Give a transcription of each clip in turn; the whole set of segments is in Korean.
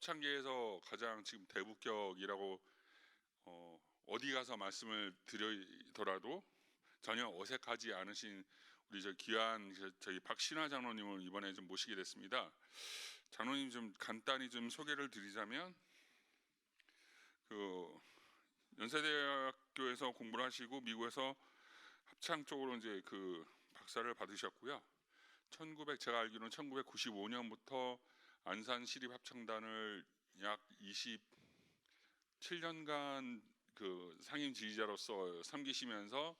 합창계에서 가장 지금 대부격이라고 어디 가서 말씀을 드리더라도 전혀 어색하지 않으신 우리 저 귀한 저희 박신화 장로님을 이번에 좀 모시게 됐습니다. 장로님 좀 간단히 좀 소개를 드리자면 그 연세대학교에서 공부를 하시고 미국에서 합창 쪽으로 이제 그 박사를 받으셨고요. 제가 알기로는 1995년부터 안산 시립합창단을 약 27년간 그 상임 지휘자로서 섬기시면서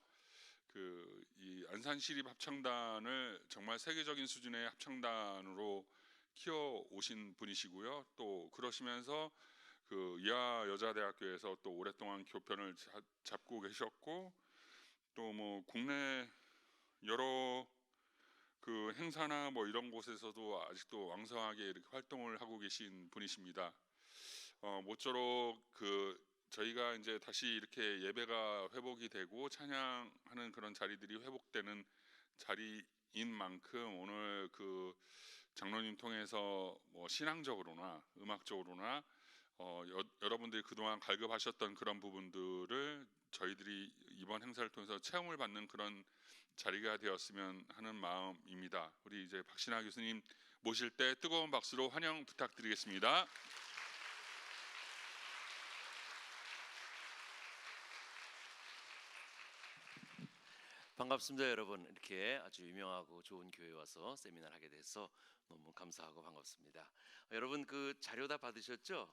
이 안산 시립합창단을 정말 세계적인 수준의 합창단으로 키워 오신 분이시고요. 또 그러시면서 그 이화여자대학교에서 또 오랫동안 교편을 잡고 계셨고, 또 뭐 국내 여러 그 행사나 뭐 이런 곳에서도 아직도 왕성하게 이렇게 활동을 하고 계신 분이십니다. 모쪼록 저희가 이제 다시 이렇게 예배가 회복이 되고 찬양하는 그런 자리들이 회복되는 자리인 만큼 오늘 그 장로님 통해서 뭐 신앙적으로나 음악적으로나 여러분들이 그동안 갈급하셨던 그런 부분들을 저희들이 이번 행사를 통해서 체험을 받는 그런 자리가 되었으면 하는 마음입니다. 우리 이제 박신화 교수님 모실 때 뜨거운 박수로 환영 부탁드리겠습니다. 반갑습니다, 여러분. 이렇게 아주 유명하고 좋은 교회에 와서 세미나를 하게 돼서 너무 감사하고 반갑습니다. 여러분 그 자료 다 받으셨죠?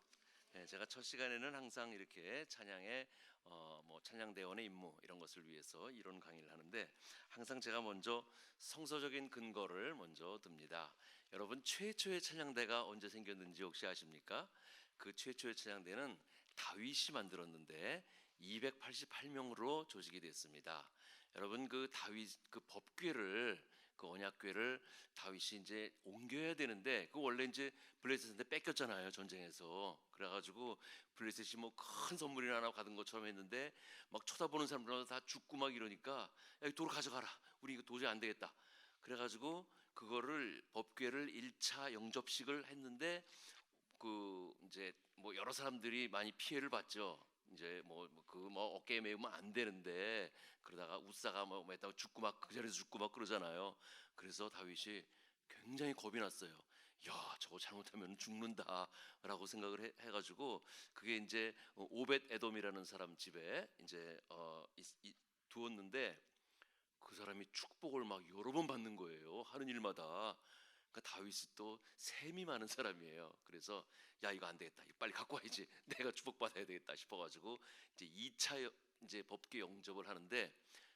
네, 제가 첫 시간에는 항상 이렇게 찬양의 찬양대원의 임무 이런 것을 위해서 이론 강의를 하는데 항상 제가 먼저 성서적인 근거를 먼저 듭니다. 여러분 최초의 찬양대가 언제 생겼는지 혹시 아십니까? 그 최초의 찬양대는 다윗이 만들었는데 288명으로 조직이 됐습니다. 여러분 그 다윗 그 법궤를 그 언약궤를 다윗이 이제 옮겨야 되는데 그 원래 이제 블레셋한테 뺏겼잖아요, 전쟁에서. 그래가지고 블레셋이 뭐 큰 선물이나 하나 받은 것처럼 했는데 막 쳐다보는 사람들마다 다 죽고 막 이러니까 야, 도로 가져가라. 우리 이거 도저히 안 되겠다. 그래가지고 그거를 법궤를 1차 영접식을 했는데 그 이제 뭐 여러 사람들이 많이 피해를 봤죠. 이제 어깨에 메우면 안 되는데 그러다가 웃사가 했다고 죽고 막 그 자리에서 죽고 막 그러잖아요. 그래서 다윗이 굉장히 겁이 났어요. 야, 저거 잘못하면 죽는다라고 생각을 해가지고 그게 이제 오벳 에돔이라는 사람 집에 이제 두었는데 그 사람이 축복을 막 여러 번 받는 거예요. 하는 일마다. 그러니까 다윗이 또 셈이 많은 사람이에요. 그래서 야, 이거 안 되겠다. 이거 빨리 갖고 와야지. 내가 축복받아야 되겠다 싶어가지고 이제 2차 이제 법궤 영접을 하는데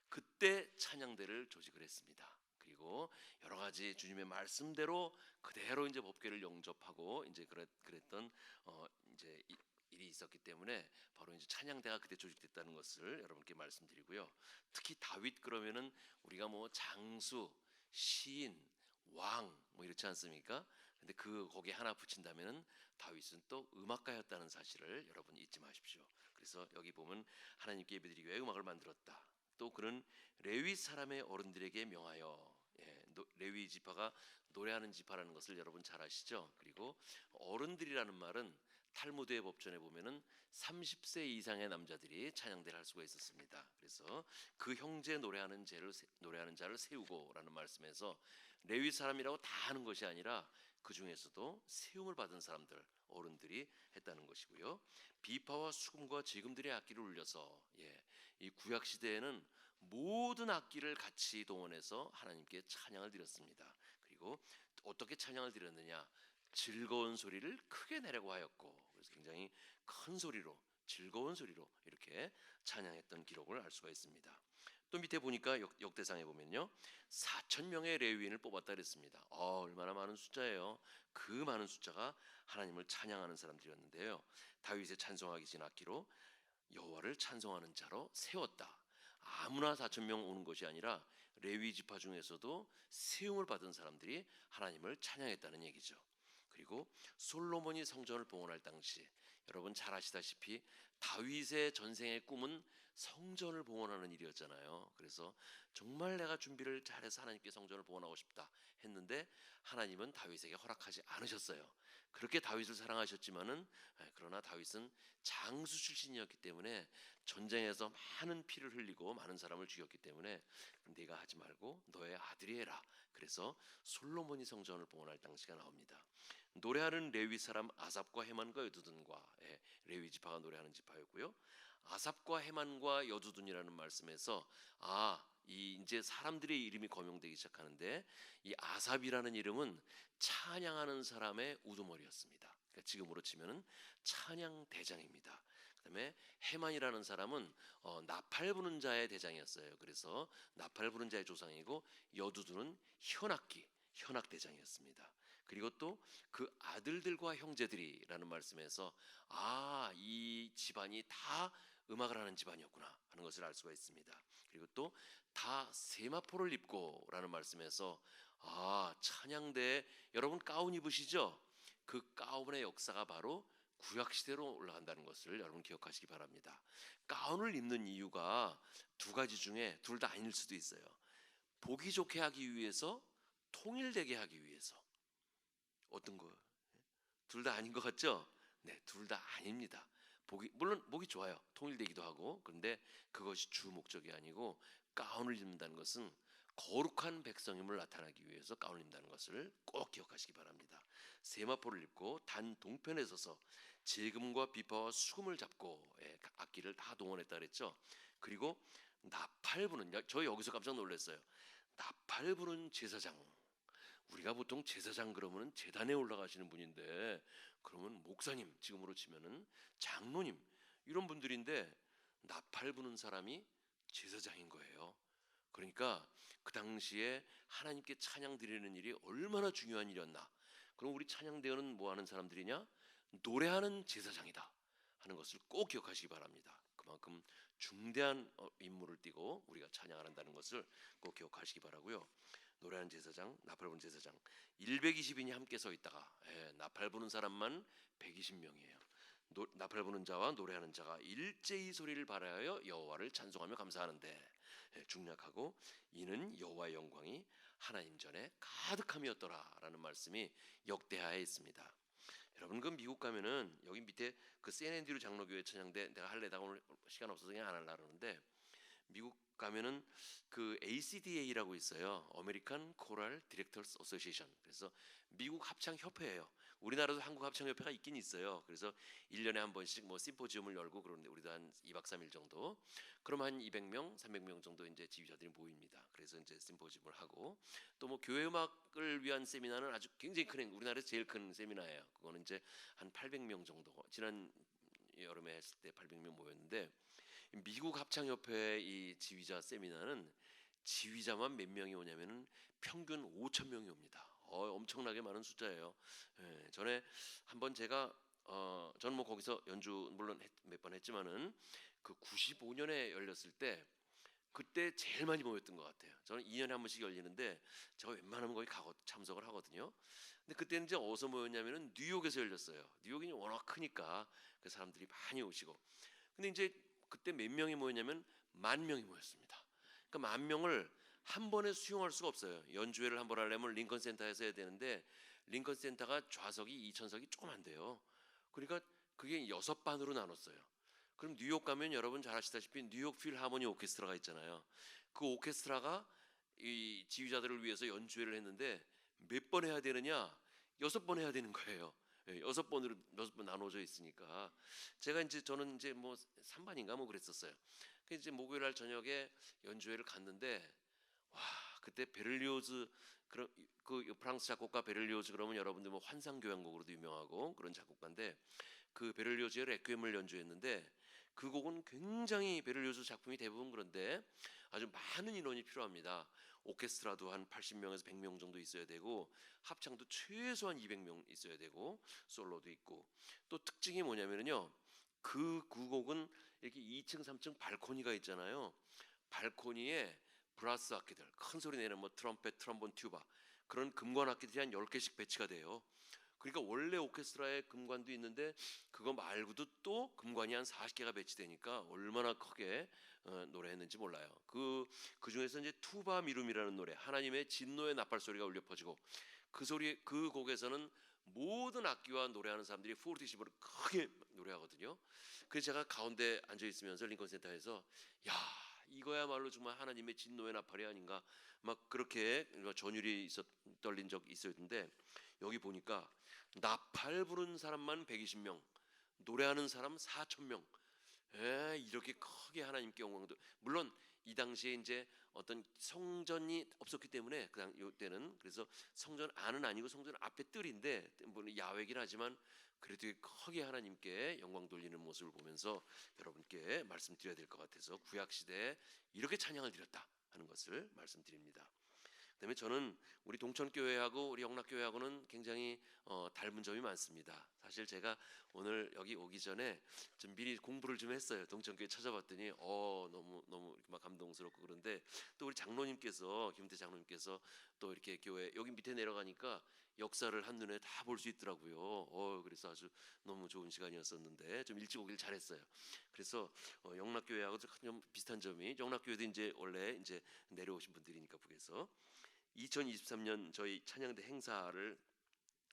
그때 찬양대를 조직을 했습니다. 그리고 여러 가지 주님의 말씀대로 그대로 이제 법궤를 영접하고 이제 그랬던 이제 일이 있었기 때문에 바로 이제 찬양대가 그때 조직됐다는 것을 여러분께 말씀드리고요. 특히 다윗 그러면은 우리가 뭐 장수, 시인, 왕 뭐 이렇지 않습니까? 근데 거기에 하나 붙인다면은 다윗은 또 음악가였다는 사실을 여러분 잊지 마십시오. 그래서 여기 보면 하나님께 예배드리기 위해 음악을 만들었다. 또 그는 레위 사람의 어른들에게 명하여, 레위 지파가 노래하는 지파라는 것을 여러분 잘 아시죠? 그리고 어른들이라는 말은 탈무드의 법전에 보면은 30세 이상의 남자들이 찬양대를 할 수가 있었습니다. 그래서 그 형제 노래하는 자를 세우고라는 말씀에서 레위 사람이라고 다 하는 것이 아니라 그 중에서도 세움을 받은 사람들 어른들이 했다는 것이고요. 비파와 수금과 지금들의 악기를 울려서 이 구약 시대에는 모든 악기를 같이 동원해서 하나님께 찬양을 드렸습니다. 그리고 어떻게 찬양을 드렸느냐? 즐거운 소리를 크게 내라고 하였고, 그래서 굉장히 큰 소리로 즐거운 소리로 이렇게 찬양했던 기록을 알 수가 있습니다. 또 밑에 보니까 역대상에 보면요 4,000명의 레위인을 뽑았다 그랬습니다. 얼마나 많은 숫자예요. 그 많은 숫자가 하나님을 찬양하는 사람들이었는데요, 다윗의 찬송하기 진 악기로 여호와를 찬송하는 자로 세웠다. 아무나 4,000명 오는 것이 아니라 레위 지파 중에서도 세움을 받은 사람들이 하나님을 찬양했다는 얘기죠. 그리고 솔로몬이 성전을 봉헌할 당시 여러분 잘 아시다시피 다윗의 전생의 꿈은 성전을 봉헌하는 일이었잖아요. 그래서 정말 내가 준비를 잘해서 하나님께 성전을 봉헌하고 싶다 했는데 하나님은 다윗에게 허락하지 않으셨어요. 그렇게 다윗을 사랑하셨지만은 그러나 다윗은 장수 출신이었기 때문에 전쟁에서 많은 피를 흘리고 많은 사람을 죽였기 때문에 네가 하지 말고 너의 아들이 해라. 그래서 솔로몬이 성전을 봉헌할 당시가 나옵니다. 노래하는 레위 사람 아삽과 헤만과 여두둔과 레위 지파가 노래하는 지파였고요. 아삽과 헤만과 여두둔이라는 말씀에서 이 이제 사람들의 이름이 거명되기 시작하는데 이 아삽이라는 이름은 찬양하는 사람의 우두머리였습니다. 그러니까 지금으로 치면은 찬양 대장입니다. 그다음에 헤만이라는 사람은 나팔 부는 자의 대장이었어요. 그래서 나팔 부는 자의 조상이고 여두둔은 현악 대장이었습니다. 그리고 또 그 아들들과 형제들이라는 말씀에서 이 집안이 다 음악을 하는 집안이었구나 하는 것을 알 수가 있습니다. 그리고 또 다 세마포를 입고라는 말씀에서 찬양대 여러분 가운 입으시죠? 그 가운의 역사가 바로 구약 시대로 올라간다는 것을 여러분 기억하시기 바랍니다. 가운을 입는 이유가 두 가지 중에 둘 다 아닐 수도 있어요. 보기 좋게 하기 위해서, 통일되게 하기 위해서. 어떤 거? 둘 다 아닌 것 같죠? 네, 둘 다 아닙니다. 물론 보기 좋아요. 통일되기도 하고. 그런데 그것이 주 목적이 아니고 가운을 입는다는 것은 거룩한 백성임을 나타나기 위해서 가운을 입는다는 것을 꼭 기억하시기 바랍니다. 세마포를 입고 단 동편에 서서 제금과 비파와 수금을 잡고 악기를 다 동원했다 그랬죠. 그리고 나팔 부는, 저 여기서 깜짝 놀랐어요. 나팔 부는 제사장. 우리가 보통 제사장 그러면 제단에 올라가시는 분인데, 그러면 목사님, 지금으로 치면은 장로님 이런 분들인데 나팔 부는 사람이 제사장인 거예요. 그러니까 그 당시에 하나님께 찬양 드리는 일이 얼마나 중요한 일이었나. 그럼 우리 찬양대원은 뭐 하는 사람들이냐? 노래하는 제사장이다 하는 것을 꼭 기억하시기 바랍니다. 그만큼 중대한 임무를 띠고 우리가 찬양을 한다는 것을 꼭 기억하시기 바라고요. 노래하는 제사장, 나팔 부는 제사장 120인이 함께 서 있다가 나팔 부는 사람만 120명이에요. 나팔 부는 자와 노래하는 자가 일제히 소리를 발하여 여호와를 찬송하며 감사하는데 중략하고 이는 여호와의 영광이 하나님 전에 가득함이었더라라는 말씀이 역대하에 있습니다. 여러분 그 미국 가면은 여기 밑에 그 샌앤드류 장로교회 찬양대 내가 할래다가 오늘 시간 없어서 그냥 안 하려고 그러는데, 미국 가면은 그 ACDA라고 있어요. American Choral Directors Association. 그래서 미국 합창 협회예요. 우리나라도 한국 합창 협회가 있긴 있어요. 그래서 1년에 한 번씩 뭐 심포지움을 열고 그러는데 우리도 한 2박 3일 정도. 그럼 한 200명, 300명 정도 이제 지휘자들이 모입니다. 그래서 이제 심포지움을 하고 또 뭐 교회 음악을 위한 세미나는 아주 굉장히 큰, 우리나라에서 제일 큰 세미나예요. 그거는 이제 한 800명 정도. 지난 여름에 했을 때 800명 모였는데, 미국 합창협회 이 지휘자 세미나는 지휘자만 몇 명이 오냐면은 평균 5,000명이 옵니다. 엄청나게 많은 숫자예요. 전에 한번 제가 저는 뭐 거기서 연주 물론 몇 번 했지만은 그 95년에 열렸을 때 그때 제일 많이 모였던 것 같아요. 저는 2년에 한 번씩 열리는데 제가 웬만하면 거기 참석을 하거든요. 근데 그때는 이제 어디서 모였냐면은 뉴욕에서 열렸어요. 뉴욕이 워낙 크니까 그 사람들이 많이 오시고. 근데 이제 그때 몇 명이 모였냐면 10,000명이 모였습니다. 그러니까 10,000명을 한 번에 수용할 수가 없어요. 연주회를 한 번 하려면 링컨 센터에서 해야 되는데 링컨 센터가 좌석이 2,000석이 조금 안 돼요. 그러니까 그게 6반으로 나눴어요. 그럼 뉴욕 가면 여러분 잘 아시다시피 뉴욕 필하모니 오케스트라가 있잖아요. 그 오케스트라가 이 지휘자들을 위해서 연주회를 했는데 몇 번 해야 되느냐? 6번 해야 되는 거예요. 6번으로 6번 나눠져 있으니까 저는 이제 뭐 3반인가 뭐 그랬었어요. 그 이제 목요일 날 저녁에 연주회를 갔는데 와, 그때 베를리오즈 그 프랑스 작곡가 베를리오즈 그러면 여러분들 뭐 환상교향곡으로도 유명하고 그런 작곡가인데, 그 베를리오즈의 레퀴엠을 연주했는데 그 곡은 굉장히 베를리오즈 작품이 대부분 그런데 아주 많은 인원이 필요합니다. 오케스트라도 한 80명에서 100명 정도 있어야 되고 합창도 최소한 200명 있어야 되고 솔로도 있고, 또 특징이 뭐냐면요, 그 곡은 이렇게 2층 3층 발코니가 있잖아요. 발코니에 브라스 악기들 큰 소리 내는 뭐 트럼펫, 트럼본, 튜바 그런 금관 악기들이 한 10개씩 배치가 돼요. 그러니까 원래 오케스트라에 금관도 있는데 그거 말고도 또 금관이 한 40개가 배치되니까 얼마나 크게 노래했는지 몰라요. 그 중에서 이제 투바 미룸이라는 노래, 하나님의 진노의 나팔 소리가 울려 퍼지고 그 곡에서는 모든 악기와 노래하는 사람들이 40을 크게 노래하거든요. 그래서 제가 가운데 앉아 있으면서 링컨 센터에서 야, 이거야말로 정말 하나님의 진노의 나팔이 아닌가 막 그렇게 전율이 떨린 적이 있었는데, 여기 보니까 나팔 부른 사람만 120명, 노래하는 사람 4,000명. 이렇게 크게 하나님께 영광도, 물론 이 당시에 이제 어떤 성전이 없었기 때문에 그냥 요때는, 그래서 성전 안은 아니고 성전 앞에 뜰인데 뭐 야외긴 하지만 그래도 크게 하나님께 영광 돌리는 모습을 보면서 여러분께 말씀드려야 될 것 같아서 구약 시대에 이렇게 찬양을 드렸다 하는 것을 말씀드립니다. 그다음에 저는 우리 동천교회하고 우리 영락교회하고는 굉장히 닮은 점이 많습니다. 사실 제가 오늘 여기 오기 전에 좀 미리 공부를 좀 했어요. 동천교회 찾아봤더니 너무 이렇게 막 감동스럽고, 그런데 또 우리 장로님께서, 김태 장로님께서 또 이렇게 교회 여기 밑에 내려가니까 역사를 한눈에 다 볼 수 있더라고요. 그래서 아주 너무 좋은 시간이었었는데 좀 일찍 오길 잘했어요. 그래서 영락교회하고 좀 비슷한 점이, 영락교회도 이제 원래 이제 내려오신 분들이니까 북에서 2023년 저희 찬양대 행사를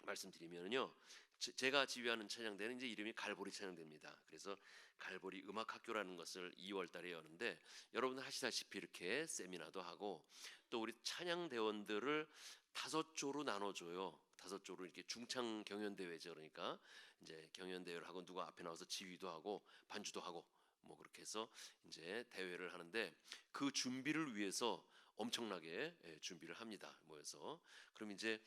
말씀드리면요, 제가 지휘하는 찬양대는 이제 이름이 갈보리 찬양대입니다. 그래서 갈보리 음악학교라는 것을 2월달에 여는데, 여러분들 하시다시피 이렇게 세미나도 하고 또 우리 찬양대원들을 5조로 나눠줘요. 5조로 이렇게 중창 경연대회죠. 그러니까 이제 경연대회를 하고 누가 앞에 나와서 지휘도 하고 반주도 하고 뭐 그렇게 해서 이제 대회를 하는데, 그 준비를 위해서 엄청나게 준비를 합니다. 모여서. 그럼 이제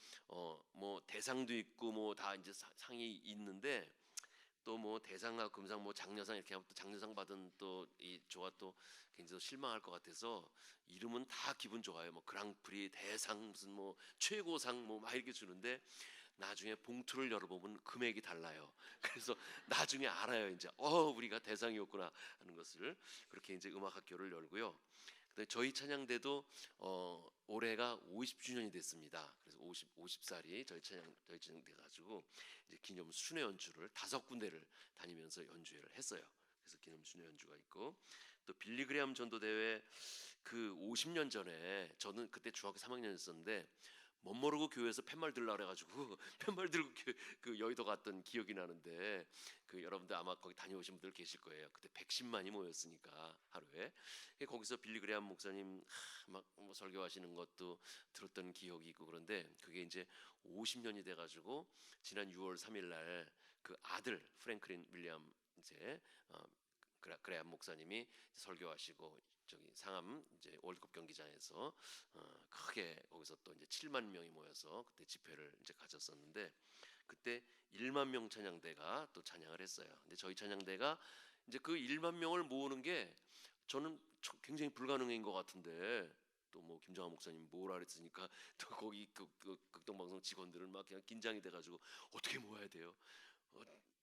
뭐 대상도 있고 뭐 다 이제 상이 있는데, 또 뭐 대상과 금상 뭐 장려상 이렇게 하면 또 장려상 받은 또 이 조가 또 굉장히 실망할 것 같아서 이름은 다 기분 좋아요. 뭐 그랑프리, 대상, 무슨 뭐 최고상 뭐 막 이렇게 주는데 나중에 봉투를 열어보면 금액이 달라요. 그래서 나중에 알아요. 이제 우리가 대상이었구나 하는 것을. 그렇게 이제 음악학교를 열고요. 저희 찬양대도 올해가 50주년이 됐습니다. 그래서 50살이 저희 찬양대 가지고 이제 기념 순회 연주를 5군데를 다니면서 연주회를 했어요. 그래서 기념 순회 연주가 있고, 또 빌리그레암 전도대회 그 50년 전에 저는 그때 중학교 3학년이었었는데 멋모르고 교회에서 팻말 들라 그래가지고 팻말 들고 그 여의도 갔던 기억이 나는데, 그 여러분들 아마 거기 다녀오신 분들 계실 거예요. 그때 110만이 모였으니까 하루에. 거기서 빌리그레암 목사님 막뭐 설교하시는 것도 들었던 기억이 있고, 그런데 그게 이제 50년이 돼가지고 지난 6월 3일 날 그 아들 프랭클린 윌리엄 이제 그레암 목사님이 설교하시고 저기 상암 이제 월드컵 경기장에서 크게 거기서 또 이제 7만 명이 모여서 그때 집회를 이제 가졌었는데, 그때 1만 명 찬양대가 또 찬양을 했어요. 근데 저희 찬양대가 이제 그 1만 명을 모으는 게 저는 굉장히 불가능인 것 같은데, 또 뭐 김정환 목사님 뭐라 그랬으니까 또 거기 그 극동방송 직원들은 막 그냥 긴장이 돼가지고 어떻게 모아야 돼요?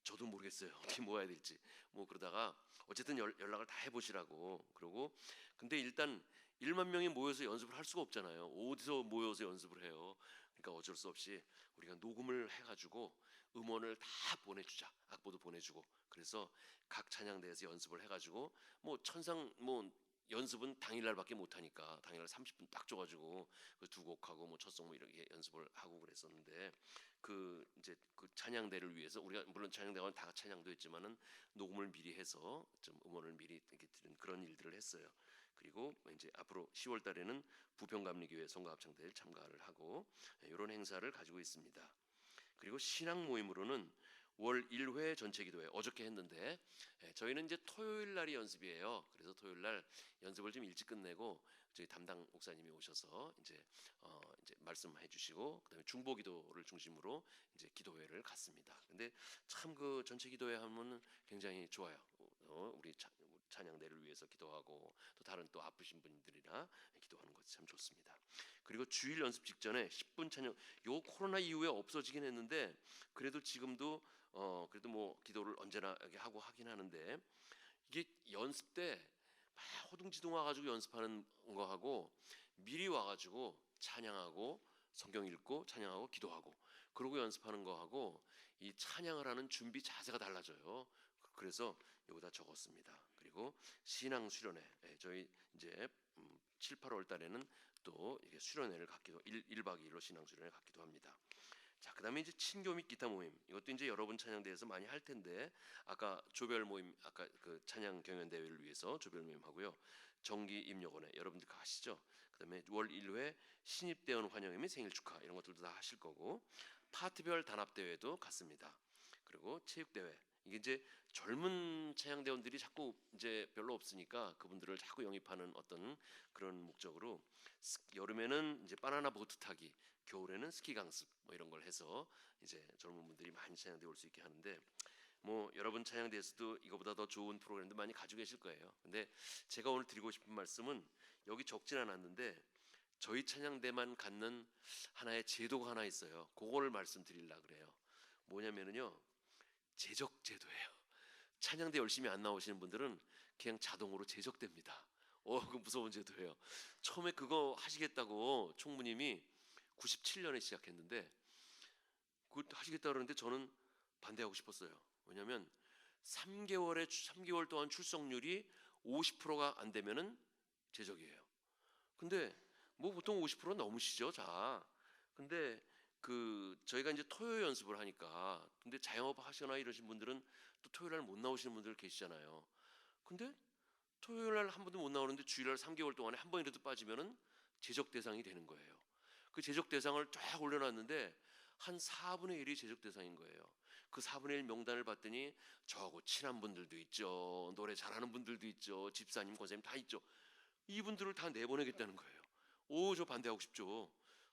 저도 모르겠어요. 어떻게 모아야 될지. 뭐 그러다가 어쨌든 연락을 다 해보시라고 그러고, 근데 일단 1만 명이 모여서 연습을 할 수가 없잖아요. 어디서 모여서 연습을 해요? 그러니까 어쩔 수 없이 우리가 녹음을 해가지고 음원을 다 보내주자. 악보도 보내주고. 그래서 각 찬양대에서 연습을 해가지고 뭐 천상 뭐 연습은 당일날밖에 못하니까 당일날 30분 딱 줘가지고 그 2곡하고 뭐 첫송 뭐 이렇게 연습을 하고 그랬었는데, 그 이제 그 찬양대를 위해서 우리가 물론 찬양대와는 다 찬양도 했지만은 녹음을 미리 해서 좀 음원을 미리 이렇게 드린 그런 일들을 했어요. 그리고 이제 앞으로 10월 달에는 부평감리교회 성가합창대를 참가를 하고 이런 행사를 가지고 있습니다. 그리고 신앙 모임으로는 월 1회 전체 기도회 어저께 했는데, 저희는 이제 토요일 날이 연습이에요. 그래서 토요일 날 연습을 좀 일찍 끝내고 저희 담당 목사님이 오셔서 이제 말씀해 주시고, 그다음에 중보 기도를 중심으로 이제 기도회를 갖습니다. 근데 참 그 전체 기도회 하면은 굉장히 좋아요. 우리 찬양대를 위해서 기도하고 또 다른 또 아프신 분들이나 기도하는 것이 참 좋습니다. 그리고 주일 연습 직전에 10분 찬양, 요 코로나 이후에 없어지긴 했는데 그래도 지금도 그래도 뭐 기도를 언제나 이렇게 하고 하긴 하는데, 이게 연습 때 막 허둥지둥 와가지고 연습하는 거하고 미리 와가지고 찬양하고 성경 읽고 찬양하고 기도하고 그러고 연습하는 거하고 이 찬양을 하는 준비 자세가 달라져요. 그래서 여기다 적었습니다. 그리고 신앙 수련회, 저희 이제 7, 8월 달에는 또 이게 수련회를 갖기도 1박 2일로 신앙 수련회 갖기도 합니다. 자, 그다음에 이제 친교 및 기타 모임. 이것도 이제 여러분 찬양대에서 많이 할 텐데 아까 조별 모임, 아까 그 찬양 경연 대회를 위해서 조별 모임 하고요. 정기 입력원회 여러분들 가시죠. 그다음에 월 1회 신입 대원 환영회 및 생일 축하 이런 것들도 다 하실 거고 파트별 단합 대회도 갔습니다. 그리고 체육 대회. 이게 이제 젊은 찬양 대원들이 자꾸 이제 별로 없으니까 그분들을 자꾸 영입하는 어떤 그런 목적으로 여름에는 이제 바나나 보트 타기, 겨울에는 스키 강습 뭐 이런 걸 해서 이제 젊은 분들이 많이 찬양대 올 수 있게 하는데 뭐 여러분 찬양대에서도 이거보다 더 좋은 프로그램도 많이 가지고 계실 거예요. 근데 제가 오늘 드리고 싶은 말씀은 여기 적진 않았는데 저희 찬양대만 갖는 하나의 제도가 하나 있어요. 그거를 말씀드리려고 그래요. 뭐냐면은요. 제적 제도예요. 찬양대 열심히 안 나오시는 분들은 그냥 자동으로 제적됩니다. 그 무서운 제도예요. 처음에 그거 하시겠다고 총무님이 97년에 시작했는데 그걸 하시겠다 그러는데 저는 반대하고 싶었어요. 왜냐하면 3개월 동안 출석률이 50%가 안 되면은 제적이에요. 근데 뭐 보통 50% 넘으시죠, 자. 근데 그 저희가 이제 토요 연습을 하니까 근데 자영업 하시거나 이러신 분들은 또 토요일 날 못 나오시는 분들 계시잖아요. 근데 토요일 날 한 번도 못 나오는데 주일 날 3개월 동안에 한 번이라도 빠지면은 제적 대상이 되는 거예요. 그 제적 대상을 쫙 올려놨는데 한 4분의 1이 제적 대상인 거예요. 그 4분의 1 명단을 봤더니 저하고 친한 분들도 있죠. 노래 잘하는 분들도 있죠. 집사님, 권사님 다 있죠. 이분들을 다 내보내겠다는 거예요. 저 반대하고 싶죠.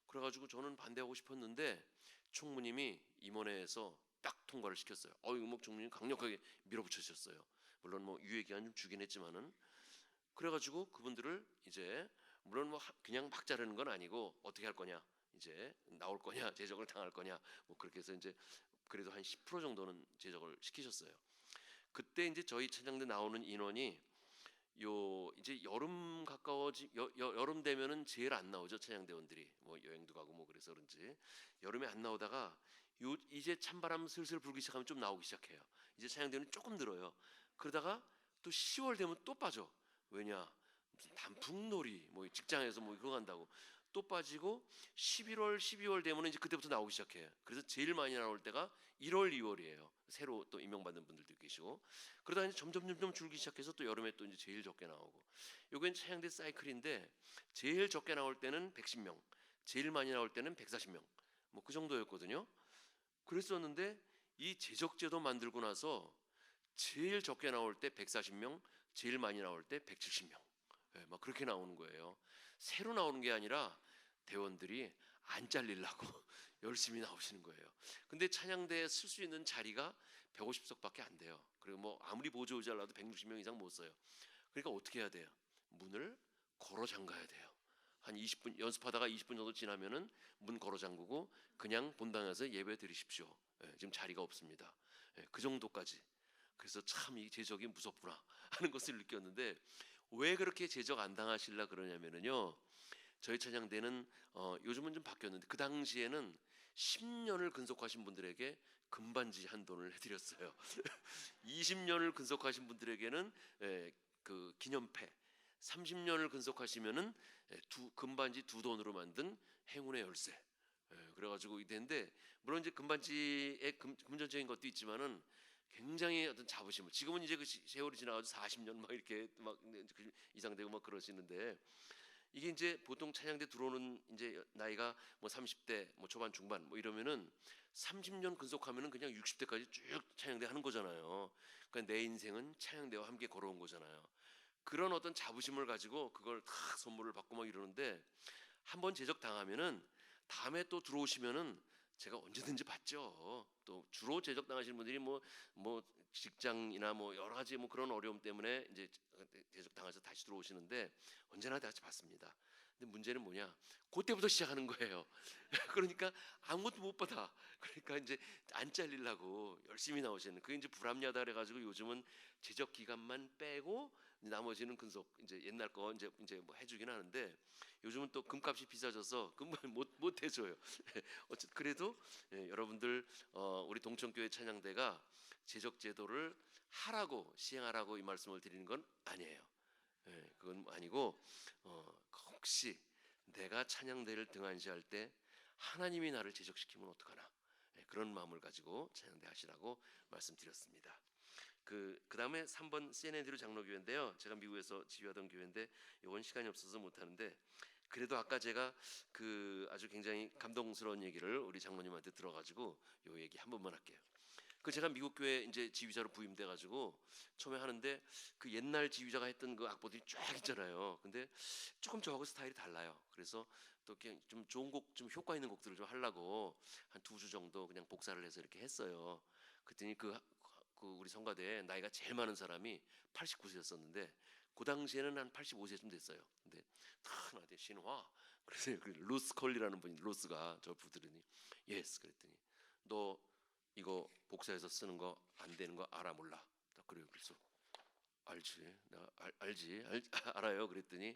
그래가지고 저는 반대하고 싶었는데 총무님이 임원회에서 딱 통과를 시켰어요. 이거 뭐 총무님 강력하게 밀어붙이셨어요. 물론 뭐 유예 기간 좀 주긴 했지만은 그래가지고 그분들을 이제 물론 뭐 그냥 막 자르는 건 아니고 어떻게 할 거냐 이제 나올 거냐 제적을 당할 거냐 뭐 그렇게 해서 이제 그래도 한 10% 정도는 제적을 시키셨어요. 그때 이제 저희 찬양대 나오는 인원이 요 이제 여름 가까워지 여름 되면은 제일 안 나오죠 찬양대원들이 뭐 여행도 가고 뭐 그래서 그런지 여름에 안 나오다가 요 이제 찬바람 슬슬 불기 시작하면 좀 나오기 시작해요. 이제 찬양대원이 조금 늘어요. 그러다가 또 10월 되면 또 빠져. 왜냐 무슨 단풍놀이 뭐 직장에서 뭐 그거 간다고 또 빠지고 11월 12월 되면 이제 그때부터 나오기 시작해요. 그래서 제일 많이 나올 때가 1월 2월이에요. 새로 또 임명받는 분들도 계시고 그러다 이제 점점 줄기 시작해서 또 여름에 또 이제 제일 적게 나오고 요건 차양대 사이클인데 제일 적게 나올 때는 110명 제일 많이 나올 때는 140명 뭐 그 정도였거든요. 그랬었는데 이 제적제도 만들고 나서 제일 적게 나올 때 140명 제일 많이 나올 때 170명 막 그렇게 나오는 거예요. 새로 나오는 게 아니라 대원들이 안 잘리려고 열심히 나오시는 거예요. 근데 찬양대에 쓸 수 있는 자리가 150석밖에 안 돼요. 그리고 뭐 아무리 보조를 잘라도 160명 이상 못 써요. 그러니까 어떻게 해야 돼요? 문을 걸어 잠가야 돼요. 한 20분 연습하다가 20분 정도 지나면은 문 걸어 잠그고 그냥 본당에서 예배 드리십시오. 지금 자리가 없습니다. 그 정도까지. 그래서 참 이 제적이 무섭구나 하는 것을 느꼈는데 왜 그렇게 제적 안 당하실라 그러냐면은요. 저희 찬양대는 요즘은 좀 바뀌었는데 그 당시에는 10년을 근속하신 분들에게 금반지 한 돈을 해드렸어요. 20년을 근속하신 분들에게는 그 기념패, 30년을 근속하시면은 금반지 2돈으로 만든 행운의 열쇠. 그래가지고 이랬는데 물론 이제 금반지의 금전적인 것도 있지만은 굉장히 어떤 자부심을 지금은 이제 그 세월이 지나가지고 40년 막 이렇게 막 이상 되고 막 그러시는데 이게 이제 보통 찬양대 들어오는 이제 나이가 뭐 30대 뭐 초반 중반 뭐 이러면은 30년 근속하면은 그냥 60대까지 쭉 찬양대 하는 거잖아요. 그러니까 내 인생은 찬양대와 함께 걸어온 거잖아요. 그런 어떤 자부심을 가지고 그걸 탁 선물을 받고 막 이러는데 한번 제적 당하면은 다음에 또 들어오시면은 제가 언제든지 받죠. 또 주로 제적 당하시는 분들이 뭐 직장이나 뭐 여러 가지 뭐 그런 어려움 때문에 이제 제적 당해서 다시 들어오시는데 언제나 다시 받습니다. 근데 문제는 뭐냐? 그때부터 시작하는 거예요. 그러니까 아무것도 못 받아. 그러니까 이제 안 잘리려고 열심히 나오시는. 그게 이제 불합리하다 그래가지고 요즘은 제적 기간만 빼고 나머지는 근속 이제 옛날 거 이제 뭐 해주긴 하는데 요즘은 또 금값이 비싸져서 금을 못 해줘요. 어쨌든 그래도 여러분들 우리 동천교회 찬양대가 제적 제도를 하라고 시행하라고 이 말씀을 드리는 건 아니에요. 그건 아니고 혹시 내가 찬양대를 등한시할 때 하나님이 나를 제적시키면 어떡하나? 그런 마음을 가지고 찬양대 하시라고 말씀드렸습니다. 그다음에 3번 세네드루 장로교회인데요. 제가 미국에서 지휘하던 교회인데 이건 시간이 없어서 못 하는데, 그래도 아까 제가 아주 굉장히 감동스러운 얘기를 우리 장모님한테 들어가지고 요 얘기 한 번만 할게요. 제가 미국 교회 이제 지휘자로 부임돼 가지고 처음에 하는데 옛날 지휘자가 했던 악보들이 쫙 있잖아요. 근데 조금 저하고 스타일이 달라요. 그래서 또 그냥 좀 좋은 곡, 좀 효과 있는 곡들을 좀 하려고 한 2주 정도 그냥 복사를 해서 이렇게 했어요. 그랬더니 우리 성가대에 나이가 제일 많은 사람이 89세였었는데 그 당시에는 한 85세쯤 됐어요. 근데 탁 나한테 신화, 그래서 로스 컬리라는 분이, 로스가 저 부르더니 예스, 그랬더니 너 이거 복사해서 쓰는 거 안 되는 거 알아 몰라? 딱 그래요. 그래서 알지, 나 알아요. 그랬더니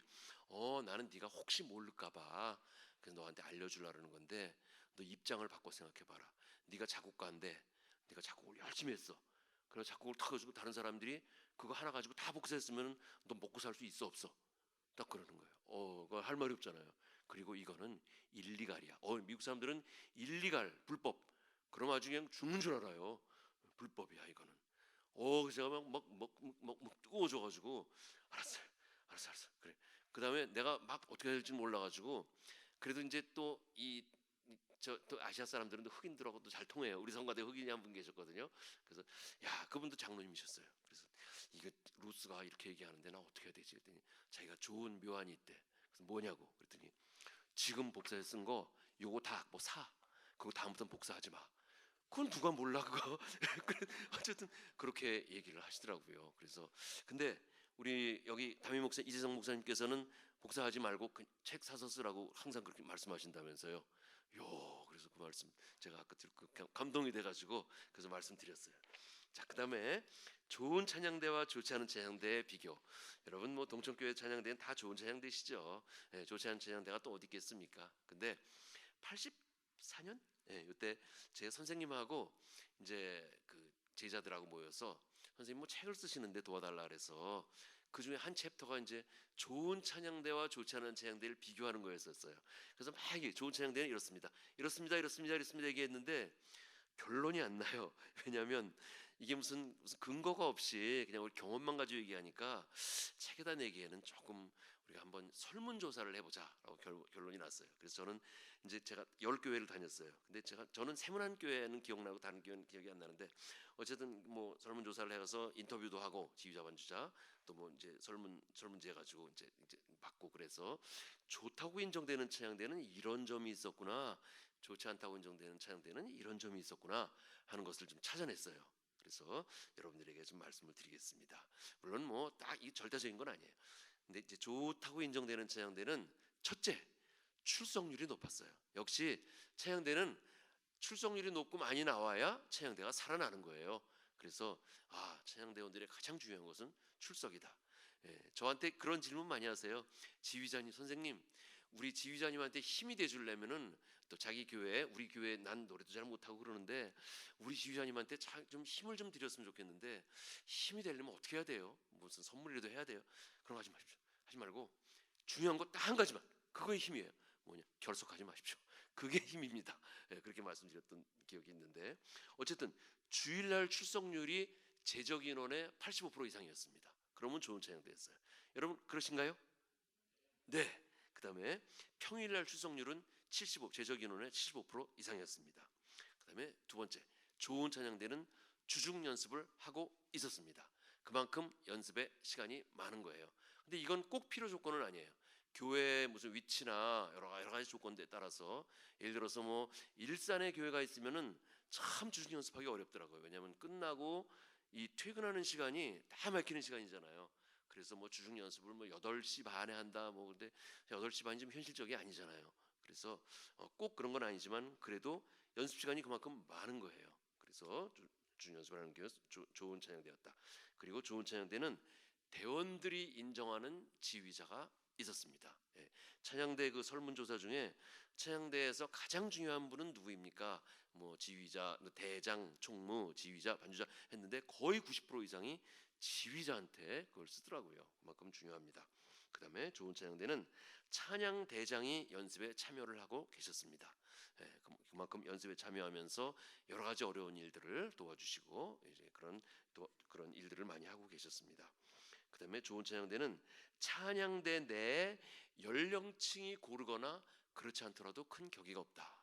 나는 네가 혹시 모를까봐 그래서 너한테 알려주려는 건데, 너 입장을 바꿔 생각해봐라. 네가 작곡가인데 네가 작곡을 열심히 했어. 그래서 작곡을 탁 해주고 다른 사람들이 그거 하나 가지고 다 복사했으면 너 먹고 살 수 있어 없어? 딱 그러는 거예요. 그거 할 말이 없잖아요. 그리고 이거는 일리갈이야. 미국 사람들은 일리갈, 불법. 그럼 아주 그냥 죽는 줄 알아요. 불법이야 이거는. 제가 막 뜨거워져가지고 알았어요. 알았어. 그래. 그 다음에 내가 막 어떻게 해야 될지 몰라가지고, 그래도 이제 또 또 아시아 사람들은 또 흑인들하고도 잘 통해요. 우리 성가대 흑인이 한 분 계셨거든요. 그래서 야, 그분도 장로님이셨어요. 그래서 이거 루스가 이렇게 얘기하는데 나 어떻게 해야 되지? 그랬더니 자기가 좋은 묘안이 있대. 그래서 뭐냐고 그랬더니 지금 복사해 쓴 거 요거 다 뭐 사. 그거 다음부터는 복사하지 마. 그건 누가 몰라 그거. 어쨌든 그렇게 얘기를 하시더라고요. 그래서 근데 우리 여기 담임 목사 이재성 목사님께서는 복사하지 말고 책 사서 쓰라고 항상 그렇게 말씀하신다면서요. 그래서 그 말씀 제가 아까 듣고 감동이 돼가지고 그래서 말씀드렸어요. 자, 그다음에 좋은 찬양대와 좋지 않은 찬양대의 비교. 여러분 뭐 동천교회 찬양대는 다 좋은 찬양대시죠. 좋지 않은 찬양대가 또 어디 있겠습니까? 근데 84년 이때 제 선생님하고 이제 제자들하고 모여서 선생님 뭐 책을 쓰시는데 도와달라 그래서 그 중에 한 챕터가 이제 좋은 찬양대와 좋지 않은 찬양대를 비교하는 거였었어요. 그래서 막 좋은 찬양대는 이렇습니다 얘기했는데 결론이 안 나요. 왜냐하면 이게 무슨 근거가 없이 그냥 우리 경험만 가지고 얘기하니까 책에다 내기에는 조금 우리가 한번 설문조사를 해보자라고 결론이 났어요. 그래서 저는 이제 제가 10교회를 다녔어요. 근데 저는 세문안 교회는 기억나고 다른 교회는 기억이 안 나는데, 어쨌든 뭐 설문조사를 해서 인터뷰도 하고 지휘자 반주자 또 뭐 이제 설문제 가지고 이제 받고, 그래서 좋다고 인정되는 찬양대는 이런 점이 있었구나, 좋지 않다고 인정되는 찬양대는 이런 점이 있었구나 하는 것을 좀 찾아냈어요. 그래서 여러분들에게 좀 말씀을 드리겠습니다. 물론 뭐 딱 이 절대적인 건 아니에요. 근데 이제 좋다고 인정되는 찬양대는 첫째, 출석률이 높았어요. 역시 찬양대는 출석률이 높고 많이 나와야 찬양대가 살아나는 거예요. 그래서 찬양대원들의 가장 중요한 것은 출석이다. 저한테 그런 질문 많이 하세요. 지휘자님, 선생님, 우리 지휘자님한테 힘이 돼주려면은 또 자기 교회, 우리 교회 난 노래도 잘 못하고 그러는데 우리 지휘자님한테 좀 힘을 좀 드렸으면 좋겠는데 힘이 되려면 어떻게 해야 돼요? 무슨 선물이라도 해야 돼요? 그런 거 하지 마십시오. 하지 말고 중요한 거 딱 한 가지만, 그거의 힘이에요. 뭐냐? 결석하지 마십시오. 그게 힘입니다. 그렇게 말씀드렸던 기억이 있는데, 어쨌든 주일날 출석률이 제적 인원의 85% 이상이었습니다. 그러면 좋은 찬양대였어요. 여러분 그러신가요? 네. 그 다음에 평일날 출석률은 제적 인원의 75% 이상이었습니다. 그 다음에 두 번째, 좋은 찬양대는 주중 연습을 하고 있었습니다. 그만큼 연습의 시간이 많은 거예요. 근데 이건 꼭 필요 조건은 아니에요. 교회의 무슨 위치나 여러 가지 조건에 따라서, 예를 들어서 뭐 일산에 교회가 있으면은 참 주중 연습하기 어렵더라고요. 왜냐하면 끝나고 이 퇴근하는 시간이 다 막히는 시간이잖아요. 그래서 뭐 주중 연습을 뭐 8시 반에 한다 뭐, 근데 8시 반이 좀 현실적이 아니잖아요. 그래서 꼭 그런 건 아니지만 그래도 연습 시간이 그만큼 많은 거예요. 그래서 주중 연습을 하는 게 좋은 찬양대였다. 그리고 좋은 찬양대는 대원들이 인정하는 지휘자가 있었습니다. 찬양대 설문조사 중에 찬양대에서 가장 중요한 분은 누구입니까? 뭐 지휘자, 대장, 총무, 지휘자, 반주자 했는데 거의 90% 이상이 지휘자한테 그걸 쓰더라고요. 그만큼 중요합니다. 그 다음에 좋은 찬양대는 찬양 대장이 연습에 참여를 하고 계셨습니다. 그만큼 연습에 참여하면서 여러 가지 어려운 일들을 도와주시고 이제 그런 일들을 많이 하고 계셨습니다. 그다음에 좋은 찬양대는 찬양대 내에 연령층이 고르거나 그렇지 않더라도 큰 격의가 없다.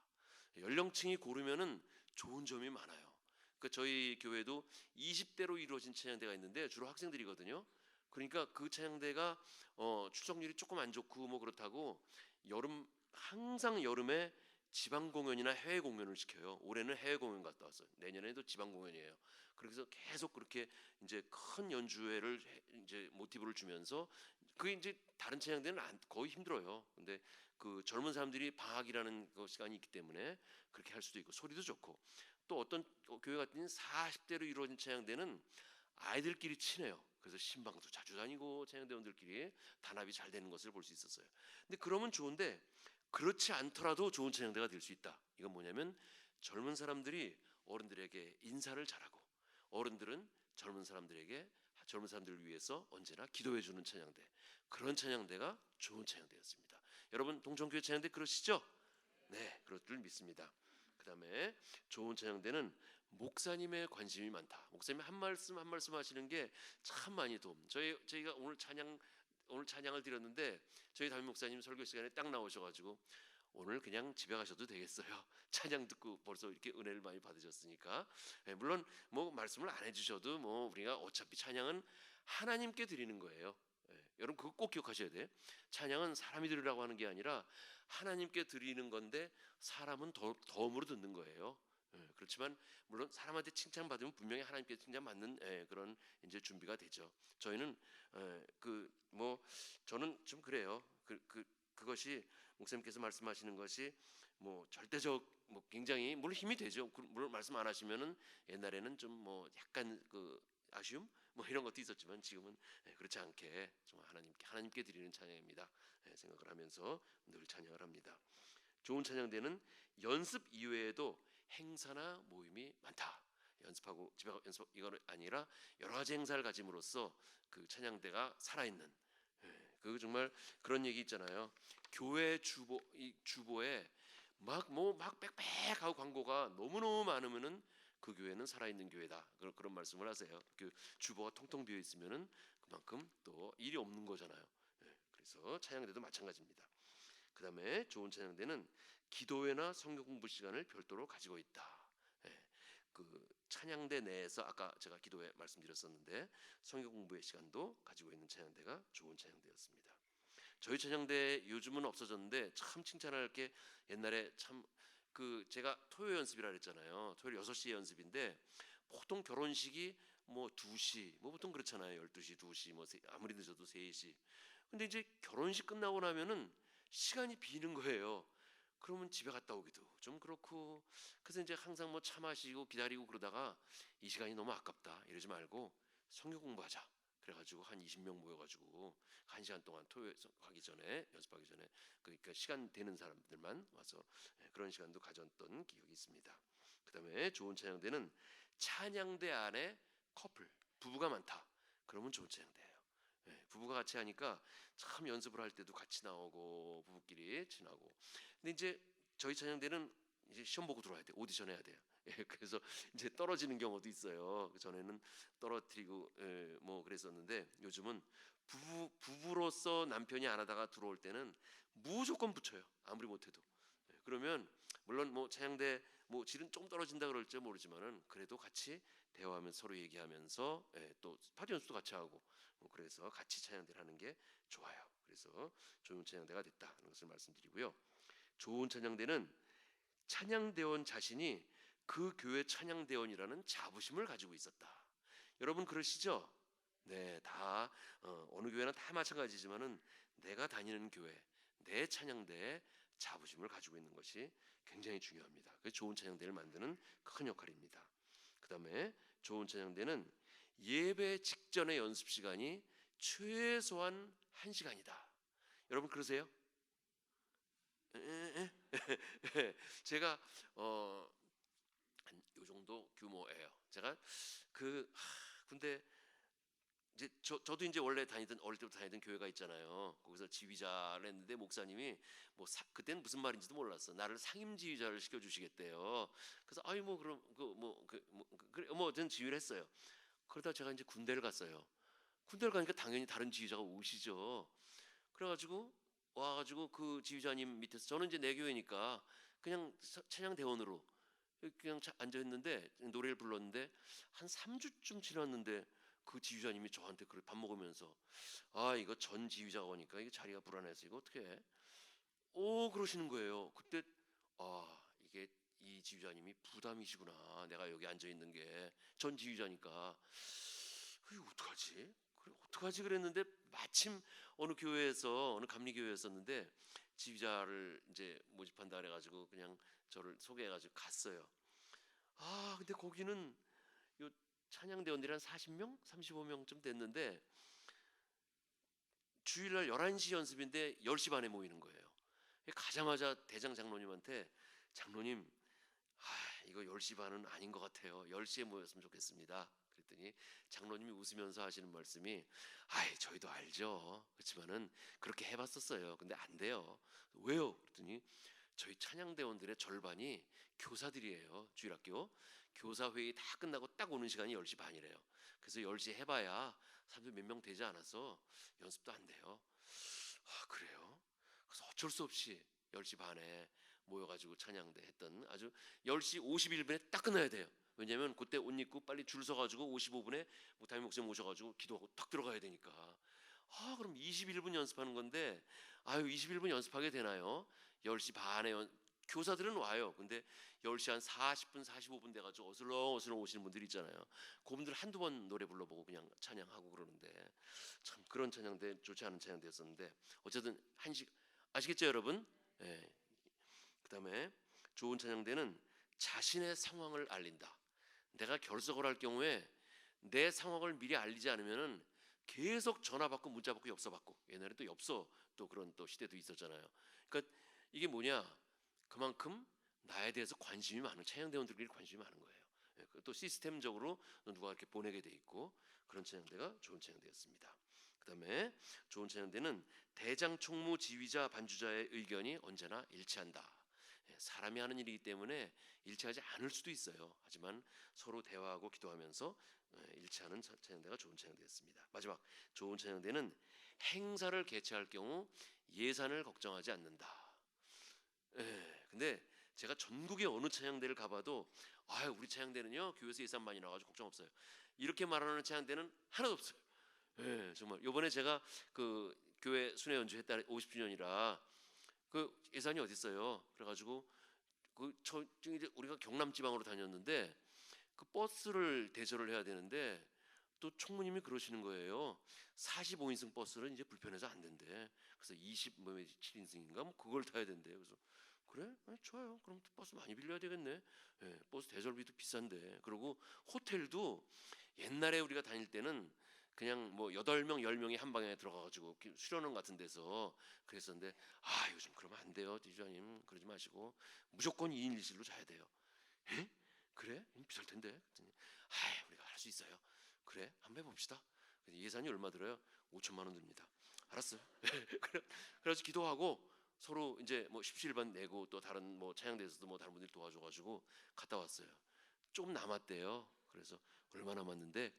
연령층이 고르면은 좋은 점이 많아요. 그 저희 교회도 20대로 이루어진 찬양대가 있는데 주로 학생들이거든요. 그러니까 그 찬양대가 출석률이 조금 안 좋고 뭐 그렇다고 항상 여름에 지방 공연이나 해외 공연을 시켜요. 올해는 해외 공연 갔다 왔어요. 내년에도 지방 공연이에요. 그래서 계속 그렇게 이제 큰 연주회를 이제 모티브를 주면서 그게 이제 다른 찬양대는 거의 힘들어요. 근데 그 젊은 사람들이 방학이라는 그 시간이 있기 때문에 그렇게 할 수도 있고 소리도 좋고 또 어떤 교회 같은 40대로 이루어진 찬양대는 아이들끼리 친해요. 그래서 신방도 자주 다니고 찬양대원들끼리 단합이 잘 되는 것을 볼 수 있었어요. 근데 그러면 좋은데 그렇지 않더라도 좋은 찬양대가 될 수 있다. 이건 뭐냐면 젊은 사람들이 어른들에게 인사를 잘하고 어른들은 젊은 사람들을 위해서 언제나 기도해 주는 찬양대. 그런 찬양대가 좋은 찬양대였습니다. 여러분 동천교회 찬양대 그러시죠? 네, 그럴 줄 믿습니다. 그다음에 좋은 찬양대는 목사님의 관심이 많다. 목사님이 한 말씀 한 말씀 하시는 게 참 많이 저희가 오늘 찬양을 드렸는데 저희 담임 목사님 설교 시간에 딱 나오셔가지고 오늘 그냥 집에 가셔도 되겠어요. 찬양 듣고 벌써 이렇게 은혜를 많이 받으셨으니까. 물론 뭐 말씀을 안 해주셔도 뭐 우리가 어차피 찬양은 하나님께 드리는 거예요. 여러분 그거 꼭 기억하셔야 돼. 찬양은 사람이 드리라고 하는 게 아니라 하나님께 드리는 건데 사람은 덤으로 듣는 거예요. 그렇지만 물론 사람한테 칭찬 받으면 분명히 하나님께 칭찬 받는 그런 이제 준비가 되죠. 저희는 저는 좀 그래요. 그것이 목사님께서 말씀하시는 것이 뭐 절대적 뭐 굉장히 물론 힘이 되죠. 물론 말씀 안 하시면은 옛날에는 좀 뭐 약간 그 아쉬움 뭐 이런 것도 있었지만 지금은 그렇지 않게 정말 하나님께 드리는 찬양입니다. 생각을 하면서 늘 찬양을 합니다. 좋은 찬양대는 연습 이외에도 행사나 모임이 많다. 연습하고 집에 연습 이거는 아니라 여러 가지 행사를 가짐으로써 그 찬양대가 살아있는 그 정말 그런 얘기 있잖아요. 교회 주보에 막 빽빽하고 광고가 너무너무 많으면은 그 교회는 살아있는 교회다. 그런 말씀을 하세요. 그 주보가 통통 비어 있으면은 그만큼 또 일이 없는 거잖아요. 그래서 찬양대도 마찬가지입니다. 그다음에 좋은 찬양대는 기도회나 성경 공부 시간을 별도로 가지고 있다. 그 찬양대 내에서 아까 제가 기도회 말씀드렸었는데 성경 공부의 시간도 가지고 있는 찬양대가 좋은 찬양대였습니다. 저희 찬양대 요즘은 없어졌는데 참 칭찬할 게 옛날에 참 그 제가 토요 연습이라 그랬잖아요. 토요일 6시에 연습인데 보통 결혼식이 뭐 2시 뭐 보통 그렇잖아요. 12시, 2시 뭐 아무리 늦어도 3시. 근데 이제 결혼식 끝나고 나면은 시간이 비는 거예요. 그러면 집에 갔다 오기도 좀 그렇고 그래서 이제 항상 뭐 차 마시고 기다리고 그러다가 이 시간이 너무 아깝다 이러지 말고 성경 공부하자. 그래가지고 한 20명 모여가지고 1시간 동안 연습하기 전에 그러니까 시간 되는 사람들만 와서 그런 시간도 가졌던 기억이 있습니다. 그다음에 좋은 찬양대는 찬양대 안에 부부가 많다. 그러면 좋은 찬양대예요. 부부가 같이 하니까 참 연습을 할 때도 같이 나오고 부부끼리 친하고. 근데 이제 저희 찬양대는 이제 시험 보고 들어와야 돼. 오디션 해야 돼요. 그래서 이제 떨어지는 경우도 있어요. 전에는 떨어뜨리고 뭐 그랬었는데 요즘은 부부로서 남편이 안 하다가 들어올 때는 무조건 붙여요. 아무리 못해도. 그러면 물론 뭐 찬양대 뭐 질은 좀 떨어진다 그럴지 모르지만은 그래도 같이 대화하면서 서로 얘기하면서 또 파티 연습도 같이 하고 뭐 그래서 같이 찬양대를 하는 게 좋아요. 그래서 좋은 찬양대가 됐다는 것을 말씀드리고요. 좋은 찬양대는 찬양대원 자신이 그 교회 찬양대원이라는 자부심을 가지고 있었다. 여러분 그러시죠? 네, 다 어느 교회나 다 마찬가지지만은 내가 다니는 교회, 내 찬양대에 자부심을 가지고 있는 것이 굉장히 중요합니다. 그래서 좋은 찬양대를 만드는 큰 역할입니다. 그다음에 좋은 찬양대는 예배 직전의 연습 시간이 최소한 1시간이다. 여러분 그러세요? 제가 한 요 정도 규모예요. 제가 근데 이제 저도 이제 원래 어릴 때부터 다니던 교회가 있잖아요. 거기서 지휘자를 했는데 목사님이 뭐 그때는 무슨 말인지도 몰랐어. 나를 상임 지휘자를 시켜주시겠대요. 그래서 아이 뭐 그럼 그래 전 지휘를 했어요. 그러다 제가 이제 군대를 갔어요. 군대를 가니까 당연히 다른 지휘자가 오시죠. 그래가지고 와가지고 그 지휘자님 밑에서 저는 이제 내 교회니까 그냥 찬양 대원으로 그냥 앉아 있는데 노래를 불렀는데 한 3주쯤 지났는데 그 지휘자님이 저한테 그걸 밥 먹으면서 아 이거 전 지휘자가 오니까 이게 자리가 불안해서 이거 어떻게 해? 오 그러시는 거예요. 그때 아 이게 이 지휘자님이 부담이시구나. 내가 여기 앉아 있는 게 전 지휘자니까 이거 어떡하지? 그래 어떡하지 그랬는데 마침 어느 교회에서 어느 감리교회였었는데 지휘자를 이제 모집한다 그래가지고 그냥 저를 소개해가지고 갔어요. 아 근데 거기는 요 찬양대원들이 한 40명, 35명쯤 됐는데 주일날 11시 연습인데 10시 반에 모이는 거예요. 가자마자 대장 장로님한테 장로님 이거 10시 반은 아닌 것 같아요. 10시에 모였으면 좋겠습니다. 그랬더니 장로님이 웃으면서 하시는 말씀이 저희도 알죠. 그렇지만은 그렇게 해봤었어요. 근데 안 돼요. 왜요? 그랬더니 저희 찬양대원들의 절반이 교사들이에요. 주일학교 교사회의 다 끝나고 딱 오는 시간이 10시 반이래요. 그래서 10시 해봐야 사람들 몇 명 되지 않아서 연습도 안 돼요. 그래요? 그래서 어쩔 수 없이 10시 반에 모여가지고 찬양대 했던 아주 10시 51분에 딱 끝나야 돼요. 왜냐면 그때 옷 입고 빨리 줄 서가지고 55분에 담임 목사님 오셔가지고 기도하고 딱 들어가야 되니까. 그럼 21분 연습하는 건데 21분 연습하게 되나요? 10시 반에 교사들은 와요. 근데 10시 한 40분 45분 돼가지고 어슬렁어슬렁 오시는 분들이 있잖아요. 그분들 한두 번 노래 불러보고 그냥 찬양하고 그러는데 참 그런 찬양대 좋지 않은 찬양대였었는데 어쨌든 한식 아시겠죠 여러분? 예. 그다음에 좋은 찬양대는 자신의 상황을 알린다. 내가 결석을 할 경우에 내 상황을 미리 알리지 않으면은 계속 전화 받고 문자 받고 엽서 받고 옛날에 또 엽서 또 그런 또 시대도 있었잖아요. 그러니까 이게 뭐냐? 그만큼 나에 대해서 관심이 많은 찬양대원들끼리 관심이 많은 거예요. 또 시스템적으로 누가 이렇게 보내게 돼 있고 그런 찬양대가 좋은 찬양대였습니다. 그다음에 좋은 찬양대는 대장 총무 지휘자 반주자의 의견이 언제나 일치한다. 사람이 하는 일이기 때문에 일치하지 않을 수도 있어요. 하지만 서로 대화하고 기도하면서 일치하는 찬양대가 좋은 찬양대였습니다. 마지막 좋은 찬양대는 행사를 개최할 경우 예산을 걱정하지 않는다. 근데 제가 전국의 어느 찬양대를 가봐도 우리 찬양대는요 교회에서 예산 많이 나와가지고 걱정 없어요. 이렇게 말하는 찬양대는 하나도 없어요. 정말 이번에 제가 그 교회 순회 연주했다 50주년이라 그 예산이 어디 있어요? 그래가지고 이제 우리가 경남 지방으로 다녔는데 그 버스를 대절을 해야 되는데 또 총무님이 그러시는 거예요. 45인승 버스는 이제 불편해서 안 된대. 그래서 27인승인가 뭐 그걸 타야 된대. 그래서 그래? 좋아요. 그럼 버스 많이 빌려야 되겠네. 버스 대절비도 비싼데. 그리고 호텔도 옛날에 우리가 다닐 때는 그냥 뭐 8명, 10명이 한 방에 들어가가지고 수련원 같은 데서 그랬었는데 요즘 그러면 안 돼요. 지휘자님 그러지 마시고 무조건 2인 1실로 자야 돼요. 그래? 비쌀 텐데. 우리가 할 수 있어요. 그래? 한번 해봅시다. 예산이 얼마 들어요? 5천만 원 듭니다. 알았어요. 그래서 기도하고 서로 이제 뭐 십시일반 내고 또 다른 뭐 찬양대에서도 뭐 다른 분들이 도와줘가지고 갔다 왔어요. 좀 남았대요. 그래서 얼마 남았는데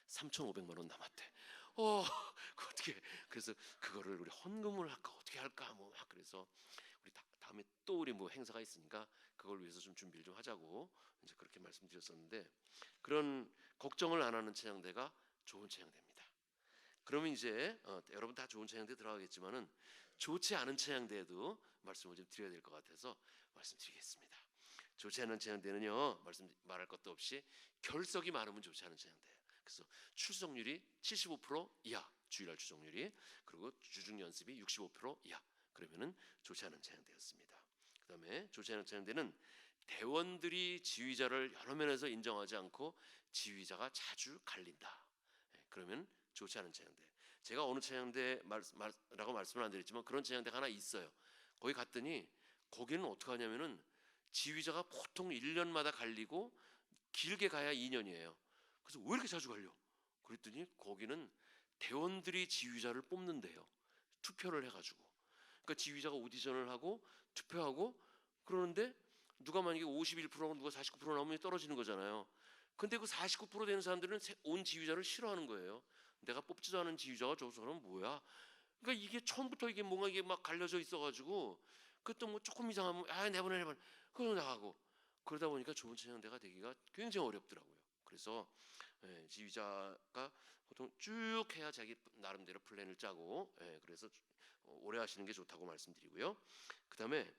3,500만 원 남았대. 어떻게? 그래서 그거를 우리 헌금을 할까 어떻게 할까 뭐 막 그래서 우리 다음에 또 우리 뭐 행사가 있으니까 그걸 위해서 좀 준비를 좀 하자고 이제 그렇게 말씀드렸었는데 그런 걱정을 안 하는 찬양대가 좋은 찬양대입니다. 그러면 이제 여러분 다 좋은 찬양대 들어가겠지만은 좋지 않은 찬양대에도 말씀을 좀 드려야 될 것 같아서 말씀드리겠습니다. 좋지 않은 찬양대는요 말할 것도 없이 결석이 많으면 좋지 않은 찬양대예요. 그래서 출석률이 75% 이하 주일날 출석률이 그리고 주중 연습이 65% 이하 그러면은 좋지 않은 찬양대였습니다. 그다음에 좋지 않은 찬양대는 대원들이 지휘자를 여러 면에서 인정하지 않고 지휘자가 자주 갈린다. 그러면 좋지 않은 찬양대. 제가 어느 찬양대라고 말씀을 안 드렸지만 그런 찬양대가 하나 있어요. 거기 갔더니 거기는 어떻게 하냐면은 지휘자가 보통 1년마다 갈리고 길게 가야 2년이에요. 그래서 왜 이렇게 자주 갈려? 그랬더니 거기는 대원들이 지휘자를 뽑는데요. 투표를 해가지고. 그러니까 지휘자가 오디션을 하고 투표하고 그러는데 누가 만약에 51%고 누가 49% 나오면 떨어지는 거잖아요. 근데 그 49% 되는 사람들은 온 지휘자를 싫어하는 거예요. 내가 뽑지도 않은 지휘자가 저 사람은 뭐야? 그러니까 이게 처음부터 이게 뭔가 이게 막 갈려져 있어가지고 그것도 뭐 조금 이상하면 내보내 그러고 나가고 그러다 보니까 좋은 찬양대가 되기가 굉장히 어렵더라고요. 그래서 지휘자가 보통 쭉 해야 자기 나름대로 플랜을 짜고 그래서 오래 하시는 게 좋다고 말씀드리고요. 그 다음에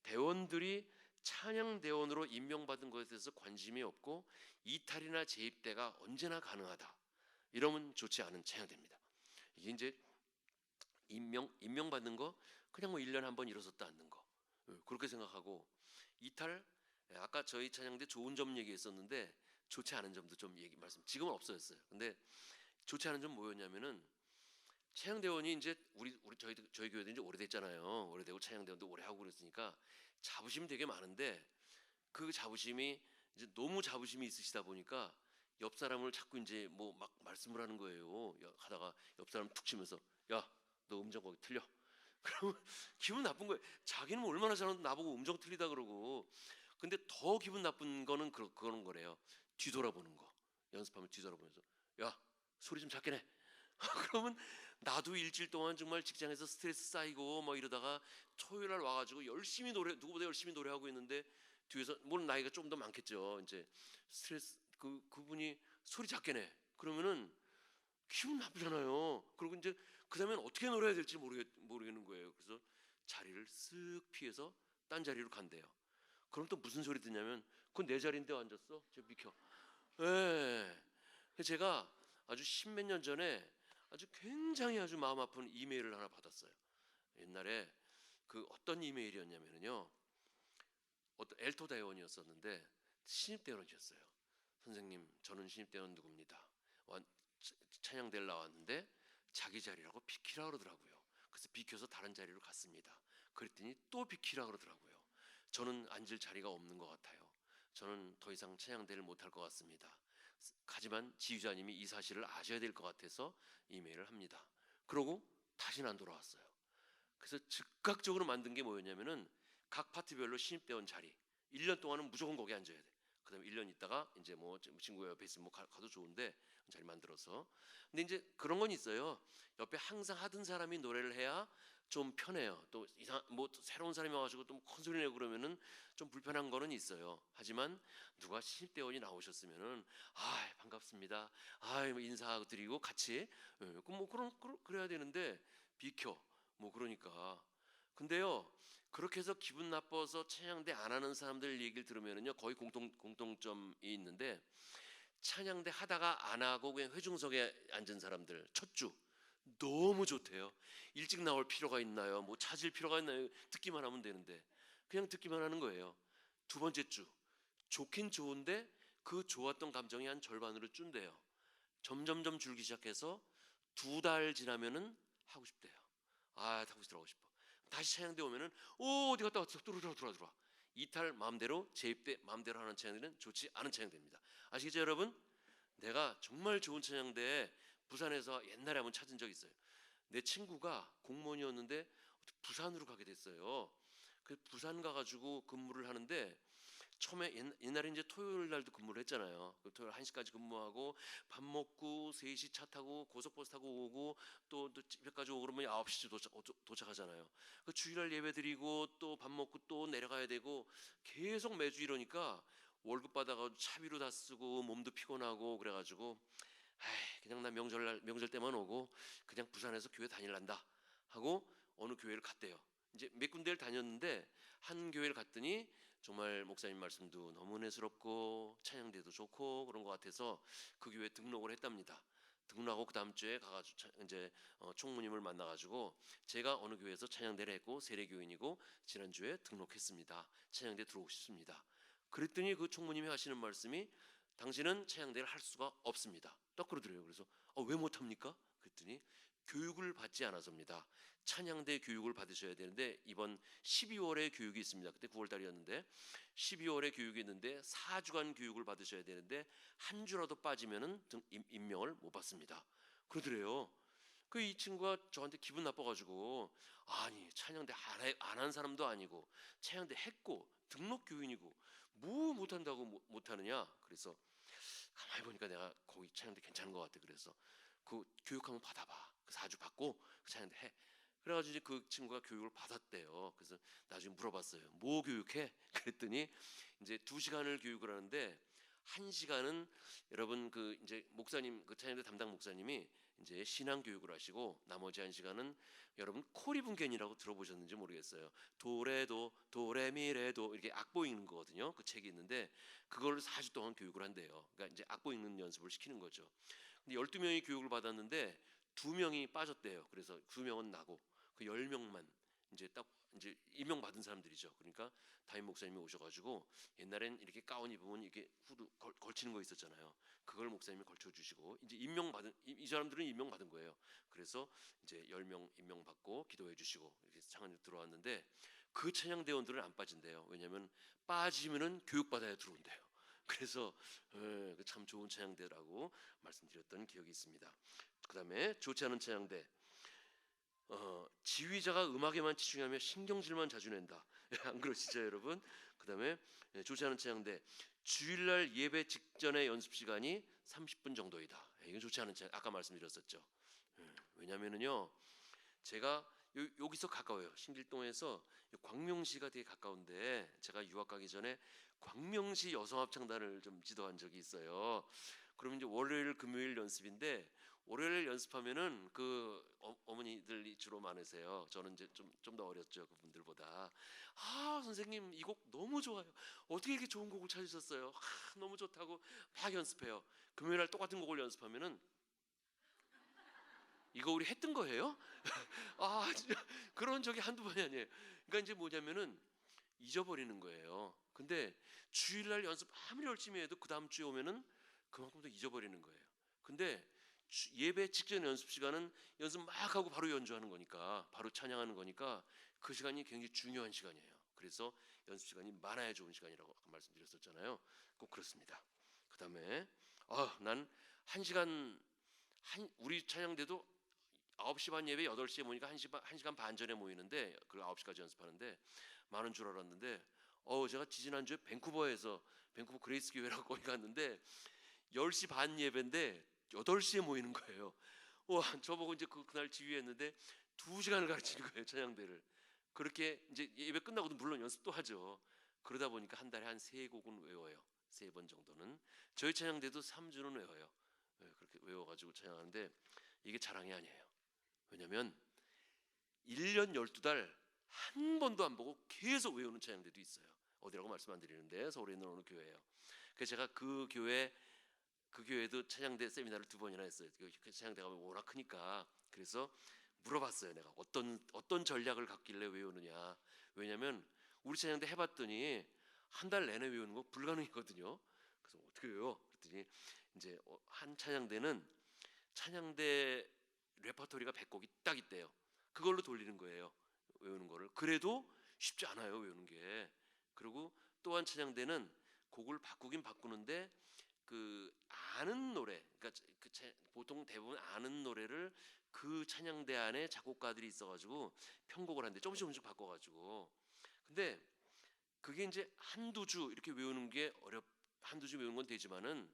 대원들이 찬양 대원으로 임명받은 것에 대해서 관심이 없고 이탈이나 재입대가 언제나 가능하다. 이러면 좋지 않은 찬양대입니다. 이게 이제 임명받는 거 그냥 뭐 1년에 한 번 일어섰다 앉는 거 그렇게 생각하고 이탈 아까 저희 찬양대 좋은 점 얘기했었는데 좋지 않은 점도 좀 말씀 지금은 없어졌어요. 근데 좋지 않은 점 뭐였냐면은 찬양대원이 이제 저희 교회도 이제 오래됐잖아요. 오래되고 찬양대원도 오래 하고 그랬으니까 자부심이 되게 많은데 그 자부심이 이제 너무 자부심이 있으시다 보니까 옆 사람을 자꾸 이제 뭐 막 말씀을 하는 거예요. 하다가 옆 사람 툭 치면서 야, 너 음정 거기 틀려. 그러면 기분 나쁜 거예요. 자기는 뭐 얼마나 잘하는데 나보고 음정 틀리다 그러고. 근데 더 기분 나쁜 거는 그런 거래요. 뒤돌아보는 거. 연습하면 뒤돌아보면서 야, 소리 좀 작게 내. 그러면 나도 일주일 동안 정말 직장에서 스트레스 쌓이고 뭐 이러다가 토요일 날 와가지고 열심히 누구보다 열심히 노래하고 있는데 뒤에서 물론 나이가 좀 더 많겠죠. 이제 스트레스 그분이 소리 작게 내. 그러면은 기분 나쁘잖아요. 그리고 이제 그 다음엔 어떻게 노래해야 될지 모르겠는 거예요. 그래서 자리를 쓱 피해서 딴 자리로 간대요. 그럼 또 무슨 소리 듣냐면 그건 내 자리인데 앉았어? 저 비켜. 예. 제가 아주 십몇 년 전에 아주 굉장히 아주 마음 아픈 이메일을 하나 받았어요. 옛날에 그 어떤 이메일이었냐면요. 어떤 엘토 대원이었었는데 신입대원이셨어요. 선생님, 저는 신입대원 누구입니다. 찬양대를 나왔는데 자기 자리라고 비키라 그러더라고요. 그래서 비켜서 다른 자리로 갔습니다. 그랬더니 또 비키라 그러더라고요. 저는 앉을 자리가 없는 것 같아요. 저는 더 이상 찬양대를 못할 것 같습니다. 하지만 지휘자님이 이 사실을 아셔야 될 것 같아서 이메일을 합니다. 그러고 다시는 안 돌아왔어요. 그래서 즉각적으로 만든 게 뭐였냐면은 각 파트별로 신입대원 자리 1년 동안은 무조건 거기 앉아야 돼. 그다음에 1년 있다가 이제 뭐 친구 옆에 있으면 뭐 가도 좋은데 자리 만들어서. 근데 이제 그런 건 있어요. 옆에 항상 하던 사람이 노래를 해야 좀 편해요. 또 뭐 새로운 사람이 와가지고 또 큰 소리 내고 그러면은 좀 불편한 거는 있어요. 하지만 누가 신입대원이 나오셨으면은 반갑습니다. 뭐 인사드리고 같이 뭐 그래야 되는데 비켜 뭐 그러니까. 근데요 그렇게 해서 기분 나빠서 찬양대 안 하는 사람들 얘기를 들으면은요 거의 공통점이 있는데 찬양대 하다가 안 하고 그냥 회중석에 앉은 사람들 첫 주 너무 좋대요. 일찍 나올 필요가 있나요? 뭐 찾을 필요가 있나요? 듣기만 하면 되는데 그냥 듣기만 하는 거예요. 두 번째 주 좋긴 좋은데 그 좋았던 감정이 한 절반으로 준대요. 점점점 줄기 시작해서 2달 지나면은 하고 싶대요. 다시 들어가고 싶어. 다시 찬양대 오면은 어디 갔다 왔어? 들어와. 이탈 마음대로 재입대 마음대로 하는 찬양대는 좋지 않은 찬양대입니다. 아시겠죠 여러분? 내가 정말 좋은 찬양대 부산에서 옛날에 한번 찾은 적이 있어요. 내 친구가 공무원이었는데 부산으로 가게 됐어요. 그 부산 가가지고 근무를 하는데 처음에 옛날에 이제 토요일 날도 근무를 했잖아요. 토요일 1시까지 근무하고 밥 먹고 3시 차 타고 고속버스 타고 오고 또 집에까지 오고 그러면 9시 도착하잖아요. 그 주일날 예배 드리고 또 밥 먹고 또 내려가야 되고 계속 매주 이러니까 월급 받아가지고 차비로 다 쓰고 몸도 피곤하고 그래가지고 그냥 나 명절 때만 오고 그냥 부산에서 교회 다닐란다 하고 어느 교회를 갔대요. 이제 몇 군데를 다녔는데 한 교회를 갔더니 정말 목사님 말씀도 너무 은혜스럽고 찬양대도 좋고 그런 것 같아서 그 교회에 등록을 했답니다. 등록하고 그 다음 주에 가가지고 이제 총무님을 만나가지고 제가 어느 교회에서 찬양대를 했고 세례교인이고 지난주에 등록했습니다. 찬양대 들어오고 싶습니다. 그랬더니 그 총무님이 하시는 말씀이 당신은 찬양대를 할 수가 없습니다. 딱 그러더래요. 그래서 왜 못합니까? 그랬더니 교육을 받지 않아서입니다. 찬양대 교육을 받으셔야 되는데 이번 12월에 교육이 있습니다. 그때 9월달이었는데 12월에 교육이 있는데 4주간 교육을 받으셔야 되는데 한 주라도 빠지면은 임명을 못 받습니다. 그러더래요. 그 이 친구가 저한테 기분 나빠가지고 아니 찬양대 안 한 사람도 아니고 찬양대 했고 등록 교인이고 뭐 못한다고 못하느냐. 그래서 가만히 보니까 내가 거기 찬양대 괜찮은 것 같아. 그래서 그 교육 한번 받아봐. 그 4주 받고 그 찬양대 해. 그래가지고 이제 그 친구가 교육을 받았대요. 그래서 나중에 물어봤어요. 뭐 교육해? 그랬더니 이제 2시간을 교육을 하는데 1시간은 여러분 그 이제 목사님 그 찬양대 담당 목사님이 이제 신앙 교육을 하시고 나머지 1시간은 여러분 코리분견이라고 들어보셨는지 모르겠어요. 도레도 도레미레도 이렇게 악보 읽는 거거든요. 그 책이 있는데 그걸 4주 동안 교육을 한대요. 그러니까 이제 악보 읽는 연습을 시키는 거죠. 근데 12명이 교육을 받았는데 2명이 빠졌대요. 그래서 2명은 나고 그 10명만 이제 딱 이제 임명 받은 사람들이죠. 그러니까 담임 목사님이 오셔가지고 옛날엔 이렇게 가운 입으면 이게 후드 걸치는 거 있었잖아요. 그걸 목사님이 걸쳐주시고 이제 임명 받은 이 사람들은 임명 받은 거예요. 그래서 이제 10명 임명 받고 기도해 주시고 이렇게 창안에 들어왔는데 그 찬양대원들은 안 빠진대요. 왜냐하면 빠지면은 교육 받아야 들어온대요. 그래서 참 좋은 찬양대라고 말씀드렸던 기억이 있습니다. 그다음에 좋지 않은 찬양대. 지휘자가 음악에만 치중하며 신경질만 자주 낸다. 안 그러시죠, 여러분? 그다음에 좋지 않은 찬양대. 주일날 예배 직전의 연습 시간이 30분 정도이다. 이건 좋지 않은 찬양. 아까 말씀드렸었죠. 왜냐면은요, 제가 여기서 가까워요. 신길동에서 광명시가 되게 가까운데 제가 유학 가기 전에 광명시 여성합창단을 좀 지도한 적이 있어요. 그러면 이제 월요일 금요일 연습인데 월요일 연습하면은 그 어머니들이 주로 많으세요. 저는 이제 좀 더 어렸죠, 그분들보다. 아 선생님 이 곡 너무 좋아요. 어떻게 이렇게 좋은 곡을 찾으셨어요? 너무 좋다고 막 연습해요. 금요일 날 똑같은 곡을 연습하면은 이거 우리 했던 거예요? 아 진짜 그런 적이 한두 번이 아니에요. 그러니까 이제 뭐냐면은 잊어버리는 거예요. 근데 주일날 연습 아무리 열심히 해도 그 다음 주에 오면은 그만큼 더 잊어버리는 거예요. 근데 예배 직전 연습 시간은 연습 막 하고 바로 연주하는 거니까 바로 찬양하는 거니까 그 시간이 굉장히 중요한 시간이에요. 그래서 연습 시간이 많아야 좋은 시간이라고 아까 말씀드렸었잖아요. 꼭 그렇습니다. 그 다음에 난 1시간 우리 찬양대도 9시 반 예배 8시에 모이니까 1시간 반 전에 모이는데 그 9시까지 연습하는데 많은 줄 알았는데 제가 지난주에 밴쿠버 그레이스 교회라고 거기 갔는데 10시 반 예배인데 8시에 모이는 거예요. 와, 저보고 이제 그날 지휘했는데 2시간을 가르치는 거예요, 찬양대를. 그렇게 이제 예배 끝나고도 물론 연습도 하죠. 그러다 보니까 한 달에 한 3곡은 외워요. 3번 정도는. 저희 찬양대도 3주는 외워요. 그렇게 외워가지고 찬양하는데 이게 자랑이 아니에요. 왜냐면 1년 12달 한 번도 안 보고 계속 외우는 찬양대도 있어요. 어디라고 말씀 안 드리는데 서울에 있는 어느 교회예요. 그래서 제가 그 교회도 찬양대 세미나를 2번이나 했어요. 그 찬양대가 워낙 크니까. 그래서 물어봤어요. 내가 어떤 전략을 갖길래 외우느냐. 왜냐면 우리 찬양대 해봤더니 한 달 내내 외우는 거 불가능이거든요. 그래서 어떻게 외워? 그랬더니 이제 한 찬양대는 찬양대 레퍼토리가 100곡이 딱 있대요. 그걸로 돌리는 거예요. 외우는 거를. 그래도 쉽지 않아요, 외우는 게. 그리고 또 한 찬양대는 곡을 바꾸긴 바꾸는데 그 아는 노래, 그러니까 보통 대부분 아는 노래를 그 찬양대 안에 작곡가들이 있어가지고 편곡을 하는데 조금씩 바꿔가지고. 근데 그게 이제 한두 주 이렇게 외우는 게 한두 주 외우는 건 되지만은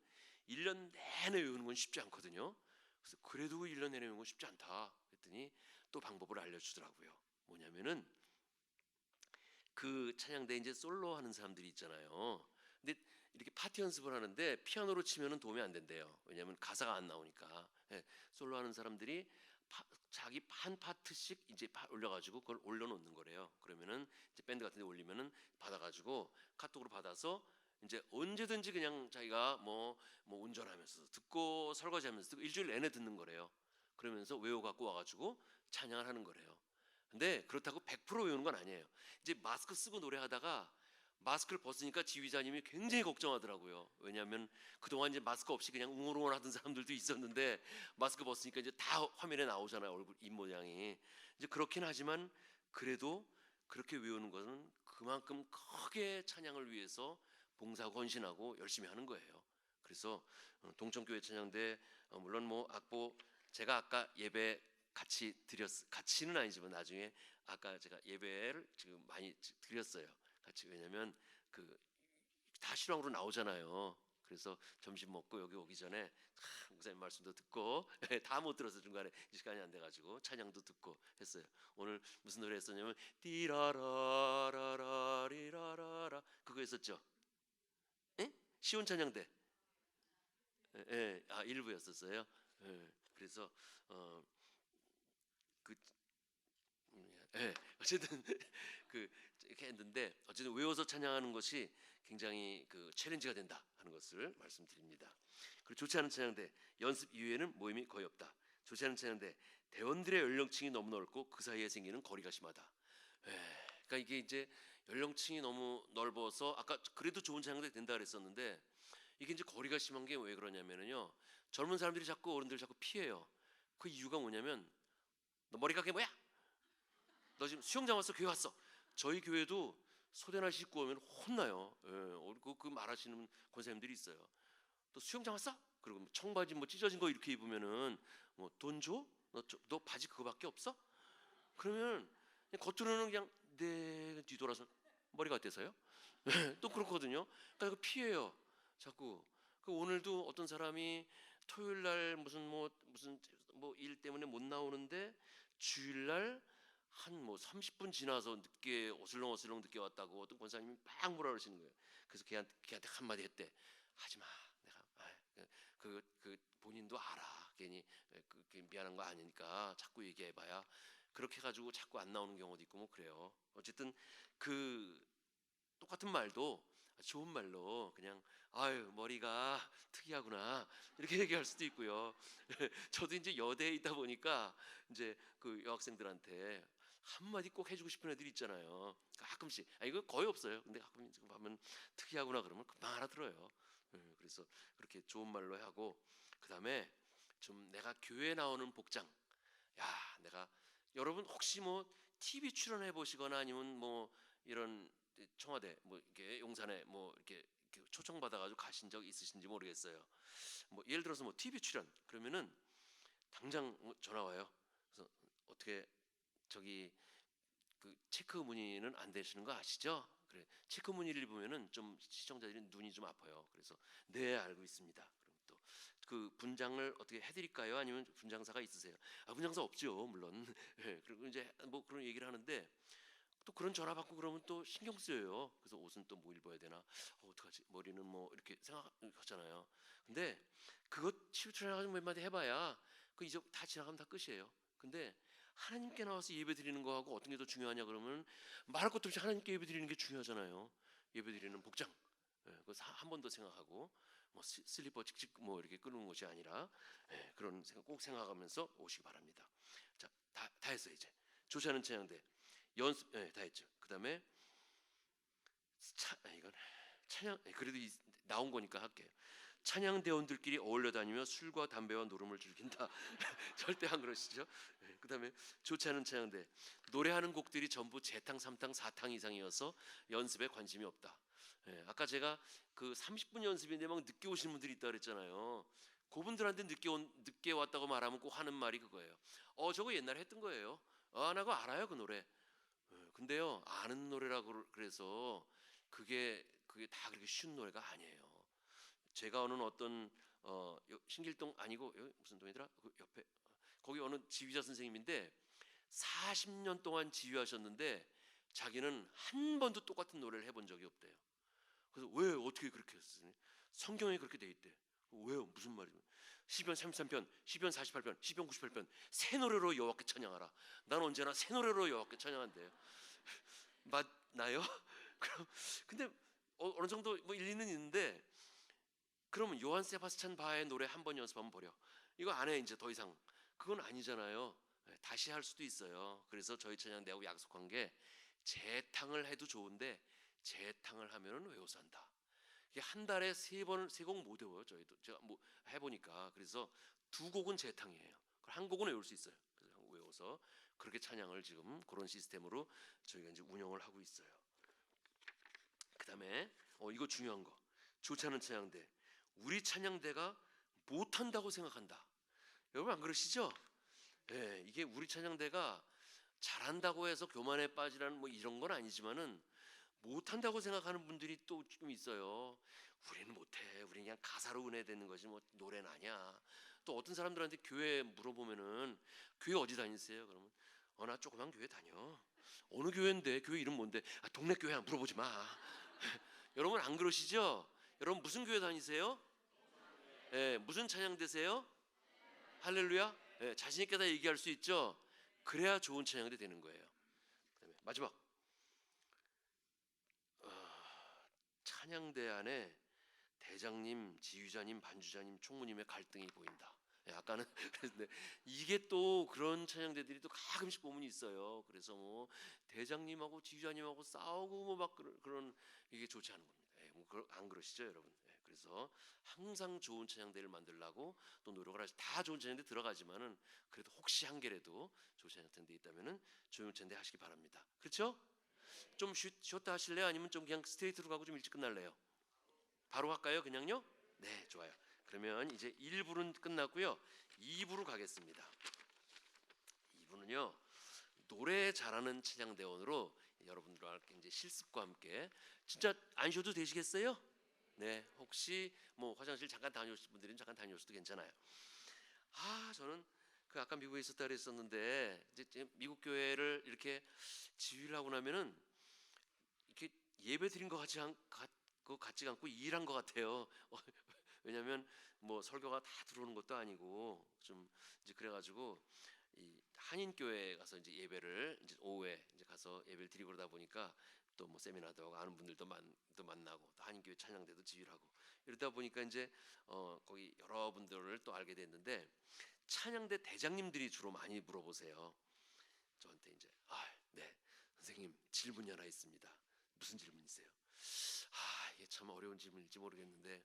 1년 내내 외우는 건 쉽지 않거든요. 그래서 그래도 1년 내내 외우는 건 쉽지 않다. 그랬더니 또 방법을 알려주더라고요. 뭐냐면은 그 찬양대 이제 솔로 하는 사람들이 있잖아요. 근데 이렇게 파티 연습을 하는데 피아노로 치면은 도움이 안 된대요. 왜냐하면 가사가 안 나오니까. 솔로 하는 사람들이 자기 한 파트씩 이제 올려가지고 그걸 올려놓는 거래요. 그러면은 이제 밴드 같은데 올리면은 받아가지고 카톡으로 받아서 이제 언제든지 그냥 자기가 뭐 운전하면서 듣고 설거지하면서 듣고 일주일 내내 듣는 거래요. 그러면서 외워갖고 와가지고 찬양을 하는 거래요. 근데 그렇다고 100% 외우는 건 아니에요. 이제 마스크 쓰고 노래하다가 마스크를 벗으니까 지휘자님이 굉장히 걱정하더라고요. 왜냐하면 그동안 이제 마스크 없이 그냥 웅얼웅얼 하던 사람들도 있었는데 마스크 벗으니까 이제 다 화면에 나오잖아요. 얼굴 입 모양이. 이제 그렇긴 하지만 그래도 그렇게 외우는 것은 그만큼 크게 찬양을 위해서 봉사 헌신하고 열심히 하는 거예요. 그래서 동천교회 찬양대 물론 뭐 악보 제가 아까 예배 같이는 아니지만 나중에 아까 제가 예배를 지금 많이 드렸어요. 같이. 왜냐면 그 다 실황으로 나오잖아요. 그래서 점심 먹고 여기 오기 전에 목사님 말씀도 듣고 다 못 들어서 중간에 시간이 안 돼가지고 찬양도 듣고 했어요. 오늘 무슨 노래 했었냐면 띠라라라라리라라라 그거 했었죠. 예? 시온 찬양대. 예, 예. 아 일부였었어요. 예. 그래서 그 예. 어쨌든 그 이렇게 했는데 어쨌든 외워서 찬양하는 것이 굉장히 그 챌린지가 된다 하는 것을 말씀드립니다. 그리고 좋지 않은 찬양대 연습 이후에는 모임이 거의 없다. 좋지 않은 찬양대 대원들의 연령층이 너무 넓고 그 사이에 생기는 거리가 심하다. 예. 그러니까 이게 이제 연령층이 너무 넓어서 아까 그래도 좋은 찬양대 된다 그랬었는데 이게 이제 거리가 심한 게 왜 그러냐면은요. 젊은 사람들이 자꾸 어른들 자꾸 피해요. 그 이유가 뭐냐면 너 머리 깎게 뭐야? 너 지금 수영장 왔어? 교회 왔어? 저희 교회도 소대나 씻고 오면 혼나요. 예, 그 말하시는 권사님들이 있어요. 너 수영장 왔어? 그리고 청바지 뭐 찢어진 거 이렇게 입으면은 뭐 돈 줘? 너 바지 그거밖에 없어? 그러면 그냥 겉으로는 그냥 네 뒤돌아서 머리가 어때서요? 또 그렇거든요. 그러니까 이거 피해요. 자꾸. 그 오늘도 어떤 사람이 토요일 날 무슨 뭐 일 때문에 못 나오는데 주일 날 한 뭐 30분 지나서 늦게 어슬렁어슬렁 늦게 왔다고 어떤 권사님이 막 뭐라 그러시는 거예요. 그래서 걔한테 한마디 했대. 하지 마. 내가 그 본인도 알아. 괜히 미안한 거 아니니까 자꾸 얘기해봐야 그렇게 해가지고 자꾸 안 나오는 경우도 있고 뭐 그래요. 어쨌든 그 똑같은 말도 좋은 말로 그냥 아유 머리가 특이하구나 이렇게 얘기할 수도 있고요. 저도 이제 여대에 있다 보니까 이제 그 여학생들한테 한마디 꼭 해주고 싶은 애들이 있잖아요. 가끔씩 이거 거의 없어요. 근데 가끔 지금 하면 특이하구나 그러면 금방 알아들어요. 그래서 그렇게 좋은 말로 하고 그 다음에 좀 내가 교회 나오는 복장 내가 여러분 혹시 뭐 TV 출연해 보시거나 아니면 뭐 이런 청와대 뭐 이렇게 용산에 뭐 이렇게 초청 받아가지고 가신 적 있으신지 모르겠어요. 뭐 예를 들어서 뭐 TV 출연 그러면은 당장 전화 와요. 그래서 어떻게 저기 그 체크 문의는 안 되시는 거 아시죠? 그래 체크 문의를 보면은 좀 시청자들이 눈이 좀 아파요. 그래서 네 알고 있습니다. 그럼 또 그 분장을 어떻게 해드릴까요? 아니면 분장사가 있으세요? 분장사 없죠, 물론. 예, 그리고 이제 뭐 그런 얘기를 하는데 또 그런 전화 받고 그러면 또 신경 쓰여요. 그래서 옷은 또 뭐 입어야 되나? 어떡하지? 머리는 뭐 이렇게 생각하잖아요. 근데 그것 치우쳐가지고 몇 마디 해봐야 그 이제 다 지나가면 다 끝이에요. 근데 하나님께 나와서 예배 드리는 거하고 어떤 게 더 중요하냐 그러면 말할 것도 없이 하나님께 예배 드리는 게 중요하잖아요. 예배 드리는 복장. 그거 한 번 더 생각하고 뭐 슬리퍼 직직 뭐 이렇게 끊는 것이 아니라 그런 생각 꼭 생각하면서 오시기 바랍니다. 자, 다 했어요 이제. 좋지 않은 찬양대 연습 다 했죠. 그다음에 이건 찬양 그래도 나온 거니까 할게요. 찬양 대원들끼리 어울려 다니며 술과 담배와 노름을 즐긴다. 절대 안 그러시죠? 그다음에 좋지 않은 찬양대 노래하는 곡들이 전부 재탕, 3탕, 4탕 이상이어서 연습에 관심이 없다. 아까 제가 그 30분 연습인데 막 늦게 오시는 분들이 있다 그랬잖아요. 그분들한테 늦게 왔다고 말하면 꼭 하는 말이 그거예요. 저거 옛날에 했던 거예요. 나 그거 알아요 그 노래. 근데요 아는 노래라고 그래서 그게 다 그렇게 쉬운 노래가 아니에요. 제가 아는 어떤 신길동 아니고 여기 무슨 동이더라? 그 옆에 거기 어느 지휘자 선생님인데 40년 동안 지휘하셨는데 자기는 한 번도 똑같은 노래를 해본 적이 없대요. 그래서 왜 어떻게 그렇게 했으니? 성경에 그렇게 돼 있대. 왜요? 무슨 말이죠? 시편 33편, 시편 48편, 시편 98편 새 노래로 여호와께 찬양하라. 난 언제나 새 노래로 여호와께 찬양한대요. 맞나요? 그럼 근데 어느 정도 뭐 일리는 있는데 그러면 요한 세바스찬 바의 노래 한 번 연습하면 버려. 이거 안 해 이제 더 이상. 그건 아니잖아요. 다시 할 수도 있어요. 그래서 저희 찬양대하고 약속한 게 재탕을 해도 좋은데 재탕을 하면은 외워서 한다. 이게 한 달에 세 곡 못 외워요. 저희도 제가 뭐 해보니까 그래서 두 곡은 재탕이에요. 한 곡은 외울 수 있어요. 그래서 외워서 그렇게 찬양을 지금 그런 시스템으로 저희가 이제 운영을 하고 있어요. 그다음에 이거 중요한 거. 좋지 않은 찬양대. 우리 찬양대가 못한다고 생각한다. 여러분 안 그러시죠? 예, 이게 우리 찬양대가 잘한다고 해서 교만에 빠지라는 뭐 이런 건 아니지만은 못한다고 생각하는 분들이 또 좀 있어요. 우리는 못해. 우리 그냥 가사로 은혜 되는 거지 뭐 노래는 아니야. 또 어떤 사람들한테 교회 물어보면은 교회 어디 다니세요? 그러면 나 조그만 교회 다녀. 어느 교회인데? 교회 이름 뭔데? 동네 교회야. 물어보지 마. 여러분 안 그러시죠? 여러분 무슨 교회 다니세요? 예, 무슨 찬양대세요? 할렐루야. 예, 자신 있게 다 얘기할 수 있죠. 그래야 좋은 찬양대 되는 거예요. 그다음에 마지막 찬양대 안에 대장님, 지휘자님, 반주자님, 총무님의 갈등이 보인다. 예, 아까는 그랬는데 이게 또 그런 찬양대들이 또 가끔씩 보면 있어요. 그래서 뭐 대장님하고 지휘자님하고 싸우고 뭐 막 그런 이게 좋지 않은 겁니다. 예, 안 그러시죠, 여러분? 예, 그래서 항상 좋은 찬양대를 만들려고 또 노력을 하시. 다 좋은 찬양대 들어가지만은 그래도 혹시 한 개라도 좋은 찬양대 있다면은 좋은 찬양대 하시기 바랍니다. 그렇죠? 좀 쉬었다 하실래요? 아니면 좀 그냥 스트레이트로 가고 좀 일찍 끝날래요? 바로 할까요? 그냥요? 네, 좋아요. 그러면 이제 1부는 끝났고요. 2부로 가겠습니다. 2부는요. 노래 잘하는 찬양대원으로 여러분들과 함께 이제 실습과 함께 진짜 안 쉬어도 되시겠어요? 네, 혹시 뭐 화장실 잠깐 다녀오실 분들은 잠깐 다녀오셔도 괜찮아요. 저는 그 아까 미국에 있었다 그랬었는데 이제 미국 교회를 이렇게 지휘를 하고 나면은 이렇게 예배 드린 것 같지가 않고 일한 것 같아요. 왜냐하면 뭐 설교가 다 들어오는 것도 아니고 좀 이제 그래가지고 이 한인 교회 가서 이제 예배를 이제 오후에 이제 가서 예배를 드리고 그러다 보니까 또 뭐 세미나도 하고 아는 분들도 또 만나고 또 한인 교회 찬양대도 지휘를 하고 이러다 보니까 이제 거기 여러분들을 또 알게 됐는데 찬양대 대장님들이 주로 많이 물어보세요. 저한테 이제 네 선생님 질문이 하나 있습니다. 무슨 질문이세요? 이게 참 어려운 질문일지 모르겠는데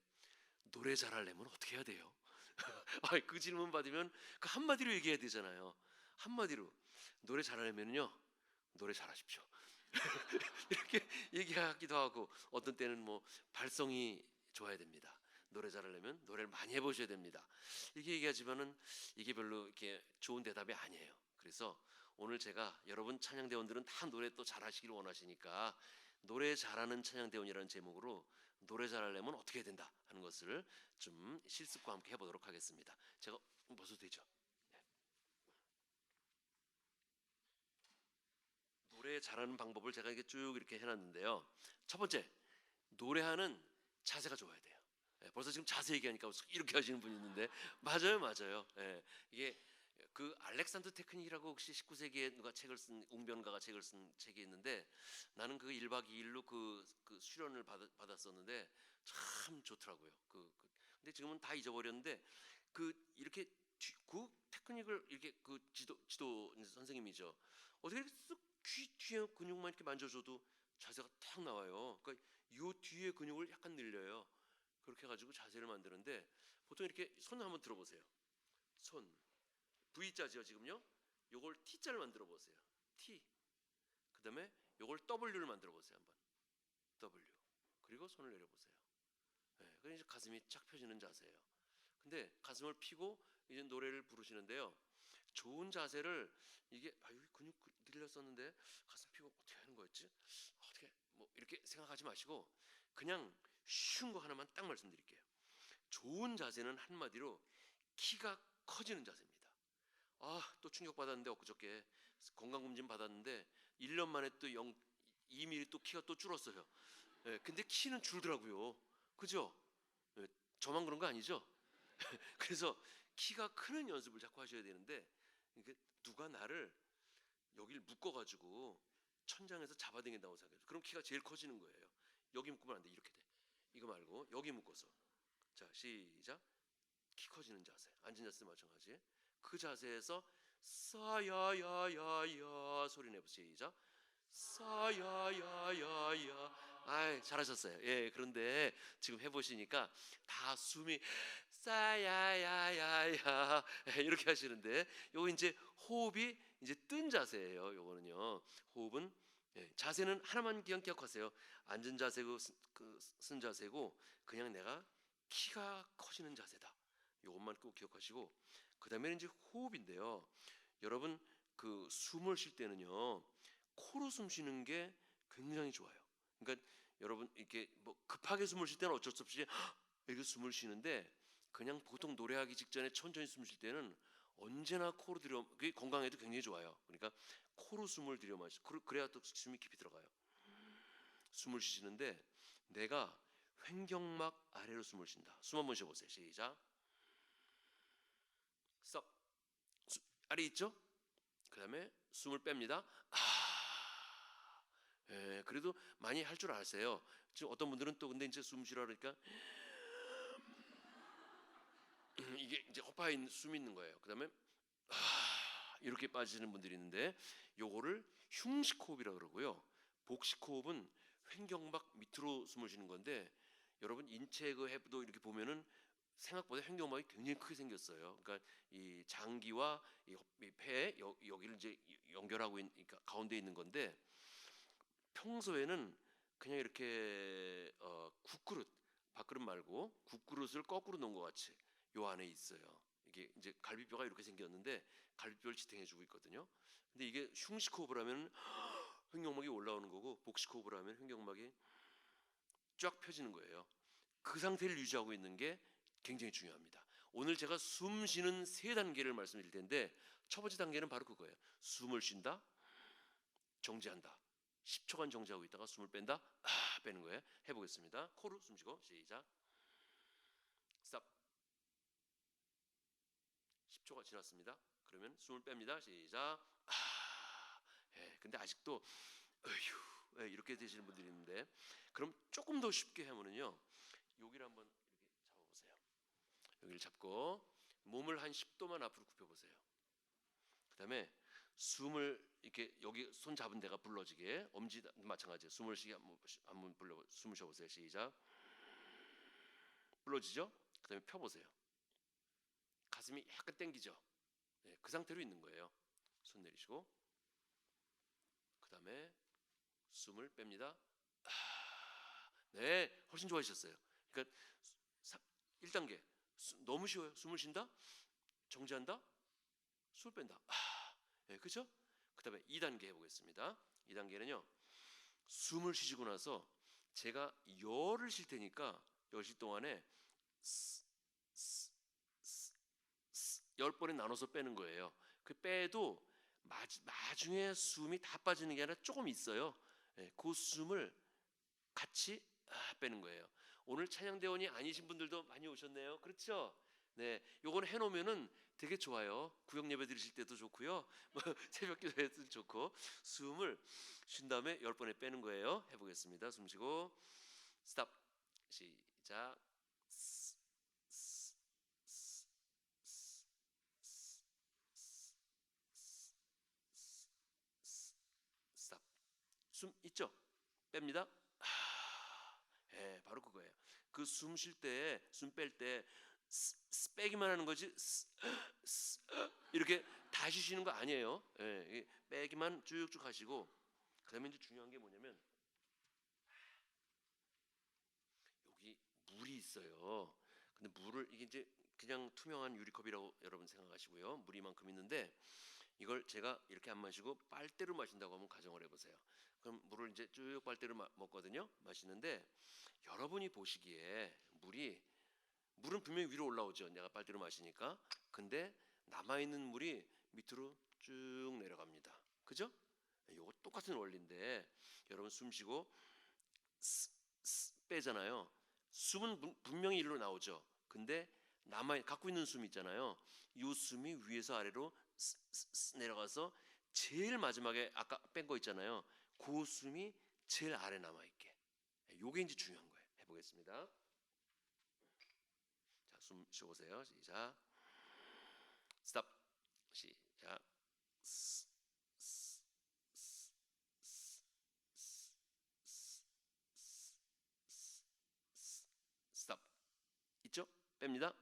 노래 잘하려면 어떻게 해야 돼요? 그 질문 받으면 그 한마디로 얘기해야 되잖아요. 한마디로 노래 잘하려면요 노래 잘하십시오. 이렇게 얘기하기도 하고 어떤 때는 뭐 발성이 좋아야 됩니다. 노래 잘하려면 노래를 많이 해보셔야 됩니다. 이렇게 얘기하지만은 이게 별로 이렇게 좋은 대답이 아니에요. 그래서 오늘 제가 여러분 찬양대원들은 다 노래 또 잘하시기를 원하시니까 노래 잘하는 찬양대원이라는 제목으로 노래 잘하려면 어떻게 해야 된다 하는 것을 좀 실습과 함께 해보도록 하겠습니다. 제가 벗어도 되죠? 네. 노래 잘하는 방법을 제가 이렇게 쭉 이렇게 해놨는데요. 첫 번째, 노래하는 자세가 좋아야 돼요. 벌써 지금 자세 얘기하니까 이렇게 하시는 분이 있는데 맞아요. 이게 그 알렉산더 테크닉이라고 혹시 19세기에 누가 책을 쓴 웅변가가 책을 쓴 책이 있는데 나는 그 1박 2일로 그 수련을 받았었는데 참 좋더라고요. 근데 지금은 다 잊어버렸는데 이렇게 그 테크닉을 이렇게 그 지도 선생님이죠. 어떻게 이렇게 쓱귀 뒤에 근육만 이렇게 만져줘도 자세가 탁 나와요. 그러니까 요 뒤에 근육을 약간 늘려요. 그렇게 해가지고 자세를 만드는데 보통 이렇게 손 한번 들어보세요. 손 V자죠 지금요. 요걸 T자를 만들어 보세요. T. 그다음에 요걸 W를 만들어 보세요 한번. W. 그리고 손을 내려보세요. 그래서 이제 가슴이 쫙 펴지는 자세예요. 근데 가슴을 펴고 이제 노래를 부르시는데요. 좋은 자세를 이게 근육 늘렸었는데 가슴 펴고 어떻게 하는 거였지? 어떻게 뭐 이렇게 생각하지 마시고 그냥 쉬운 거 하나만 딱 말씀드릴게요. 좋은 자세는 한마디로 키가 커지는 자세입니다. 또 충격받았는데 엊그저께 건강검진 받았는데 1년 만에 또 2mm 또 키가 또 줄었어요. 근데 키는 줄더라고요. 그죠? 저만 그런 거 아니죠? 그래서 키가 크는 연습을 자꾸 하셔야 되는데 이게 누가 나를 여기를 묶어가지고 천장에서 잡아당긴다고 생각해요. 그럼 키가 제일 커지는 거예요. 여기 묶으면 안 돼. 이렇게 돼. 이거 말고 여기 묶어서. 자, 시작. 키 커지는 자세. 앉은 자세 마찬가지. 그 자세에서 싸야야야야 소리 내보세요. 시작. 싸야야야야. 잘하셨어요. 그런데 지금 해보시니까 다 숨이 싸야야야야 이렇게 하시는데 요거 이제 호흡이 이제 뜬 자세예요. 요거는요. 호흡은 자세는 하나만 그냥 기억하세요. 앉은 자세고 쓴 자세고 그냥 내가 키가 커지는 자세다. 요것만 꼭 기억하시고 그 다음에는 이제 호흡인데요. 여러분 그 숨을 쉴 때는요 코로 숨 쉬는 게 굉장히 좋아요. 그러니까 여러분 이렇게 뭐 급하게 숨을 쉴 때는 어쩔 수 없이 이렇게 숨을 쉬는데 그냥 보통 노래하기 직전에 천천히 숨 쉴 때는 언제나 코로 들여 그게 건강에도 굉장히 좋아요. 그러니까 코로 숨을 들여 마시. 그래야 또 숨이 깊이 들어가요. 숨을 쉬시는데 내가 횡격막 아래로 숨을 쉰다. 숨 한번 쉬어보세요. 시작. 썩 아래 있죠? 그 다음에 숨을 뺍니다. 예, 그래도 많이 할 줄 아세요. 지금 어떤 분들은 또 근데 이제 숨 쉬라 그러니까 이게 이제 허파에 숨 있는 거예요. 그 다음에 이렇게 빠지는 분들이 있는데 요거를 흉식호흡이라고 그러고요. 복식호흡은 횡격막 밑으로 숨을 쉬는 건데 여러분 인체 그 해부도 이렇게 보면은 생각보다 횡격막이 굉장히 크게 생겼어요. 그러니까 이 장기와 이 폐 여기를 이제 연결하고 있는 그러니까 가운데 있는 건데 평소에는 그냥 이렇게 국그릇 밥그릇 말고 국그릇을 거꾸로 놓은 것 같이 요 안에 있어요. 이게 이제 갈비뼈가 이렇게 생겼는데 갈비뼈를 지탱해주고 있거든요. 근데 이게 흉식호흡을 하면 횡격막이 올라오는 거고 복식호흡을 하면 횡격막이 쫙 펴지는 거예요. 그 상태를 유지하고 있는 게 굉장히 중요합니다. 오늘 제가 숨 쉬는 세 단계를 말씀드릴 텐데 첫 번째 단계는 바로 그거예요. 숨을 쉰다, 정지한다. 10초간 정지하고 있다가 숨을 뺀다, 빼는 거예요. 해보겠습니다. 코로 숨 쉬고 시작. 스탑. 10초가 지났습니다. 그러면 숨을 뺍니다. 시작. 예, 근데 아직도 어휴, 예, 이렇게 되시는 분들이 있는데 그럼 조금 더 쉽게 하면은요. 여기를 한번 이렇게 잡아보세요. 여기를 잡고 몸을 한 10도만 앞으로 굽혀보세요. 그 다음에 숨을 이렇게 여기 손 잡은 데가 불러지게 엄지 마찬가지예요. 숨을 쉬게 한번 불러 숨을 쉬어보세요. 시작. 불러지죠? 그 다음에 펴보세요. 가슴이 약간 당기죠? 네, 그 상태로 있는 거예요. 손 내리시고 그 다음에 숨을 뺍니다. 네, 훨씬 좋아지셨어요. 그러니까 1단계 너무 쉬워요. 숨을 쉰다, 정지한다, 숨을 뺀다. 네, 그렇죠? 그 다음에 2단계 해보겠습니다. 2단계는요. 숨을 쉬시고 나서 제가 열을 쉴 테니까 열 쉴 동안에 10번에 나눠서 빼는 거예요. 그 빼도 나중에 숨이 다 빠지는 게 아니라 조금 있어요. 네, 그 숨을 같이 빼는 거예요. 오늘 찬양대원이 아니신 분들도 많이 오셨네요. 그렇죠? 네, 요거는 해놓으면은 되게 좋아요. 구역 예배 드리실 때도 좋고요. 새벽 기도에도 좋고 숨을 쉰 다음에 10번에 빼는 거예요. 해보겠습니다. 숨 쉬고 스탑. 시작. 스탑. 숨 있죠? 뺍니다. 예, 바로 그거예요. 그 숨 쉴 때, 숨 뺄 때 빼기만 하는 거지 이렇게 다 쉬시는 거 아니에요. 예, 빼기만 쭉쭉 하시고 그다음에 이제 중요한 게 뭐냐면 여기 물이 있어요. 근데 물을 이게 이제 그냥 투명한 유리컵이라고 여러분 생각하시고요. 물이 만큼 있는데 이걸 제가 이렇게 안 마시고 빨대로 마신다고 하면 가정을 해보세요. 그럼 물을 이제 쭉 빨대로 먹거든요. 마시는데 여러분이 보시기에 물은 분명히 위로 올라오죠. 내가 빨대로 마시니까. 근데 남아있는 물이 밑으로 쭉 내려갑니다. 그죠? 이거 똑같은 원리인데 여러분 숨 쉬고 빼잖아요. 숨은 분명히 일로 나오죠. 근데 갖고 있는 숨 있잖아요. 이 숨이 위에서 아래로 내려가서 제일 마지막에 아까 뺀 거 있잖아요. 그 숨이 제일 아래 남아있게. 요게 이제 중요한 거예요. 해보겠습니다. 자, 숨 쉬어보세요. 시작. 스탑. 시작. 스탑. 있죠? 뺍니다.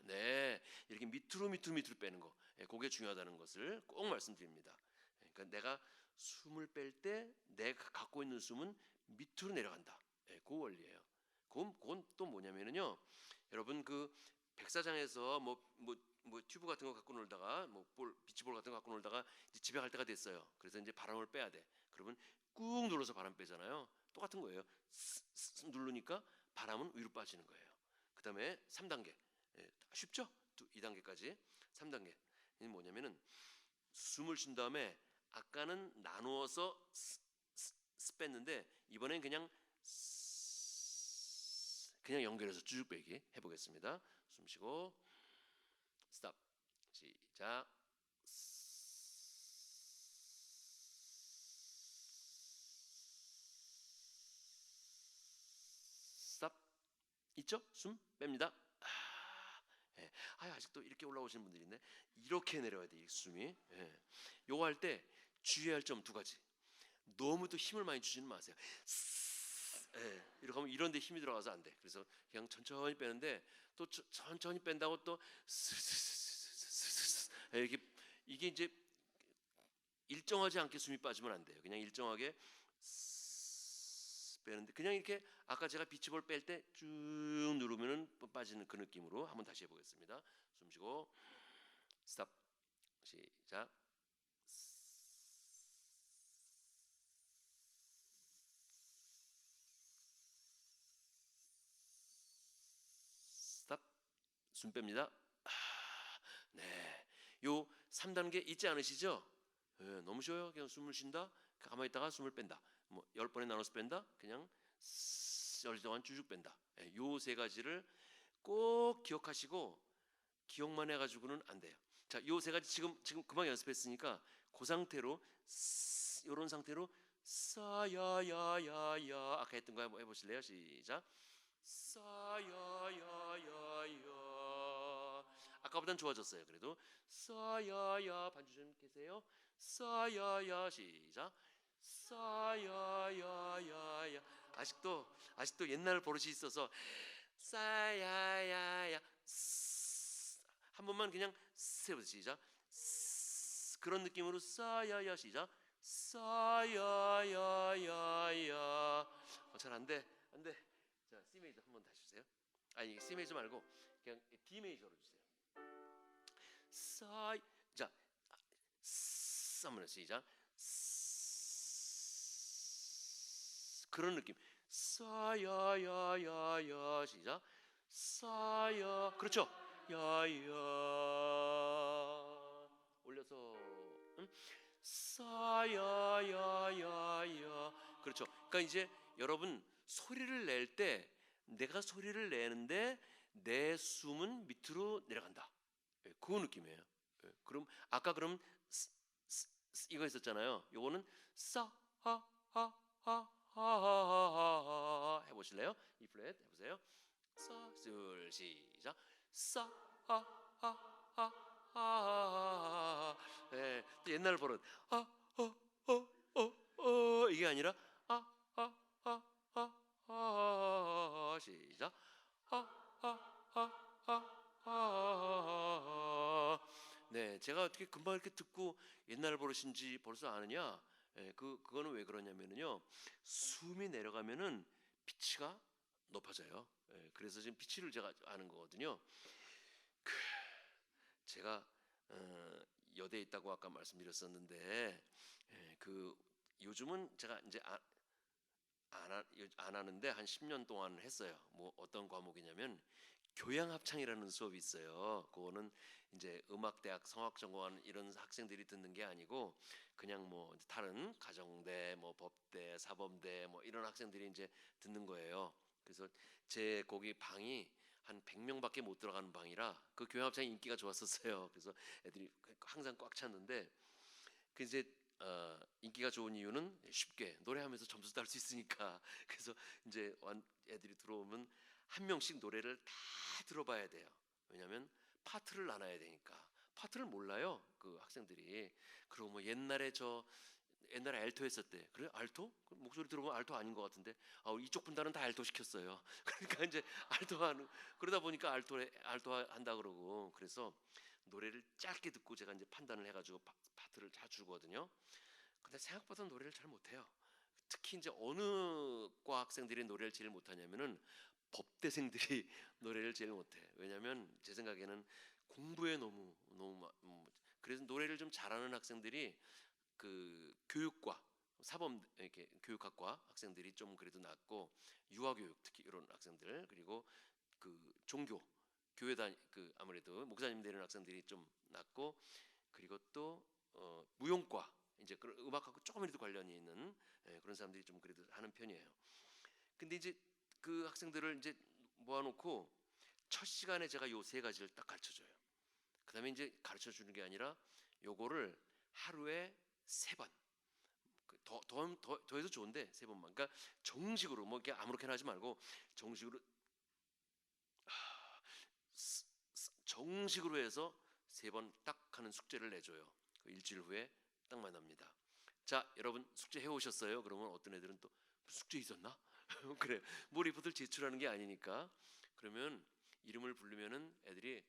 네, 이렇게 밑으로 빼는 거, 그게 중요하다는 것을 꼭 말씀드립니다. 그러니까 내가 숨을 뺄 때 내가 갖고 있는 숨은 밑으로 내려간다. 그 원리예요. 그건 또 뭐냐면요, 여러분 그 백사장에서 뭐 튜브 같은 거 갖고 놀다가 비치볼 같은 거 갖고 놀다가 이제 집에 갈 때가 됐어요. 그래서 이제 바람을 빼야 돼. 그러면 꾹 눌러서 바람 빼잖아요. 똑같은 거예요. 누르니까 바람은 위로 빠지는 거예요. 그다음에 3단계. 쉽죠? 2단계까지. 3단계. 이 뭐냐면은 숨을 쉰 다음에 아까는 나누어서 뺐는데 이번엔 그냥 연결해서 쭉 빼기 해보겠습니다. 숨 쉬고 스탑. 시작. 스탑. 있죠? 숨 뺍니다. 예. 아직도 이렇게 올라오시는 분들이 있네. 이렇게 내려야 돼, 이 숨이. 예. 요거 할 때 주의할 점 2가지. 너무 또 힘을 많이 주지는 마세요. 예. 이렇게 하면 이런 데 힘이 들어가서 안 돼. 그래서 그냥 천천히 빼는데 또 천천히 뺀다고 또 예, 이게 이제 일정하지 않게 숨이 빠지면 안 돼요. 그냥 일정하게 빼는데 그냥 이렇게 아까 제가 비치볼 뺄 때 쭉 누르면은 빠지는 그 느낌으로 한번 다시 해보겠습니다. 숨 쉬고 스탑. 시작. 스탑. 숨 뺍니다. 네, 요 3단계 잊지 않으시죠? 예, 너무 쉬워요. 그냥 숨을 쉰다, 가만히 있다가 숨을 뺀다. 뭐 10번에 나눠서 뺀다, 그냥 10시 동안 쭉쭉 뺀다. 예, 요 3가지를 꼭 기억하시고 기억만 해가지고는 안 돼요. 자, 요 3가지 지금 그만 연습했으니까 그 상태로 요런 상태로 사야야야야 아까 했던 거 한번 해보실래요? 시작. 사야야야야. 아까보단 좋아졌어요. 그래도 사야야 반주 좀 계세요. 사야야. 시작. 사야야야야. 아직도 옛날 버릇이 있어서 사야야야. 한 번만 그냥 세보세요. 시작. 그런 느낌으로 사야야. 시작. 사야야야야. 잘 안 돼. 자, C 메이저 한 번 다시 주세요. 아니, C 메이저 말고 그냥 D 메이저로 주세요. 자, 한번 시작. 그런 느낌. 사야야야야. 시작. 사야. 그렇죠. 야야. 올려서 사야야야야. 그렇죠. 그러니까 이제 여러분 소리를 낼 때 내가 소리를 내는데 내 숨은 밑으로 내려간다. 예, 그 느낌이에요. 예, 그럼 이거 있었잖아요. 요거는 사하하하하하 해보실래요? 이 플랫 해보세요. 둘 시작. 사하하하하하. 예, 또 옛날 버릇 이게 아니라 시작. 네, 제가 어떻게 금방 이렇게 듣고 옛날 버릇인지 벌써 아느냐? 예, 그거는 왜 그러냐면요, 숨이 내려가면은 피치가 높아져요. 예, 그래서 지금 피치를 제가 아는 거거든요. 제가 여대에 있다고 아까 말씀드렸었는데, 예, 요즘은 제가 이제 안 하는데 한 10년 동안 했어요. 뭐 어떤 과목이냐면 교양 합창이라는 수업이 있어요. 그거는 이제 음악대학 성악전공하는 이런 학생들이 듣는 게 아니고 그냥 뭐 다른 가정대, 뭐 법대, 사범대 뭐 이런 학생들이 이제 듣는 거예요. 그래서 제 거기 방이 한 100명밖에 못 들어가는 방이라 그 교양 합창이 인기가 좋았었어요. 그래서 애들이 항상 꽉 찼는데 그 이제 인기가 좋은 이유는 쉽게 노래하면서 점수 딸 수 있으니까. 그래서 이제 애들이 들어오면 한 명씩 노래를 다 들어봐야 돼요. 왜냐하면 파트를 나눠야 되니까. 파트를 몰라요, 그 학생들이. 그리고 뭐 옛날에 알토 했을 때, 그래 알토? 목소리 들어보면 알토 아닌 것 같은데 이쪽 분단은 다 알토 시켰어요. 그러니까 이제 알토 하는, 그러다 보니까 알토 한다 그러고. 그래서 노래를 짧게 듣고 제가 이제 판단을 해가지고 파트를 다 주거든요. 근데 생각보다 노래를 잘 못해요. 특히 이제 어느 과 학생들이 노래를 제일 못하냐면은 법대생들이 노래를 제일 못해. 왜냐하면 제 생각에는 공부에 그래서 노래를 좀 잘하는 학생들이 그 교육과 사범 이렇게 교육학과 학생들이 좀 그래도 낫고, 유아교육 특히 이런 학생들, 그리고 그 종교 그 아무래도 목사님 되는 학생들이 좀 낫고, 그리고 또 무용과 이제 그런 음악하고 조금이라도 관련이 있는 그런 사람들이 좀 그래도 하는 편이에요. 근데 이제 그 학생들을 이제 모아놓고 첫 시간에 제가 요 세 가지를 딱 가르쳐줘요. 그다음에 이제 가르쳐 주는 게 아니라 요거를 하루에 세 번, 더해도 좋은데 세 번만. 그러니까 정식으로 뭐 이렇게 아무렇게나 하지 말고 정식으로 정식으로 해서 세 번 딱 하는 숙제를 내줘요. 그 일주일 후에 딱 만납니다. 자, 여러분 숙제 해오셨어요? 그러면 어떤 애들은 또 숙제 있었나? 그래, 뭐 리포트를 제출하는 게 아니니까. 그러면 이름을 부르면은 애들이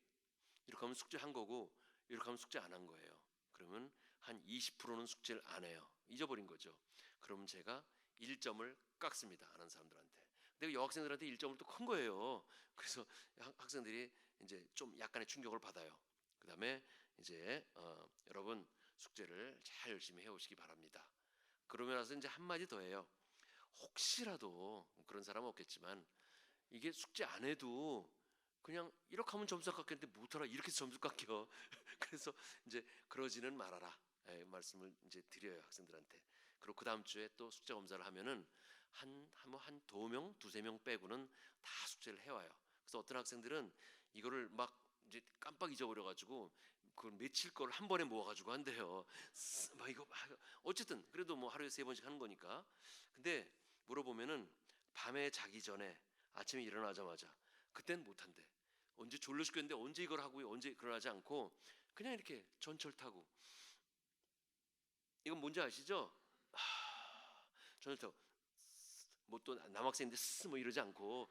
이렇게 하면 숙제 한 거고 이렇게 하면 숙제 안 한 거예요. 그러면 한 20%는 숙제를 안 해요. 잊어버린 거죠. 그러면 제가 1점을 깎습니다. 안 한 사람들한테. 근데 여학생들한테 1점을 또 큰 거예요. 그래서 학생들이 이제 좀 약간의 충격을 받아요. 그다음에 이제 여러분 숙제를 잘 열심히 해오시기 바랍니다. 그러면 나서 이제 한마디 더 해요. 혹시라도 그런 사람은 없겠지만 이게 숙제 안 해도 그냥 이렇게 하면 점수 깎였는데 못하라 이렇게 해서 점수 깎여. 그래서 이제 그러지는 말아라, 말씀을 이제 드려요 학생들한테. 그리고 그 다음 주에 또 숙제 검사를 하면은 한 두 명, 두세 명 빼고는 다 숙제를 해와요. 그래서 어떤 학생들은 이거를 막 이제 깜빡 잊어버려가지고 그걸 며칠 걸 한 번에 모아가지고 한대요. 막 이거 어쨌든 그래도 뭐 하루에 세 번씩 하는 거니까. 근데 물어보면은 밤에 자기 전에 아침에 일어나자마자 그땐 못한대. 언제 졸려 죽겠는데 언제 이걸 하고 언제 일어나지 않고 그냥 이렇게 전철 타고. 이건 뭔지 아시죠? 전철 타고 뭐 또 남학생인데 뭐 이러지 않고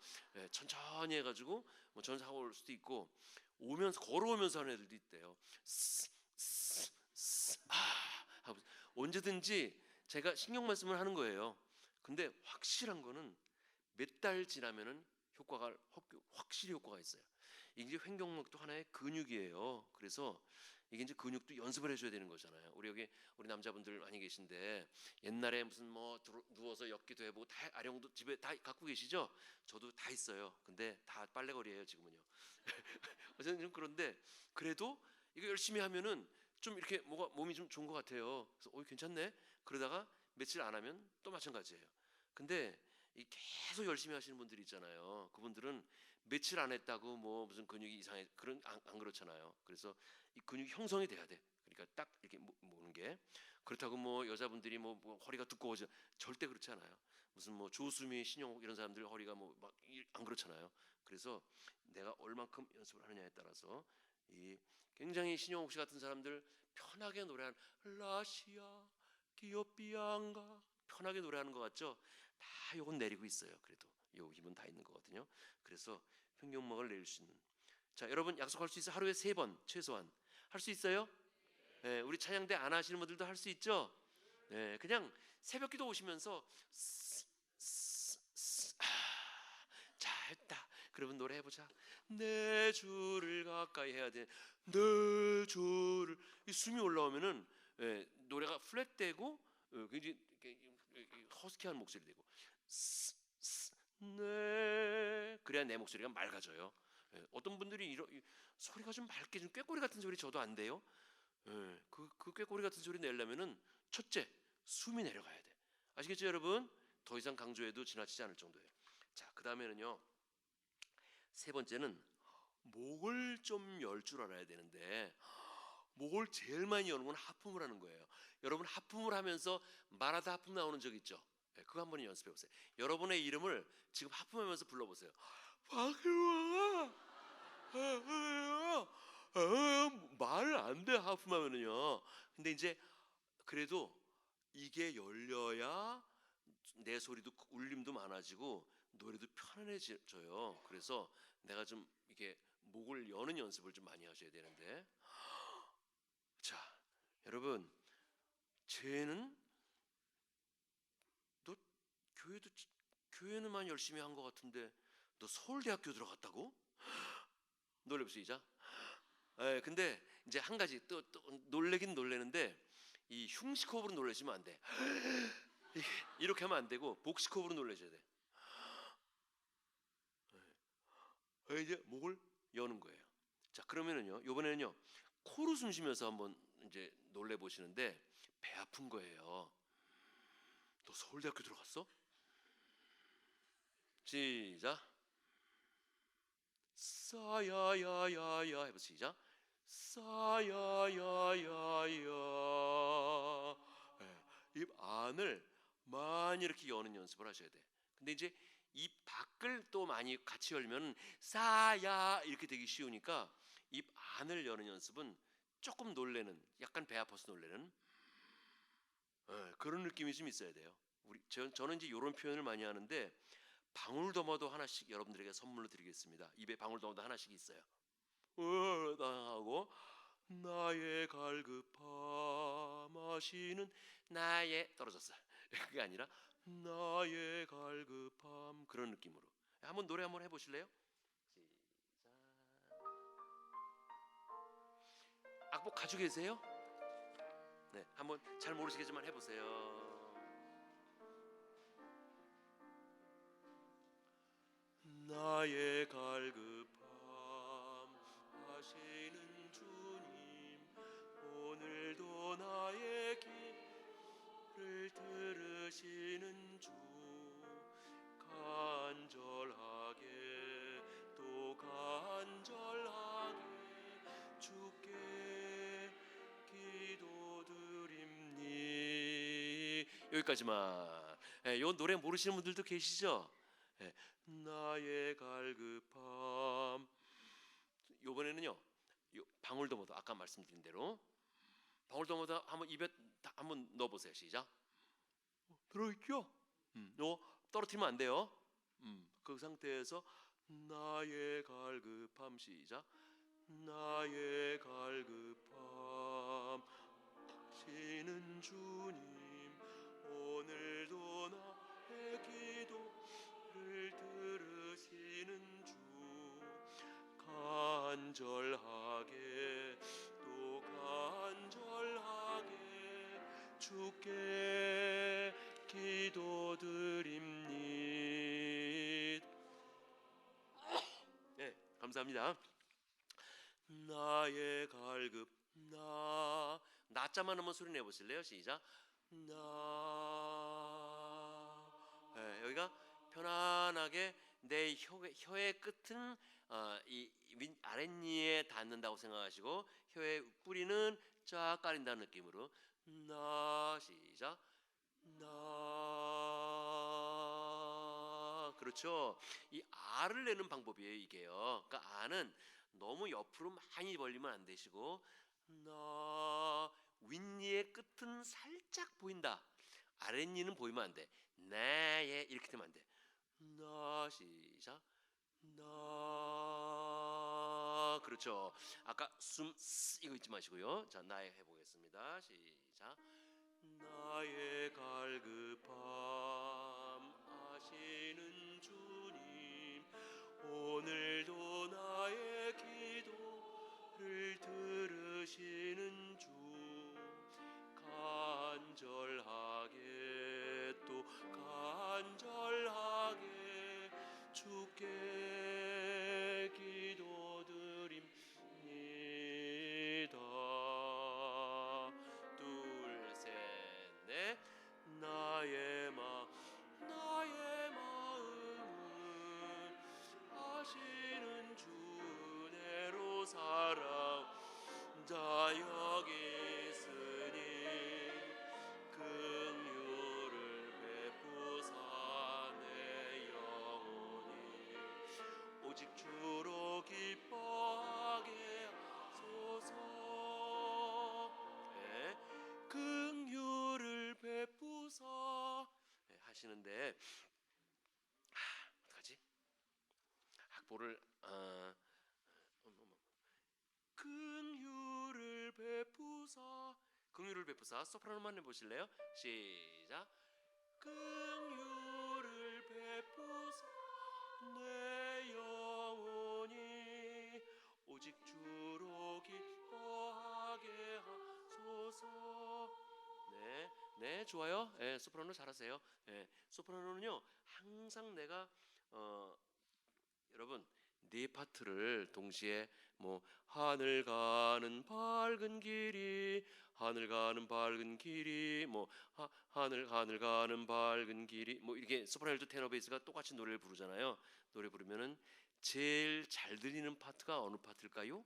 천천히 해가지고 뭐 전철 타고 올 수도 있고, 오면서 걸어오면서 하는 애들도 있대요. 하고 언제든지 제가 신경 말씀을 하는 거예요. 근데 확실한 거는 몇 달 지나면은 확실히 효과가 있어요. 이게 횡격막도 하나의 근육이에요. 그래서 이게 이제 근육도 연습을 해줘야 되는 거잖아요. 우리 남자분들 많이 계신데 옛날에 무슨 뭐 누워서 엮기도 해보고 다 아령도 집에 다 갖고 계시죠? 저도 다 있어요. 근데 다 빨래거리예요 지금은요. 어쨌든 좀 그런데 그래도 이거 열심히 하면은 좀 이렇게 몸이 좀 좋은 것 같아요. 그래서 괜찮네. 그러다가 며칠 안 하면 또 마찬가지예요. 근데 이 계속 열심히 하시는 분들이 있잖아요. 그분들은 며칠 안 했다고 뭐 무슨 근육이 이상해 그런 안 그렇잖아요. 그래서 이 근육이 형성이 돼야 돼. 그러니까 딱 이렇게 모는 게. 그렇다고 뭐 여자분들이 뭐 허리가 두꺼워져 절대 그렇지 않아요. 무슨 뭐 조수미, 신영옥 이런 사람들 허리가 뭐 막 안 그렇잖아요. 그래서 내가 얼만큼 연습을 하느냐에 따라서 이 굉장히 신영옥 씨 같은 사람들 편하게 노래하는 라시아 기어비앙가 편하게 노래하는 것 같죠? 다 요건 내리고 있어요. 그래도 요 힘은 다 있는 거거든요. 그래서 횡격막을 내릴 수 있는. 자, 여러분 약속할 수 있어요? 하루에 3번 최소한 할 수 있어요? 네, 우리 찬양대 안 하시는 분들도 할 수 있죠? 네, 그냥 새벽기도 오시면서 잘했다. 그러면 노래 해보자. 내 주를 가까이 해야 돼. 내 주를 이 숨이 올라오면은 노래가 플랫되고 굉장히 허스키한 목소리 되고 네 그래야 내 목소리가 맑아져요. 어떤 분들이 소리가 좀 맑게 좀 꾀꼬리 같은 소리 저도 안 돼요. 그 꾀꼬리 같은 소리 내려면은 첫째 숨이 내려가야 돼. 아시겠죠 여러분? 더 이상 강조해도 지나치지 않을 정도예요. 자, 그 다음에는요. 세 번째는 목을 좀 열 줄 알아야 되는데 목을 제일 많이 여는 건 하품을 하는 거예요. 여러분 하품을 하면서 말하다 하품 나오는 적 있죠? 그거 한번 연습해 보세요. 여러분의 이름을 지금 하품하면서 불러보세요. 박유아, 말 안 돼 하품하면은요. 근데 이제 그래도 이게 열려야 내 소리도 울림도 많아지고 노래도 편안해져요. 그래서 내가 좀 이게 목을 여는 연습을 좀 많이 하셔야 되는데. 자, 여러분, 쟤는 너 교회는 많이 열심히 한 것 같은데 너 서울대학교 들어갔다고? 놀래보세요. 시작. 예, 근데 이제 한 가지 또 놀래긴 놀래는데 이 흉식호흡으로 놀라시면 안 돼. 이렇게 하면 안 되고 복식호흡으로 놀라셔야 돼. 이제 목을 여는 거예요. 자, 그러면은요, 이번에는요 코로 숨 쉬면서 한번 이제 놀래 보시는데 배 아픈 거예요. 너 서울대학교 들어갔어? 시작. 싸야야야야 해보세요. 시작. 싸야야야야. 네, 입 안을 많이 이렇게 여는 연습을 하셔야 돼. 근데 이제 입 밖을 또 많이 같이 열면 싸야 이렇게 되기 쉬우니까 입 안을 여는 연습은 조금 놀래는, 약간 배 아파서 놀래는 그런 느낌이 좀 있어야 돼요. 저는 이제 이런 표현을 많이 하는데 방울토마토 하나씩 여러분들에게 선물로 드리겠습니다. 입에 방울토마토 하나씩 있어요. 하고 나의 갈급함 마시는 나의 떨어졌어요. 그게 아니라 나의 갈급함 그런 느낌으로 한번 노래 한번 해보실래요? 시작. 악보 가지고 계세요? 네, 한번 잘 모르시겠지만 해보세요. 나의 갈급함 하시는 주님 오늘도 나의 기를 들으시는 주 간절하게 또 간절하게 주께 기도드립니 여기까지만. 이 노래 모르시는 분들도 계시죠? 나의 갈급함. 이번에는요 방울토마토 아까 말씀드린 대로 방울토마토 한번 입에 한번 넣어보세요. 시작. 들어있죠? 떨어뜨리면 안 돼요. 그 상태에서 나의 갈급함 시작. 나의 갈급함 하시는 주님 오늘도 나의 기도를 들으시는 주 간절하게 또 간절하게 주께 기도드립니다. 네, 감사합니다. 나의 갈급 나자만 한번 소리 내보실래요? 시작. 네, 여기가 편안하게 내 혀의 끝은 이 아랫니에 닿는다고 생각하시고 혀의 뿌리는 쫙 깔린다는 느낌으로 시작. 그렇죠. 이 아를 내는 방법이에요 이게요. 그러니까 아는 너무 옆으로 많이 벌리면 안 되시고 윗니의 끝은 살짝 보인다. 아랫니는 보이면 안 돼. 나에 이렇게 되면 안 돼. 시작. 그렇죠. 아까 숨 이거 잊지 마시고요. 자, 나에 해보겠습니다. 시작. 나의 갈급함 아시는 주님 오늘도 나의 기도를 들으시는 주 간절하게 또 간절하게 주께 기도드립니다. 둘, 셋, 넷. 나의 마음은 아시는 주내로 살아온다 여기 있으니 긍휼을 베푸사 내 영혼이 오직 주로 기뻐하게 하소서. 네, 긍휼을 베푸사 하시는데 어떡하지? 악보를 긍휼을 베푸사 소프라노만 해보실래요? 시작. 긍휼을 베푸사 내 영혼이 오직 주로 기뻐하게 하소서. 네, 네, 좋아요. 예, 소프라노 잘하세요. 예, 소프라노는요 항상 내가 여러분 네 파트를 동시에 뭐 하늘 가는 밝은 길이, 하늘 가는 밝은 길이, 뭐 하늘 가는 밝은 길이, 뭐 이렇게 소프라노 테너 베이스가 똑같이 노래를 부르잖아요. 노래 부르면은 제일 잘 들리는 파트가 어느 파트일까요?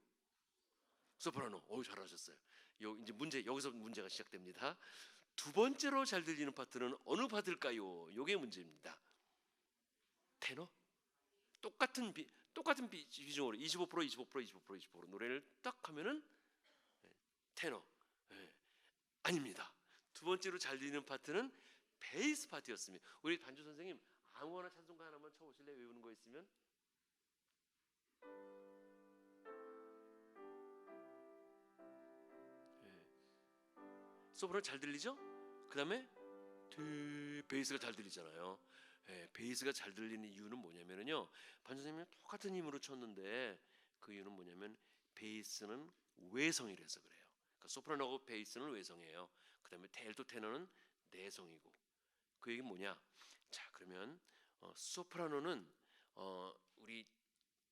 소프라노. 오, 잘하셨어요. 이제 여기서 문제가 시작됩니다. 두 번째로 잘 들리는 파트는 어느 파트일까요? 요게 문제입니다. 테너? 똑같은 비중으로 25% 25% 25% 25% 노래를 딱 하면은 테너. 예, 아닙니다. 두 번째로 잘 들리는 파트는 베이스 파트였습니다. 우리 반주 선생님 아무거나 찬송가 하나만 쳐보실래요? 외우는 거 있으면. 예. 소프라노 잘 들리죠? 그 다음에 베이스가 잘 들리잖아요. 예, 베이스가 잘 들리는 이유는 뭐냐면요, 반주 선생님이 똑같은 힘으로 쳤는데 그 이유는 뭐냐면 베이스는 외성이라서 그래요. 그러니까 소프라노하고 베이스는 외성이에요. 그 다음에 알토 테너는 내성이고. 그 얘기는 뭐냐? 자, 그러면 소프라노는 우리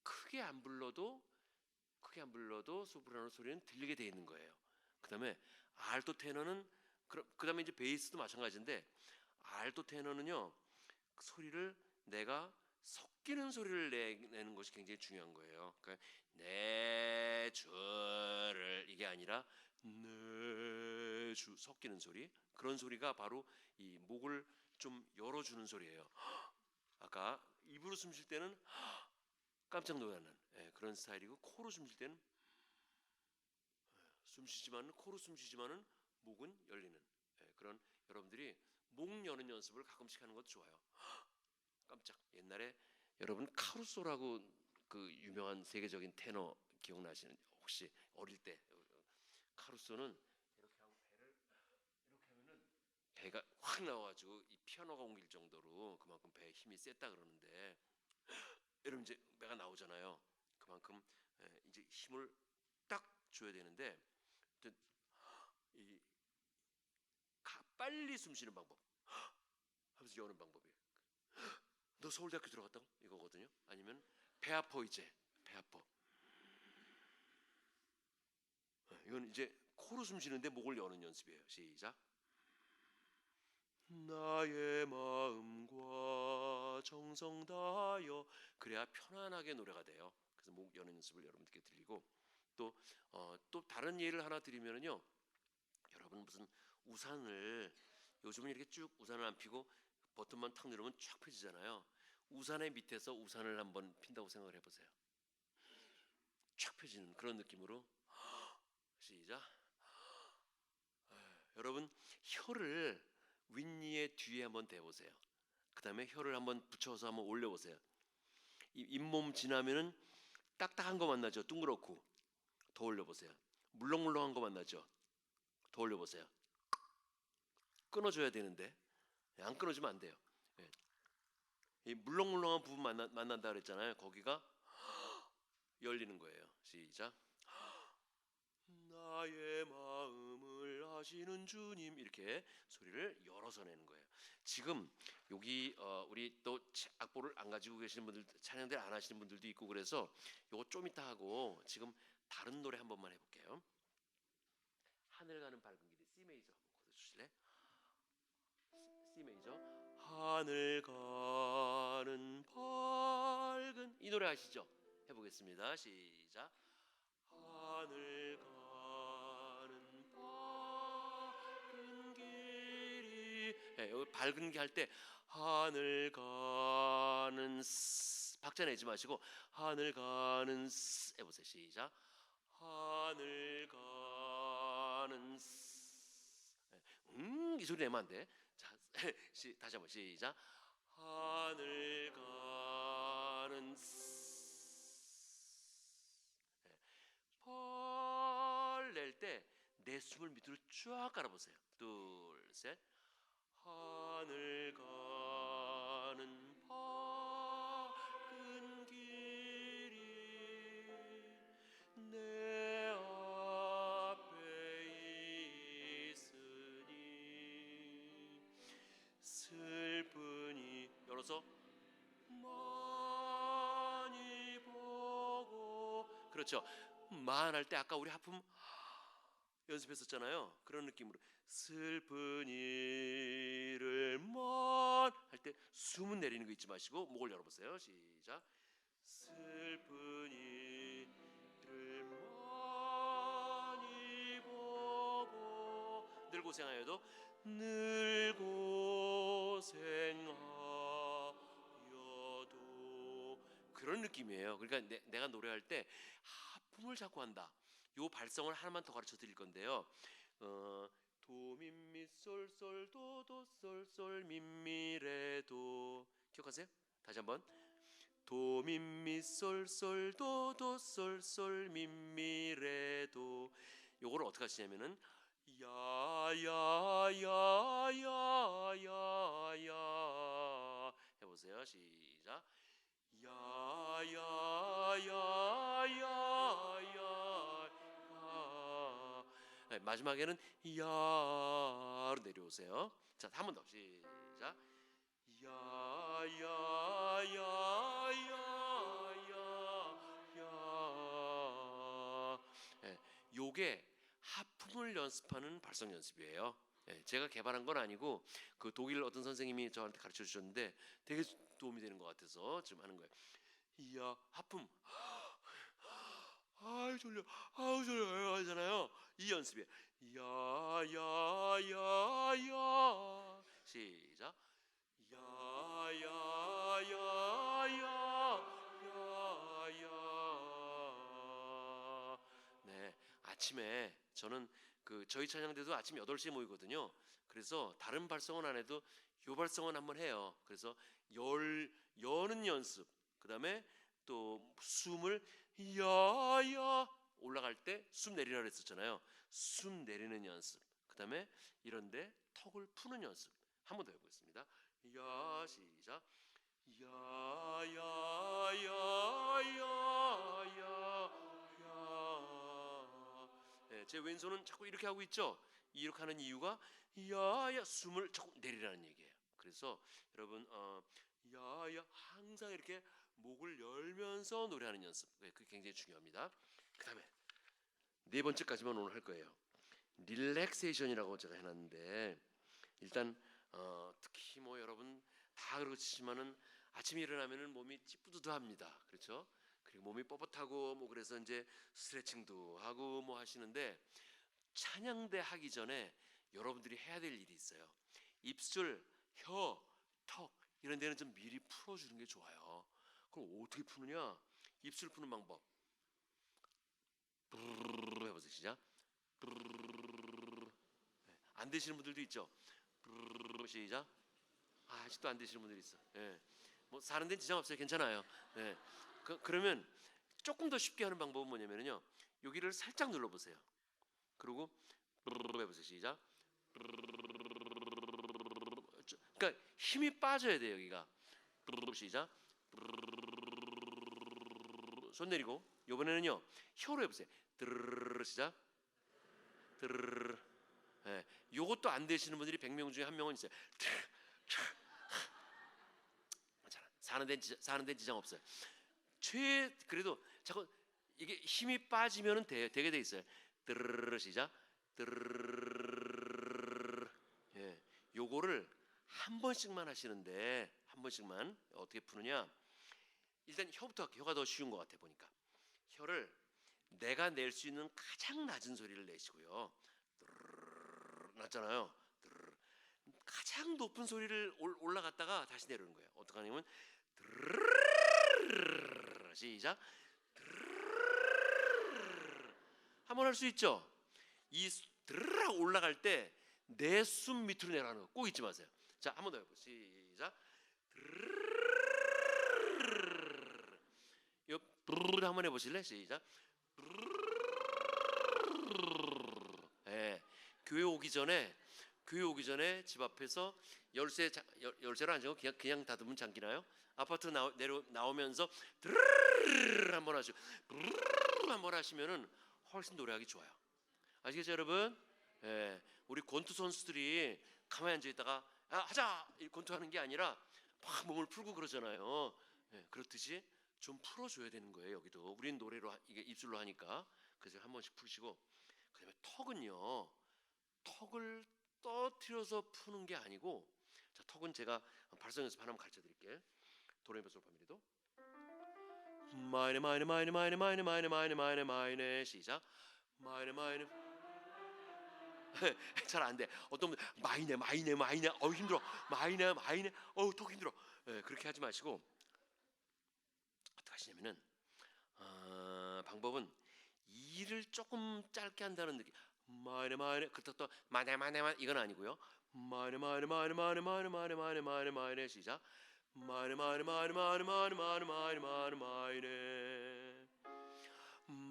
크게 안 불러도 소프라노 소리는 들리게 돼 있는 거예요. 그다음에 알토 테너는 그다음에 이제 베이스도 마찬가지인데 알토 테너는요 소리를 내가 섞이는 소리를 내는 것이 굉장히 중요한 거예요. 그러니까 내 주를 이게 아니라 내 주 섞이는 소리, 그런 소리가 바로 이 목을 좀 열어주는 소리예요. 아까 입으로 숨 쉴 때는 깜짝 놀라는 그런 스타일이고, 코로 숨 쉴 때는 코로 숨 쉬지만은 목은 열리는 그런, 여러분들이 목 여는 연습을 가끔씩 하는 것도 좋아요. 깜짝. 옛날에 여러분 카루소라고 그 유명한 세계적인 테너 기억나시는, 혹시 어릴 때 카루소는 이렇게 하고 배를 이렇게 하면은 배가 확 나와가지고 이 피아노가 옮길 정도로 그만큼 배에 힘이 셌다 그러는데, 여러분 이제 배가 나오잖아요. 그만큼 이제 힘을 딱 줘야 되는데 이 빨리 숨 쉬는 방법 하면서 여는 방법이에요. 너 서울대학교 들어갔다고? 이거거든요. 아니면 배 아파, 이제 배 아파. 이건 이제 코로 숨 쉬는데 목을 여는 연습이에요. 시작. 나의 마음과 정성 다하여, 그래야 편안하게 노래가 돼요. 그래서 목 여는 연습을 여러분들께 드리고, 또 다른 예를 하나 드리면요, 여러분 무슨 우산을 요즘은 이렇게 쭉 우산을 안 피고 버튼만 탁 누르면 쫙 펴지잖아요. 우산의 밑에서 우산을 한번 핀다고 생각을 해보세요. 쫙 펴지는 그런 느낌으로. 시작. 여러분 혀를 윗니의 뒤에 한번 대보세요. 그 다음에 혀를 한번 붙여서 한번 올려보세요. 이 잇몸 지나면은 딱딱한 거 만나죠. 둥그렇고. 더 올려보세요. 물렁물렁한 거 만나죠. 더 올려보세요. 끊어줘야 되는데 안 끊어주면 안 돼요. 이 물렁물렁한 부분 만난다 그랬잖아요. 거기가 열리는 거예요. 시작. 나의 마음을 아시는 주님, 이렇게 소리를 열어서 내는 거예요. 지금 여기 우리 또 악보를 안 가지고 계시는 분들, 찬양들 안 하시는 분들도 있고, 그래서 요거 좀 이따 하고 지금 다른 노래 한 번만 해볼게요. 하늘 가는 밝은 길이 C 메이저 한번 골라주실래? C 메이저. 하늘 가는 밝은, 이 노래 아시죠? 해보겠습니다. 시작. 하늘 가는 밝은 길이, 여기 밝은 게 할 때 하늘 가는 박자 내지 마시고 하늘 가는 해보세요. 시작. 하늘 가는 이 소리 내면 안 돼. 자, 다시 한번 시작. 하늘 가는 펄 낼 때 내 숨을 밑으로 쫙 깔아보세요. 둘, 셋. 하늘 가는 밝은 그렇죠. 만 할 때 아까 우리 하품 연습했었잖아요. 그런 느낌으로 슬픈 일을 만 할 때 숨은 내리는 거 잊지 마시고 목을 열어보세요. 시작. 슬픈 일을 많이 보고 늘 고생하여도 늘 고생하여도 그런 느낌이에요. 그러니까 내가 노래할 때 하품을 자꾸 한다. 요 발성을 하나만 더 가르쳐 드릴 건데요. 도미미솔솔 도도솔솔 미미레도 기억하세요? 다시 한번 도미미솔솔 도도솔솔 미미레도 요거를 어떻게 하시냐면은 야야야야야야 해보세요. 시작. 야야야야야 네, 마지막에는 야로 내려오세요. 자, 한 번 더 시작. 야야야야야. 네, 요게 하품을 연습하는 발성 연습이에요. 네, 제가 개발한 건 아니고 그 독일 어떤 선생님이 저한테 가르쳐 주셨는데 되게 도움이 되는 것 같아서 지금 하는 거예요. 야 하품. 아유 졸려, 아유 졸려 하잖아요. 이 연습이에요. 야야야야 시작. 야야야야야야. 네, 아침에 저는 그 저희 찬양대도 아침 8시에 모이거든요. 그래서 다른 발성은 안 해도 요 발성은 한번 해요. 그래서 여는 연습. 그다음에 또 숨을 야야 올라갈 때 숨 내리라 그랬었잖아요. 숨 내리는 연습. 그다음에 이런데 턱을 푸는 연습. 한 번 더 해보겠습니다. 야 시작. 야야야야야. 네, 제 왼손은 자꾸 이렇게 하고 있죠. 이렇게 하는 이유가 야야 숨을 자꾸 내리라는 얘기예요. 그래서 여러분 야야 항상 이렇게 목을 열면서 노래하는 연습. 네, 그게 굉장히 중요합니다. 그다음에 네 번째까지만 오늘 할 거예요. 릴렉세이션이라고 제가 해놨는데 일단 특히 뭐 여러분 다 그렇지만은 아침에 일어나면은 몸이 찌뿌드드합니다. 그렇죠? 그리고 몸이 뻣뻣하고 뭐 그래서 이제 스트레칭도 하고 뭐 하시는데 찬양대 하기 전에 여러분들이 해야 될 일이 있어요. 입술, 혀, 턱 이런 데는 좀 미리 풀어주는 게 좋아요. 그럼 어떻게 푸느냐? 입술 푸는 방법. 브르르르 해보세요. 시작. 브르르르. 안 되시는 분들도 있죠. 브르르르 시작. 아직도 안 되시는 분들이 있어. 예. 뭐 사는 데는 지장 없어요. 괜찮아요. 예. 그러면 조금 더 쉽게 하는 방법은 뭐냐면요. 여기를 살짝 눌러보세요. 그리고 브르르르 해보세요. 시작. 그러니까 힘이 빠져야 돼요. 여기가. 브르르르 시작. 손 내리고 이번에는요 혀로 해보세요. 드르르르 시작. 드르르르. 예, 요것도 안 되시는 분들이 100명 중에 한 명은 있어요. 괜찮아. 사는 데는 지장 없어요. 그래도 자꾸 이게 힘이 빠지면은 되게 돼 있어요. 드르르르 시작. 드르르르. 예, 요거를 한 번씩만 하시는데 한 번씩만 어떻게 푸느냐? 일단 혀부터 할게요. 혀가 더 쉬운 것 같아 보니까. 혀를 내가 낼 수 있는 가장 낮은 소리를 내시고요. 낮잖아요. 가장 높은 소리를 올라갔다가 다시 내려오는 거예요. 어떻게 하냐면 시작. 한번 할 수 있죠. 이 올라갈 때 내 숨 밑으로 내려가는 거 꼭 잊지 마세요. 자, 한 번 더 해보세요. 시작. 요 한번 해보실래? 시작. 예, 교회 오기 전에 집 앞에서 열쇠를 안 잠고 그냥 닫으면 잠기나요? 아파트 나오면서 드르르르 한번 하시고 한번 하시면은 훨씬 노래하기 좋아요. 아시겠죠, 여러분? 예, 우리 권투 선수들이 가만히 앉아 있다가 하자 권투하는 게 아니라 막 몸을 풀고 그러잖아요. 예, 그렇듯이 좀 풀어줘야 되는 거예요. 여기도 우린 노래로 이게 입술로 하니까 그래서 한 번씩 푸시고 그다음에 턱은요. 턱을 떨어뜨려서 푸는 게 아니고 자 턱은 제가 발성 연습 하나만 가르쳐 드릴게요. 도레미파솔 파미리도 마이네 마이네 마이네 마이네 마이네 마이네 마이네 마이네 마이네 시작 마이네 마이네 잘 안 돼. 어떤 분 마이네 마이네 마이네 힘들어 마이네 마이네 턱 힘들어. 그렇게 하지 마시고 어떻게 하시냐면은 방법은 이를 조금 짧게 한다는 느낌. 마이네 마이네 그때 또 마네 마네 마 이건 아니고요. 마이네 마이네 마이네 마이네 마이네 마이네 마이네 마이네 마이네 시작 마이네 마이네 마이네 마이네 마이네 마이네 마이네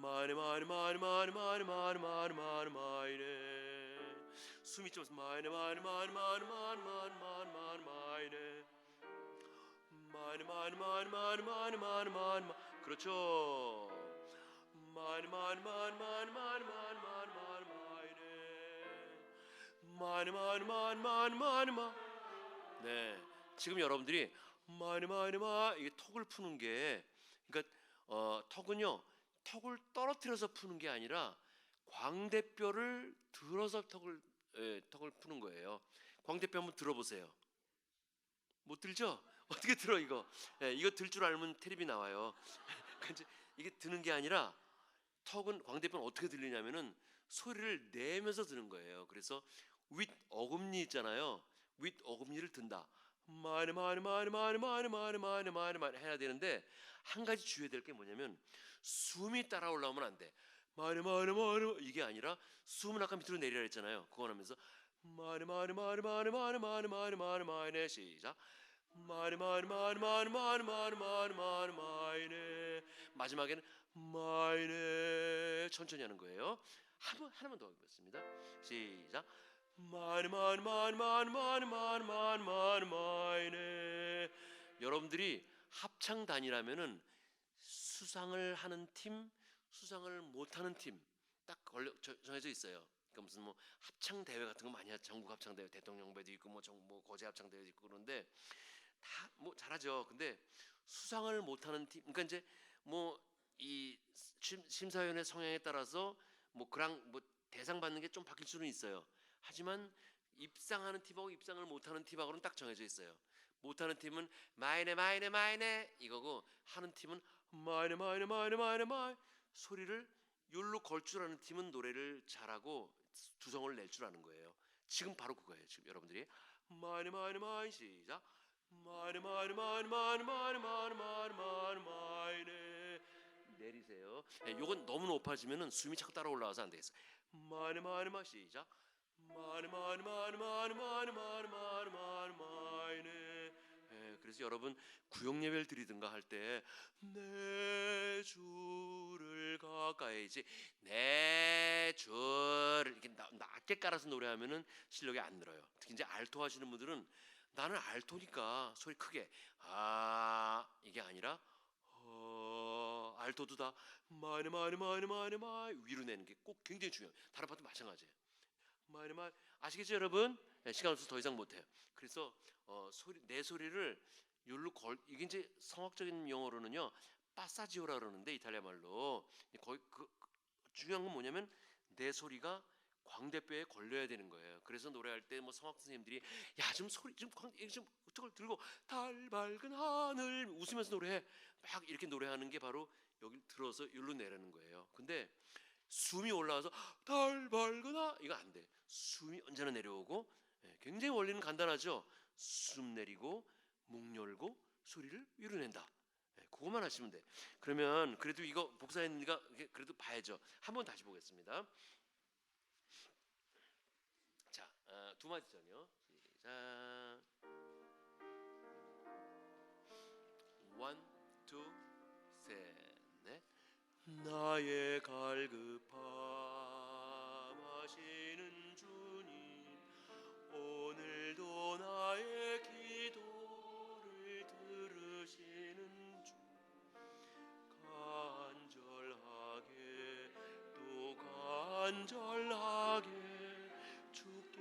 마이네 마이네 마이네 마이네 마이네 마이네 마이네 마이네 마이네 마이네 마이네 숨이 좀 마이네 마이네 마이네 마이네 마이네 마이네 마이네 마이네 마이네 마이네 마이네 마이네 마이네 마이네 마이네 그렇죠. 마이네 마이네 마이네 마이네 마이네 마이네 마이네 마이네 마이네 마이네 마이네 마이네 마이네 네 지금 여러분들이 마이네 마이네 마 이게 턱을 푸는 게 그러니까 턱은요 턱을 떨어뜨려서 푸는 게 아니라 광대뼈를 들어서 턱을 푸는 거예요. 광대뼈 한번 들어보세요. 못 들죠? 어떻게 들어 이거? 이거 들 줄 알면 텔레비 나와요. 이게 드는 게 아니라 턱은 광대뼈는 어떻게 들리냐면은 소리를 내면서 드는 거예요. 그래서 윗 어금니 있잖아요. 윗 어금니를 든다. 마이네 마이네 마이네 마이네 마이네 마이네 마이네 마이네 마이네 해야 되는데 한 가지 주의해야 될 게 뭐냐면 숨이 따라 올라오면 안 돼. 마이네 마이네 마이네 이게 아니라 숨은 아까 밑으로 내리라 했잖아요. 그거 하면서 마이네 마이네 마이네 마이네 마이네 마이네 마이네 마이네 마이네 시작 마이네 마이네 마이네 마이네 마이네 마이네 마이네 마이네 마이네 마지막에는 마이네 천천히 하는 거예요. 하나만 더 하겠습니다. 시작 마이네 마이네 마이네 마이네 마이네 마이네 마이네 마이네 마이네 여러분들이 합창단이라면은 수상을 하는 팀, 수상을 못하는 팀 딱 정해져 있어요. 그러니까 무슨 뭐 합창 대회 같은 거 많이 하죠. 전국 합창 대회, 대통령배도 있고 뭐 거제 합창 대회도 있고 그런데 다 뭐 잘하죠. 근데 수상을 못하는 팀, 그러니까 이제 뭐 이 심사위원의 성향에 따라서 뭐 그랑 뭐 대상 받는 게 좀 바뀔 수는 있어요. 하지만 입상하는 팀하고 입상을 못하는 팀하고는 딱 정해져 있어요. 못하는 팀은 마이네 마이네 마이네 이거고 하는 팀은 마이네 마이네 마이네 마이네 마이 소리를 욜로 걸 줄 아는 팀은 노래를 잘하고 두성을 낼 줄 아는 거예요. 지금 바로 그거예요. 지금 여러분들이 마이네 마이네 마이 시작 마이네 마이네 마이네 마이네 마이네 마이네 마이네 마이네 마이네 내리세요. 요건 너무 높아지면은 숨이 자꾸 따라 올라와서 안 되겠어. 마이네 마이네 마 시작 마이네 마이네 마이네 마이네 마이네 마이네 마이네 마이네 마이네 그래서 여러분 구역 예배를 드리든가 할 때 내 주를 가까이지 내 주를 이렇게 낮게 깔아서 노래하면은 실력이 안 늘어요. 특히 이제 알토 하시는 분들은 나는 알토니까 소리 크게 이게 아니라 알토도 다 마이네 마이네 마이네 마이네 마이 위로 내는 게 꼭 굉장히 중요해요. 다른 파트 마찬가지예요. 마이네 마이 아시겠죠 여러분? 시간 없어서 더 이상 못해요. 그래서 내 소리를 욜로 이게 이제 성악적인 용어로는요 파사지오라 그러는데 이탈리아 말로 거의 중요한 건 뭐냐면 내 소리가 광대뼈에 걸려야 되는 거예요. 그래서 노래할 때 뭐 성악 선생님들이 야 좀 소리 좀 턱을 들고 달 밝은 하늘 웃으면서 노래해 막 이렇게 노래하는 게 바로 여기 들어서 욜로 내라는 거예요. 근데 숨이 올라와서 달 밝은 이거 안 돼. 숨이 언제나 내려오고 굉장히 원리는 간단하죠. 숨 내리고 목 열고 소리를 위로 낸다. 그것만 하시면 돼. 그러면 그래도 이거 복사했으니까 그래도 봐야죠. 한번 다시 보겠습니다. 자, 두 마디 전요. 시작. 원, 투, 셋, 넷. 나의 갈급함하시는 주님 오늘도 나의 기도를 들으시는 주 간절하게 또 간절하게 주께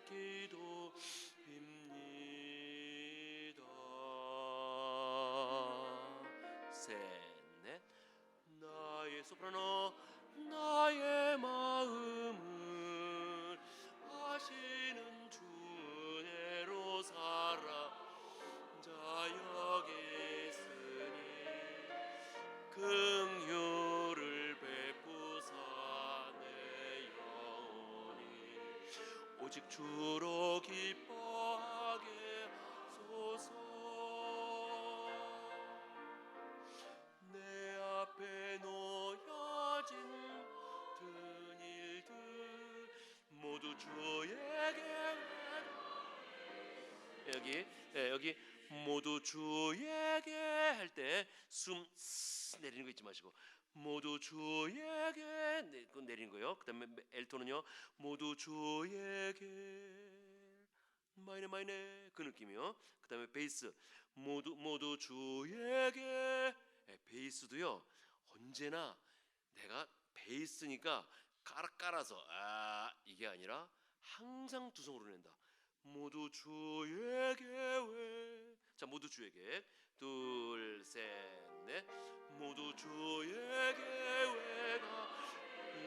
기도입니다. 소프라노. 나의 마음을 아시는 주 은혜로 살아 자 여기 있으니 긍휼을 베푸사 내 영혼이 오직 주로 기뻐하게 하소서. 내 앞에 놓여진 모든 일들 모두 주에게 여기 모두 주에게 할 때 숨 내리는 거 잊지 마시고 모두 주에게 그거 내리는 거요. 그다음에 엘토는요 모두 주에게 마이네 그 느낌이요. 그다음에 베이스 모두 주에게. 베이스도요 언제나 내가 베이스니까 깔아서 이게 아니라 항상 두 손으로 낸다. 모두 주에게 왜. 자 모두 주에게 둘 셋 넷 모두 주에게 왜가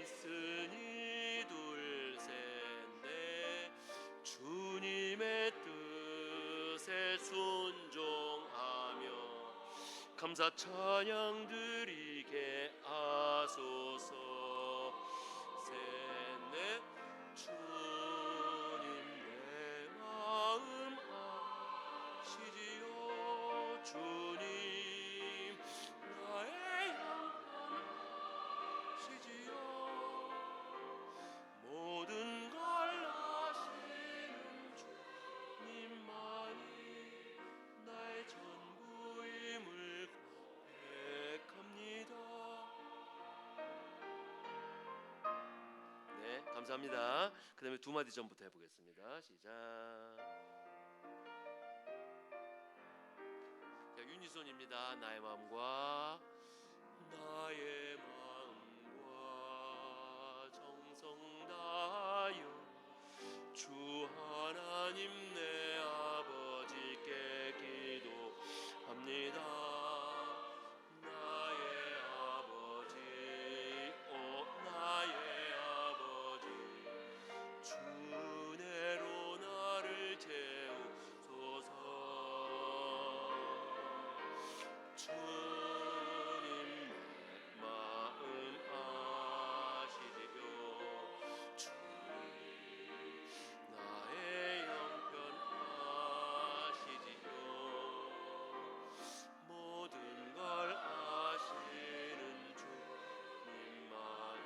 있으니 둘 셋 넷 주님의 뜻에 순종하며 감사 찬양 드리게 하소서. 셋 넷 주님 내 마음 아시지요. 주님 나의 양편 아시지요. 모든 걸 아시는 주님만이 나의 전부임을 고백합니다. 네, 감사합니다. 그 다음에 두 마디 전부터 해보겠습니다. 시작. 자, 윤희손입니다. 나의 마음과 정성 다하여 주 하나님 내 아버지께 기도합니다. 나의 아버지 나의 아버지 주 은혜로 나를 채우소서. 주님 내 마음 아시리요. 주님 나의 형편 아시지요. 모든 걸 아시는 주님만이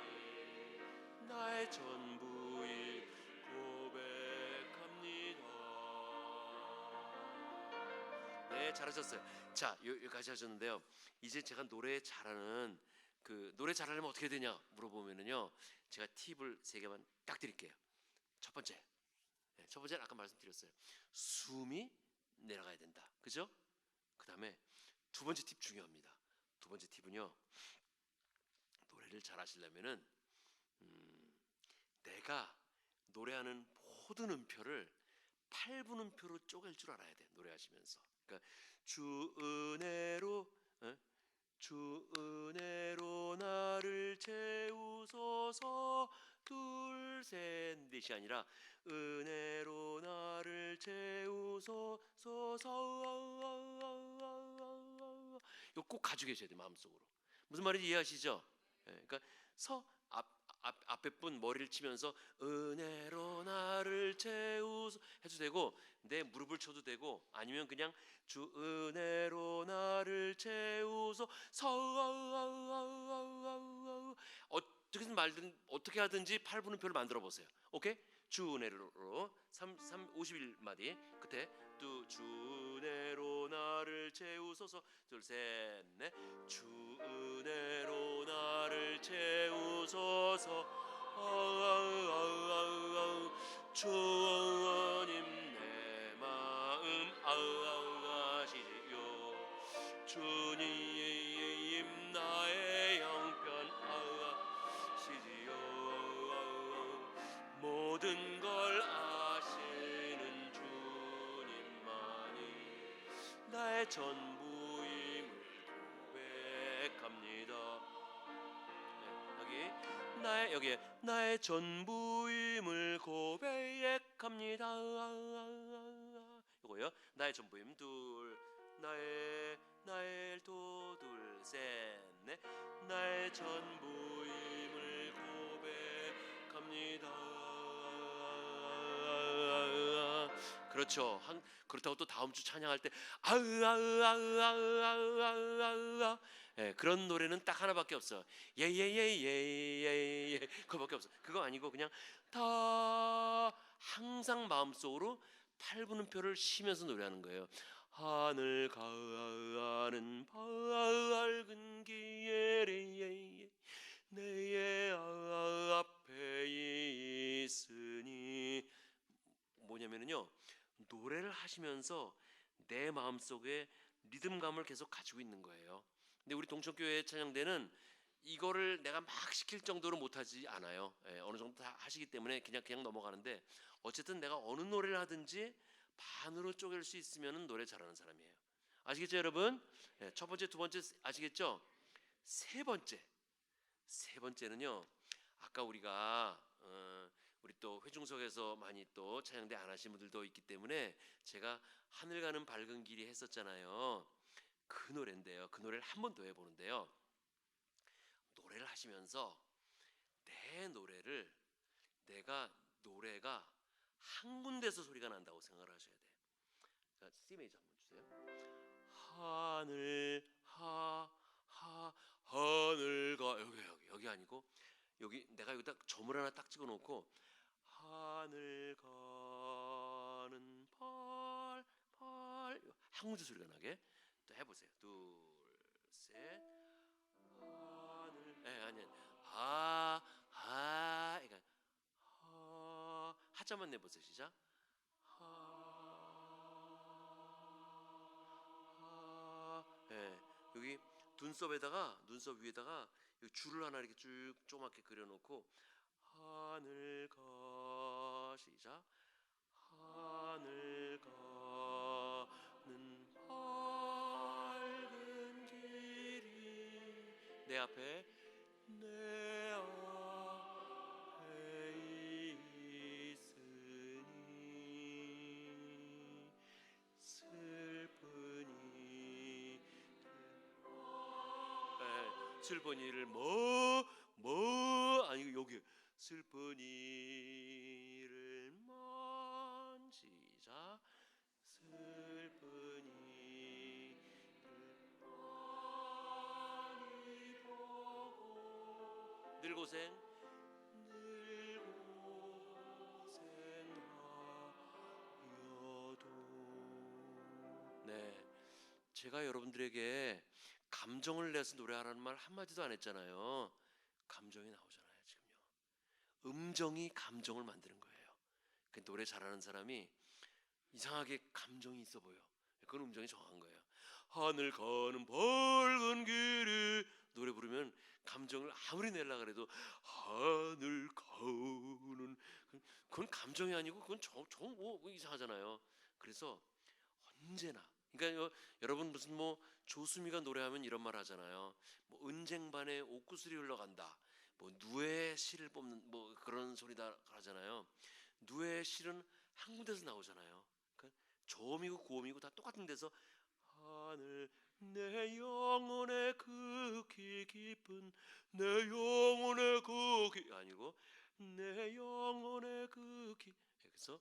나의 전부일 고백합니다. 네, 잘하셨어요. 자, 여기까지 하셨는데요. 이제 제가 노래 잘하는 노래 잘하려면 어떻게 되냐 물어보면은요, 제가 팁을 3개만 딱 드릴게요. 첫 번째는 아까 말씀드렸어요. 숨이 내려가야 된다. 그죠? 그 다음에 두 번째 팁 중요합니다. 두 번째 팁은요, 노래를 잘하시려면은 내가 노래하는 모든 음표를 8분음표로 쪼갤 줄 알아야 돼. 노래하시면서. 그러니까 주 은혜로 나를 채우소서. 둘 셋 넷이 아니라 은혜로 나를 채우소서. 이거 꼭 가지고 계셔야 돼. 마음속으로. 무슨 말인지 이해하시죠? 그러니까 앞에 분 머리를 치면서 은혜로 나를 채우소 해도 되고, 내 무릎을 쳐도 되고, 아니면 그냥 주 은혜로 나를 채우소 어떻게든 말든 어떻게 하든지 8분음표를 만들어 보세요. 오케이? 주 은혜로 51마디 끝에 또 주 은혜로 나를 채우소서. 둘 셋 넷 주 은혜로 나를 채우소서. 주님 내 마음 아시지요. 주님 나의 형편 아시지요. 모든 걸 아시는 주님만이 나의 전부임을 고백합니다. 여기에 나의 전부임을 고백합니다. 이거요. 나의 전부임 둘, 나의 둘, 셋, 넷. 나의 전부임을 고백합니다. 그렇죠. 그렇다고 또 다음 주 찬양할 때 아으 예, 그런 노래는 딱 하나밖에 없어. 예예예예예예 그거밖에 없어. 그거 아니고 그냥 다 항상 마음속으로 8분음표를 쉬면서 노래하는 거예요. 하늘 가는 밝은 길에 내 앞에 있으니 뭐냐면요, 노래를 하시면서 내 마음속에 리듬감을 계속 가지고 있는 거예요. 근데 우리 동천교회 찬양대는 이거를 내가 막 시킬 정도로 못하지 않아요. 예, 어느 정도 다 하시기 때문에 그냥 넘어가는데, 어쨌든 내가 어느 노래를 하든지 반으로 쪼갤 수 있으면 노래 잘하는 사람이에요. 아시겠죠 여러분? 예, 첫 번째, 두 번째 아시겠죠? 세 번째는요, 아까 우리가 우리 또 회중석에서 많이 또 찬양대 안 하신 분들도 있기 때문에 제가 하늘 가는 밝은 길이 했었잖아요. 그 노래인데요. 그 노래를 한 번 더 해보는데요. 노래를 하시면서 노래가 한 군데서 소리가 난다고 생각을 하셔야 돼요. 자, C 메이저 한번 주세요. 하늘가 여기 아니고, 여기 내가 여기다 점을 하나 딱 찍어놓고 하늘 가는 한 군데 소리가 나게 또 해보세요. 둘, 셋. 아니 그러니까 하자만 내보세요. 시작. 예, 여기 눈썹 위에다가 여기 줄을 하나 이렇게 쭉 조그맣게 그려놓고 시작. 하늘 가는 밝은 길이 내 앞에 있으니 슬픈 이를 아니 여기 슬픈 이를 시작. 슬픈 이를 많이 보고 늙고생하여도. 네, 제가 여러분들에게 감정을 내서 노래하라는 말 한마디도 안 했잖아요. 감정이 나오잖아요. 지금요, 음정이 감정을 만드는 거예요. 그 노래 잘하는 사람이 이상하게 감정이 있어 보여. 그건 음정이 정확한 거예요. 하늘 가는 밝은 길에 노래 부르면 감정을 아무리 내려고 그래도 하늘 가는, 그건 감정이 아니고 그건 뭐 이상하잖아요. 그래서 언제나, 그러니까 여러분 무슨 뭐 조수미가 노래하면 이런 말 하잖아요. 뭐 은쟁반에 옥구슬이 흘러간다. 뭐 누에 실을 뽑는 뭐 그런 소리다 하잖아요. 누에 실은 한 군데서 나오잖아요. 그러니까 저음이고 고음이고 다 똑같은 데서 하늘 내 영혼의 극히 깊은 내 영혼의 극히 아니고 내 영혼의 극히. 그래서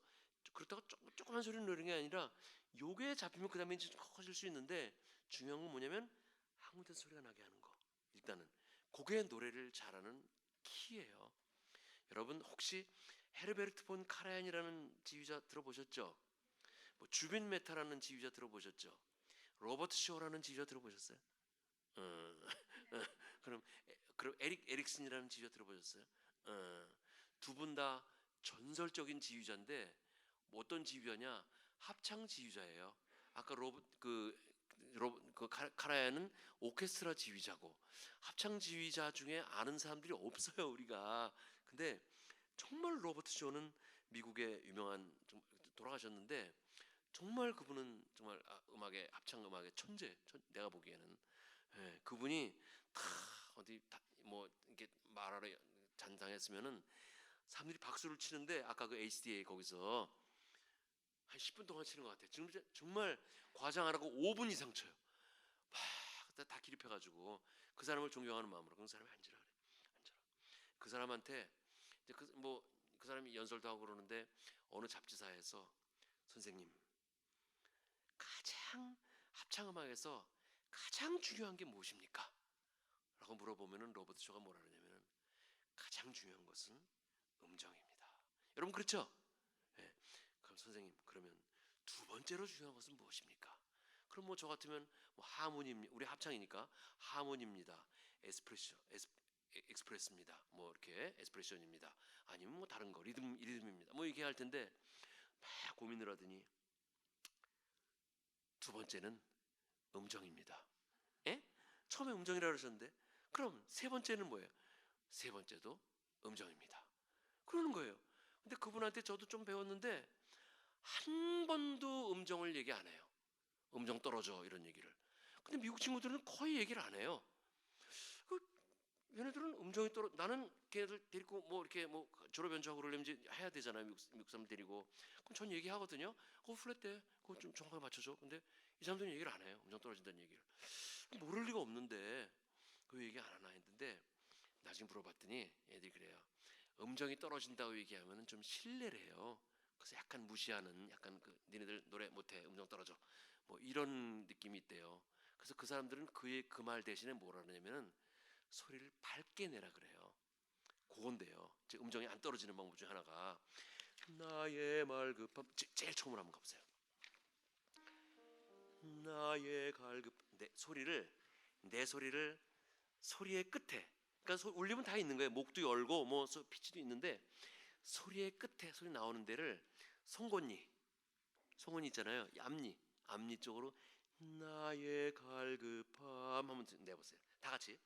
그렇다고 조그만 소리를 내는 게 아니라 요게 잡히면 그 다음에 이제 커질 수 있는데, 중요한 건 뭐냐면 한 군데서 소리가 나게 하는 거. 일단은 그게 노래를 잘하는 키예요. 여러분 혹시 헤르베르트 폰 카라얀이라는 지휘자 들어보셨죠? 뭐 주빈 메타라는 지휘자 들어보셨죠? 로버트 쇼라는 지휘자 들어보셨어요? 그럼 에릭 에릭슨이라는 지휘자 들어보셨어요? 두 분 다 전설적인 지휘자인데 뭐 어떤 지휘자냐? 합창 지휘자예요. 아까 카라얀은 오케스트라 지휘자고, 합창 지휘자 중에 아는 사람들이 없어요 우리가. 근데 정말 로버트 쇼는 미국의 유명한, 돌아가셨는데 정말 그분은 정말 합창 음악의 천재. 내가 보기에는. 예, 그분이 다 어디 뭐 이렇게 말하러 잔당했으면은 사람들이 박수를 치는데 아까 그 HDA 거기서 한 10분 동안 치는 것 같아요. 지금 정말 과장 안 하고 5분 이상 쳐요. 막 다 기립해가지고 그 사람을 존경하는 마음으로 그 사람이 앉으라 그래. 앉아라. 그 사람한테 이제 그 사람이 연설도 하고 그러는데 어느 잡지사에서 선생님 가장 합창음악에서 가장 중요한 게 무엇입니까? 라고 물어보면은 로버트 쇼가 뭐라 그러냐면은 가장 중요한 것은 음정입니다. 여러분 그렇죠? 예. 그럼 선생님 그러면 두 번째로 중요한 것은 무엇입니까? 그럼 뭐 저 같으면 뭐 하모니 우리 합창이니까 하모니입니다. 엑스프레스입니다. 뭐 이렇게 에스프레션입니다. 아니면 뭐 다른 거 리듬입니다. 뭐 얘기할 텐데 막 고민을 하더니 두 번째는 음정입니다. 예? 처음에 음정이라 그러셨는데 그럼 세 번째는 뭐예요? 세 번째도 음정입니다. 그러는 거예요. 근데 그분한테 저도 좀 배웠는데 한 번도 음정을 얘기 안 해요. 음정 떨어져 이런 얘기를. 근데 미국 친구들은 거의 얘기를 안 해요. 그 얘네들은 음정이 떨어. 나는 걔들 데리고 뭐 이렇게 뭐 졸업 연주하고 그러려면 이제 해야 되잖아요. 미국 사람 데리고. 그럼 전 얘기하거든요. 그거 플랫 때 그거 좀 정확하게 맞춰줘. 근데 이 사람들은 얘기를 안 해요. 음정 떨어진다는 얘기를. 모를 리가 없는데 그 얘기 안 하나 했는데 나중에 물어봤더니 애들이 그래요. 음정이 떨어진다고 얘기하면은 좀 신뢰래요. 그래서 약간 무시하는 약간 그 니네들 노래 못해 음정 떨어져 뭐 이런 느낌이 있대요. 그래서 그 사람들은 그 말 대신에 뭐라 그러냐면은 소리를 밝게 내라 그래요. 그건데요. 제 음정이 안 떨어지는 방법 중 하나가 나의 말급함 제일 처음으로 한번 가보세요. 나의 갈급 내 소리를 소리의 끝에 그러니까 울림은 다 있는 거예요. 목도 열고 뭐 피치도 있는데 소리의 끝에 소리 나오는 데를 송곳니 있잖아요. 앞니 쪽으로 나의 갈급함 한번 내보세요. 다 같이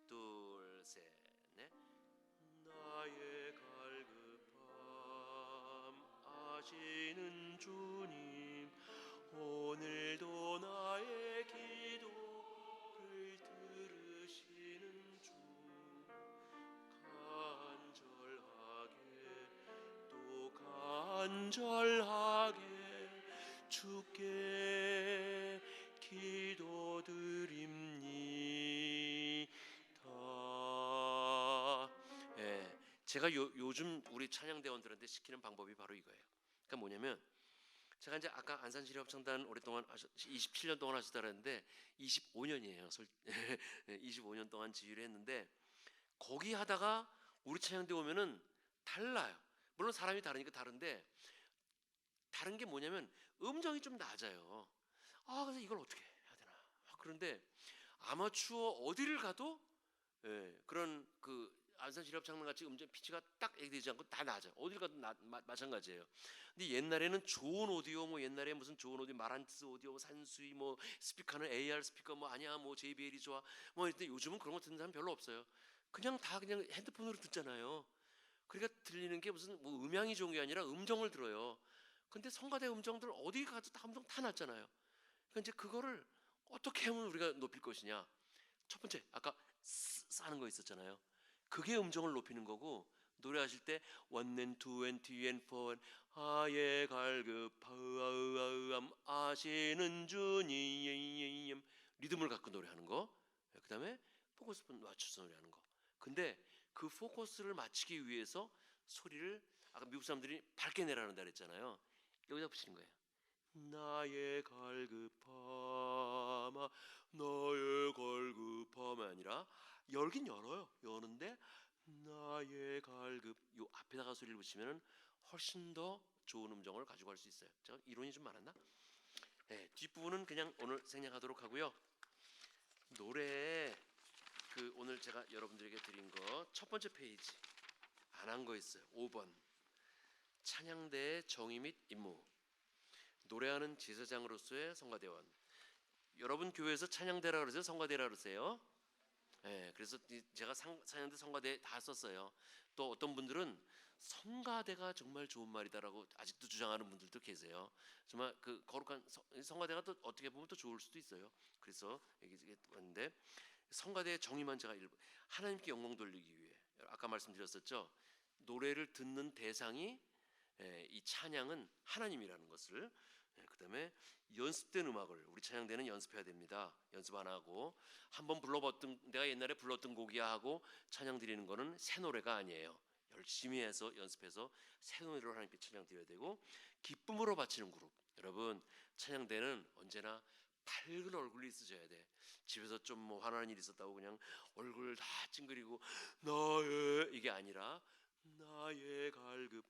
둘, 셋, 넷. 나의 갈급함 아시는 주님 오늘도 나의 기도를 들으시는 주 간절하게 또 간절하게 주께 기도드립니다. 예, 제가 요즘 우리 찬양대원들한테 시키는 방법이 바로 이거예요. 그러니까 뭐냐면 제가 이제 아까 안산시립합창단 오랫동안 27년 동안 하셨다 그랬는데 25년이에요. 25년 동안 지휘를 했는데 거기 하다가 우리 찬양대 오면은 달라요. 물론 사람이 다르니까 다른데 다른 게 뭐냐면 음정이 좀 낮아요. 그래서 이걸 어떻게 해야 되나. 그런데 아마추어 어디를 가도 그런 그 안산시립합창단 같이 음정 피치가 딱 얘기되지 않고 다 낮아요. 어딜 가도 마찬가지예요. 근데 옛날에는 좋은 오디오 뭐 옛날에 무슨 좋은 오디오 마란츠 오디오 산수이 뭐 스피커는 AR 스피커 뭐 아니야 뭐 JBL이 좋아 뭐 근데 요즘은 그런 거 듣는 사람 별로 없어요. 그냥 핸드폰으로 듣잖아요. 그러니까 들리는 게 무슨 뭐 음향이 좋은 게 아니라 음정을 들어요. 근데 성가대 음정들 어디 가도 다 음정 다 낮잖아요. 그러니까 이제 그거를 어떻게 하면 우리가 높일 것이냐. 첫 번째 아까 싸는 거 있었잖아요. 그게 음정을 높이는 거고 노래하실 때 one and two and three and four 아예 갈급함 아시는 주님 리듬을 갖고 노래하는 거. 그 다음에 포커스 맞춰서 노래하는 거. 근데 그 포커스를 맞추기 위해서 소리를 아까 미국 사람들이 밝게 내라는 다 그랬잖아요. 여기다 붙이는 거예요. 나의 갈급함아 나의 갈급함이 아니라 열긴 열어요. 여는데 나의 갈급 요 앞에다가 소리를 붙이면 훨씬 더 좋은 음정을 가지고 갈 수 있어요. 제가 이론이 좀 많았나? 네, 뒷부분은 그냥 오늘 생략하도록 하고요. 노래 그 오늘 제가 여러분들에게 드린 거 첫 번째 페이지 안 한 거 있어요. 5번 찬양대의 정의 및 임무 노래하는 제사장으로서의 성가대원. 여러분 교회에서 찬양대라 그러세요? 성가대라 그러세요? 네, 그래서 제가 찬양대 성가대 다 썼어요. 또 어떤 분들은 성가대가 정말 좋은 말이다라고 아직도 주장하는 분들도 계세요. 정말 그 거룩한 성가대가 또 어떻게 보면 또 좋을 수도 있어요. 그래서 얘기했는데 성가대의 정의만 제가 하나님께 영광 돌리기 위해 아까 말씀드렸었죠. 노래를 듣는 대상이 이 찬양은 하나님이라는 것을, 그다음에 연습된 음악을 우리 찬양대는 연습해야 됩니다. 연습 안 하고 한번 불러봤던, 내가 옛날에 불렀던 곡이야 하고 찬양 드리는 거는 새 노래가 아니에요. 열심히 해서 연습해서 새 노래로 하나님께 찬양 드려야 되고, 기쁨으로 바치는 그룹. 여러분, 찬양대는 언제나 밝은 얼굴이 있어져야 돼. 집에서 좀 뭐 화나는 일이 있었다고 그냥 얼굴 다 찡그리고 나의, 이게 아니라 나의 갈급,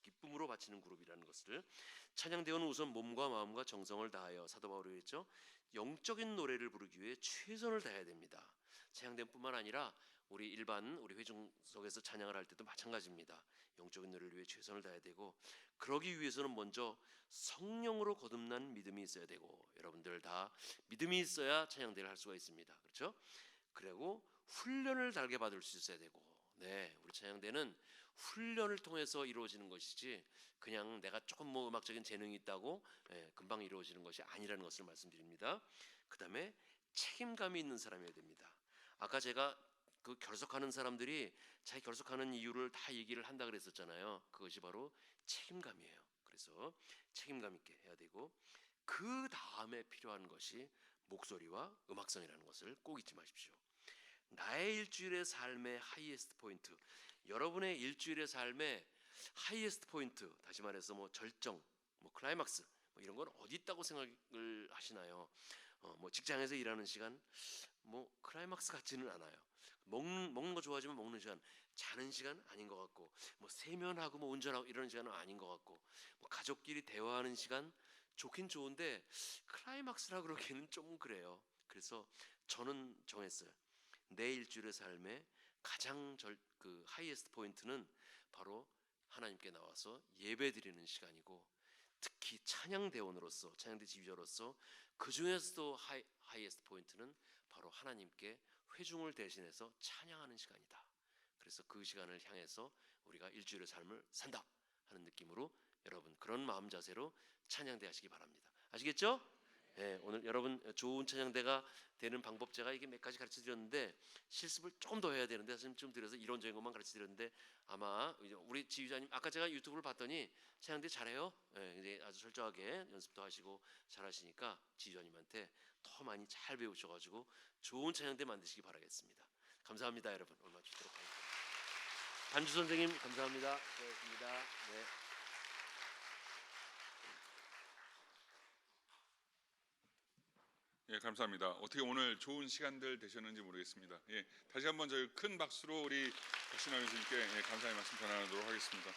기쁨으로 바치는 그룹이라는 것을, 찬양대원은 우선 몸과 마음과 정성을 다하여, 사도 바울이 했죠, 영적인 노래를 부르기 위해 최선을 다해야 됩니다. 찬양대원뿐만 아니라 우리 일반 우리 회중 속에서 찬양을 할 때도 마찬가지입니다. 영적인 노래를 위해 최선을 다해야 되고, 그러기 위해서는 먼저 성령으로 거듭난 믿음이 있어야 되고, 여러분들 다 믿음이 있어야 찬양대를 할 수가 있습니다. 그렇죠? 그리고 훈련을 달게 받을 수 있어야 되고, 네, 우리 찬양대는 훈련을 통해서 이루어지는 것이지 그냥 내가 조금 뭐 음악적인 재능이 있다고 금방 이루어지는 것이 아니라는 것을 말씀드립니다. 그 다음에 책임감이 있는 사람이어야 됩니다. 아까 제가 그 결석하는 사람들이 자기 결석하는 이유를 다 얘기를 한다 그랬었잖아요. 그것이 바로 책임감이에요. 그래서 책임감 있게 해야 되고, 그 다음에 필요한 것이 목소리와 음악성이라는 것을 꼭 잊지 마십시오. 나의 일주일의 삶의 하이에스트 포인트, 여러분의 일주일의 삶의 하이에스트 포인트, 다시 말해서 뭐 절정, 뭐 클라이막스, 뭐 이런 건 어디 있다고 생각을 하시나요? 뭐 직장에서 일하는 시간, 뭐 클라이막스 같지는 않아요. 먹는 거 좋아하지만 먹는 시간, 자는 시간 아닌 것 같고, 뭐 세면하고 뭐 운전하고 이런 시간은 아닌 것 같고, 뭐 가족끼리 대화하는 시간 좋긴 좋은데 클라이막스라 그러기에는 좀 그래요. 그래서 저는 정했어요. 내 일주일의 삶의 가장 그 하이에스트 포인트는 바로 하나님께 나와서 예배드리는 시간이고, 특히 찬양대원으로서, 찬양대 지휘자로서 그 중에서도 하이에스트 포인트는 바로 하나님께 회중을 대신해서 찬양하는 시간이다. 그래서 그 시간을 향해서 우리가 일주일의 삶을 산다 하는 느낌으로, 여러분 그런 마음 자세로 찬양대 하시기 바랍니다. 아시겠죠? 네, 오늘 여러분 좋은 찬양대가 되는 방법, 제가 이게 몇 가지 가르쳐 드렸는데 실습을 조금 더 해야 되는데, 선생님 좀 드려서 이론적인 것만 가르쳐 드렸는데, 아마 우리 지휘자님, 아까 제가 유튜브를 봤더니 찬양대 잘해요. 네, 이제 아주 철저하게 연습도 하시고 잘하시니까 지휘자님한테 더 많이 잘 배우셔가지고 좋은 찬양대 만드시기 바라겠습니다. 감사합니다, 여러분. 얼마 주도록 하겠습니다. 반주 선생님 감사합니다. 고맙습니다. 네. 예, 감사합니다. 어떻게 오늘 좋은 시간들 되셨는지 모르겠습니다. 예, 다시 한번 저희 큰 박수로 우리 박신환 교수님께 감사의 말씀 전하도록 하겠습니다.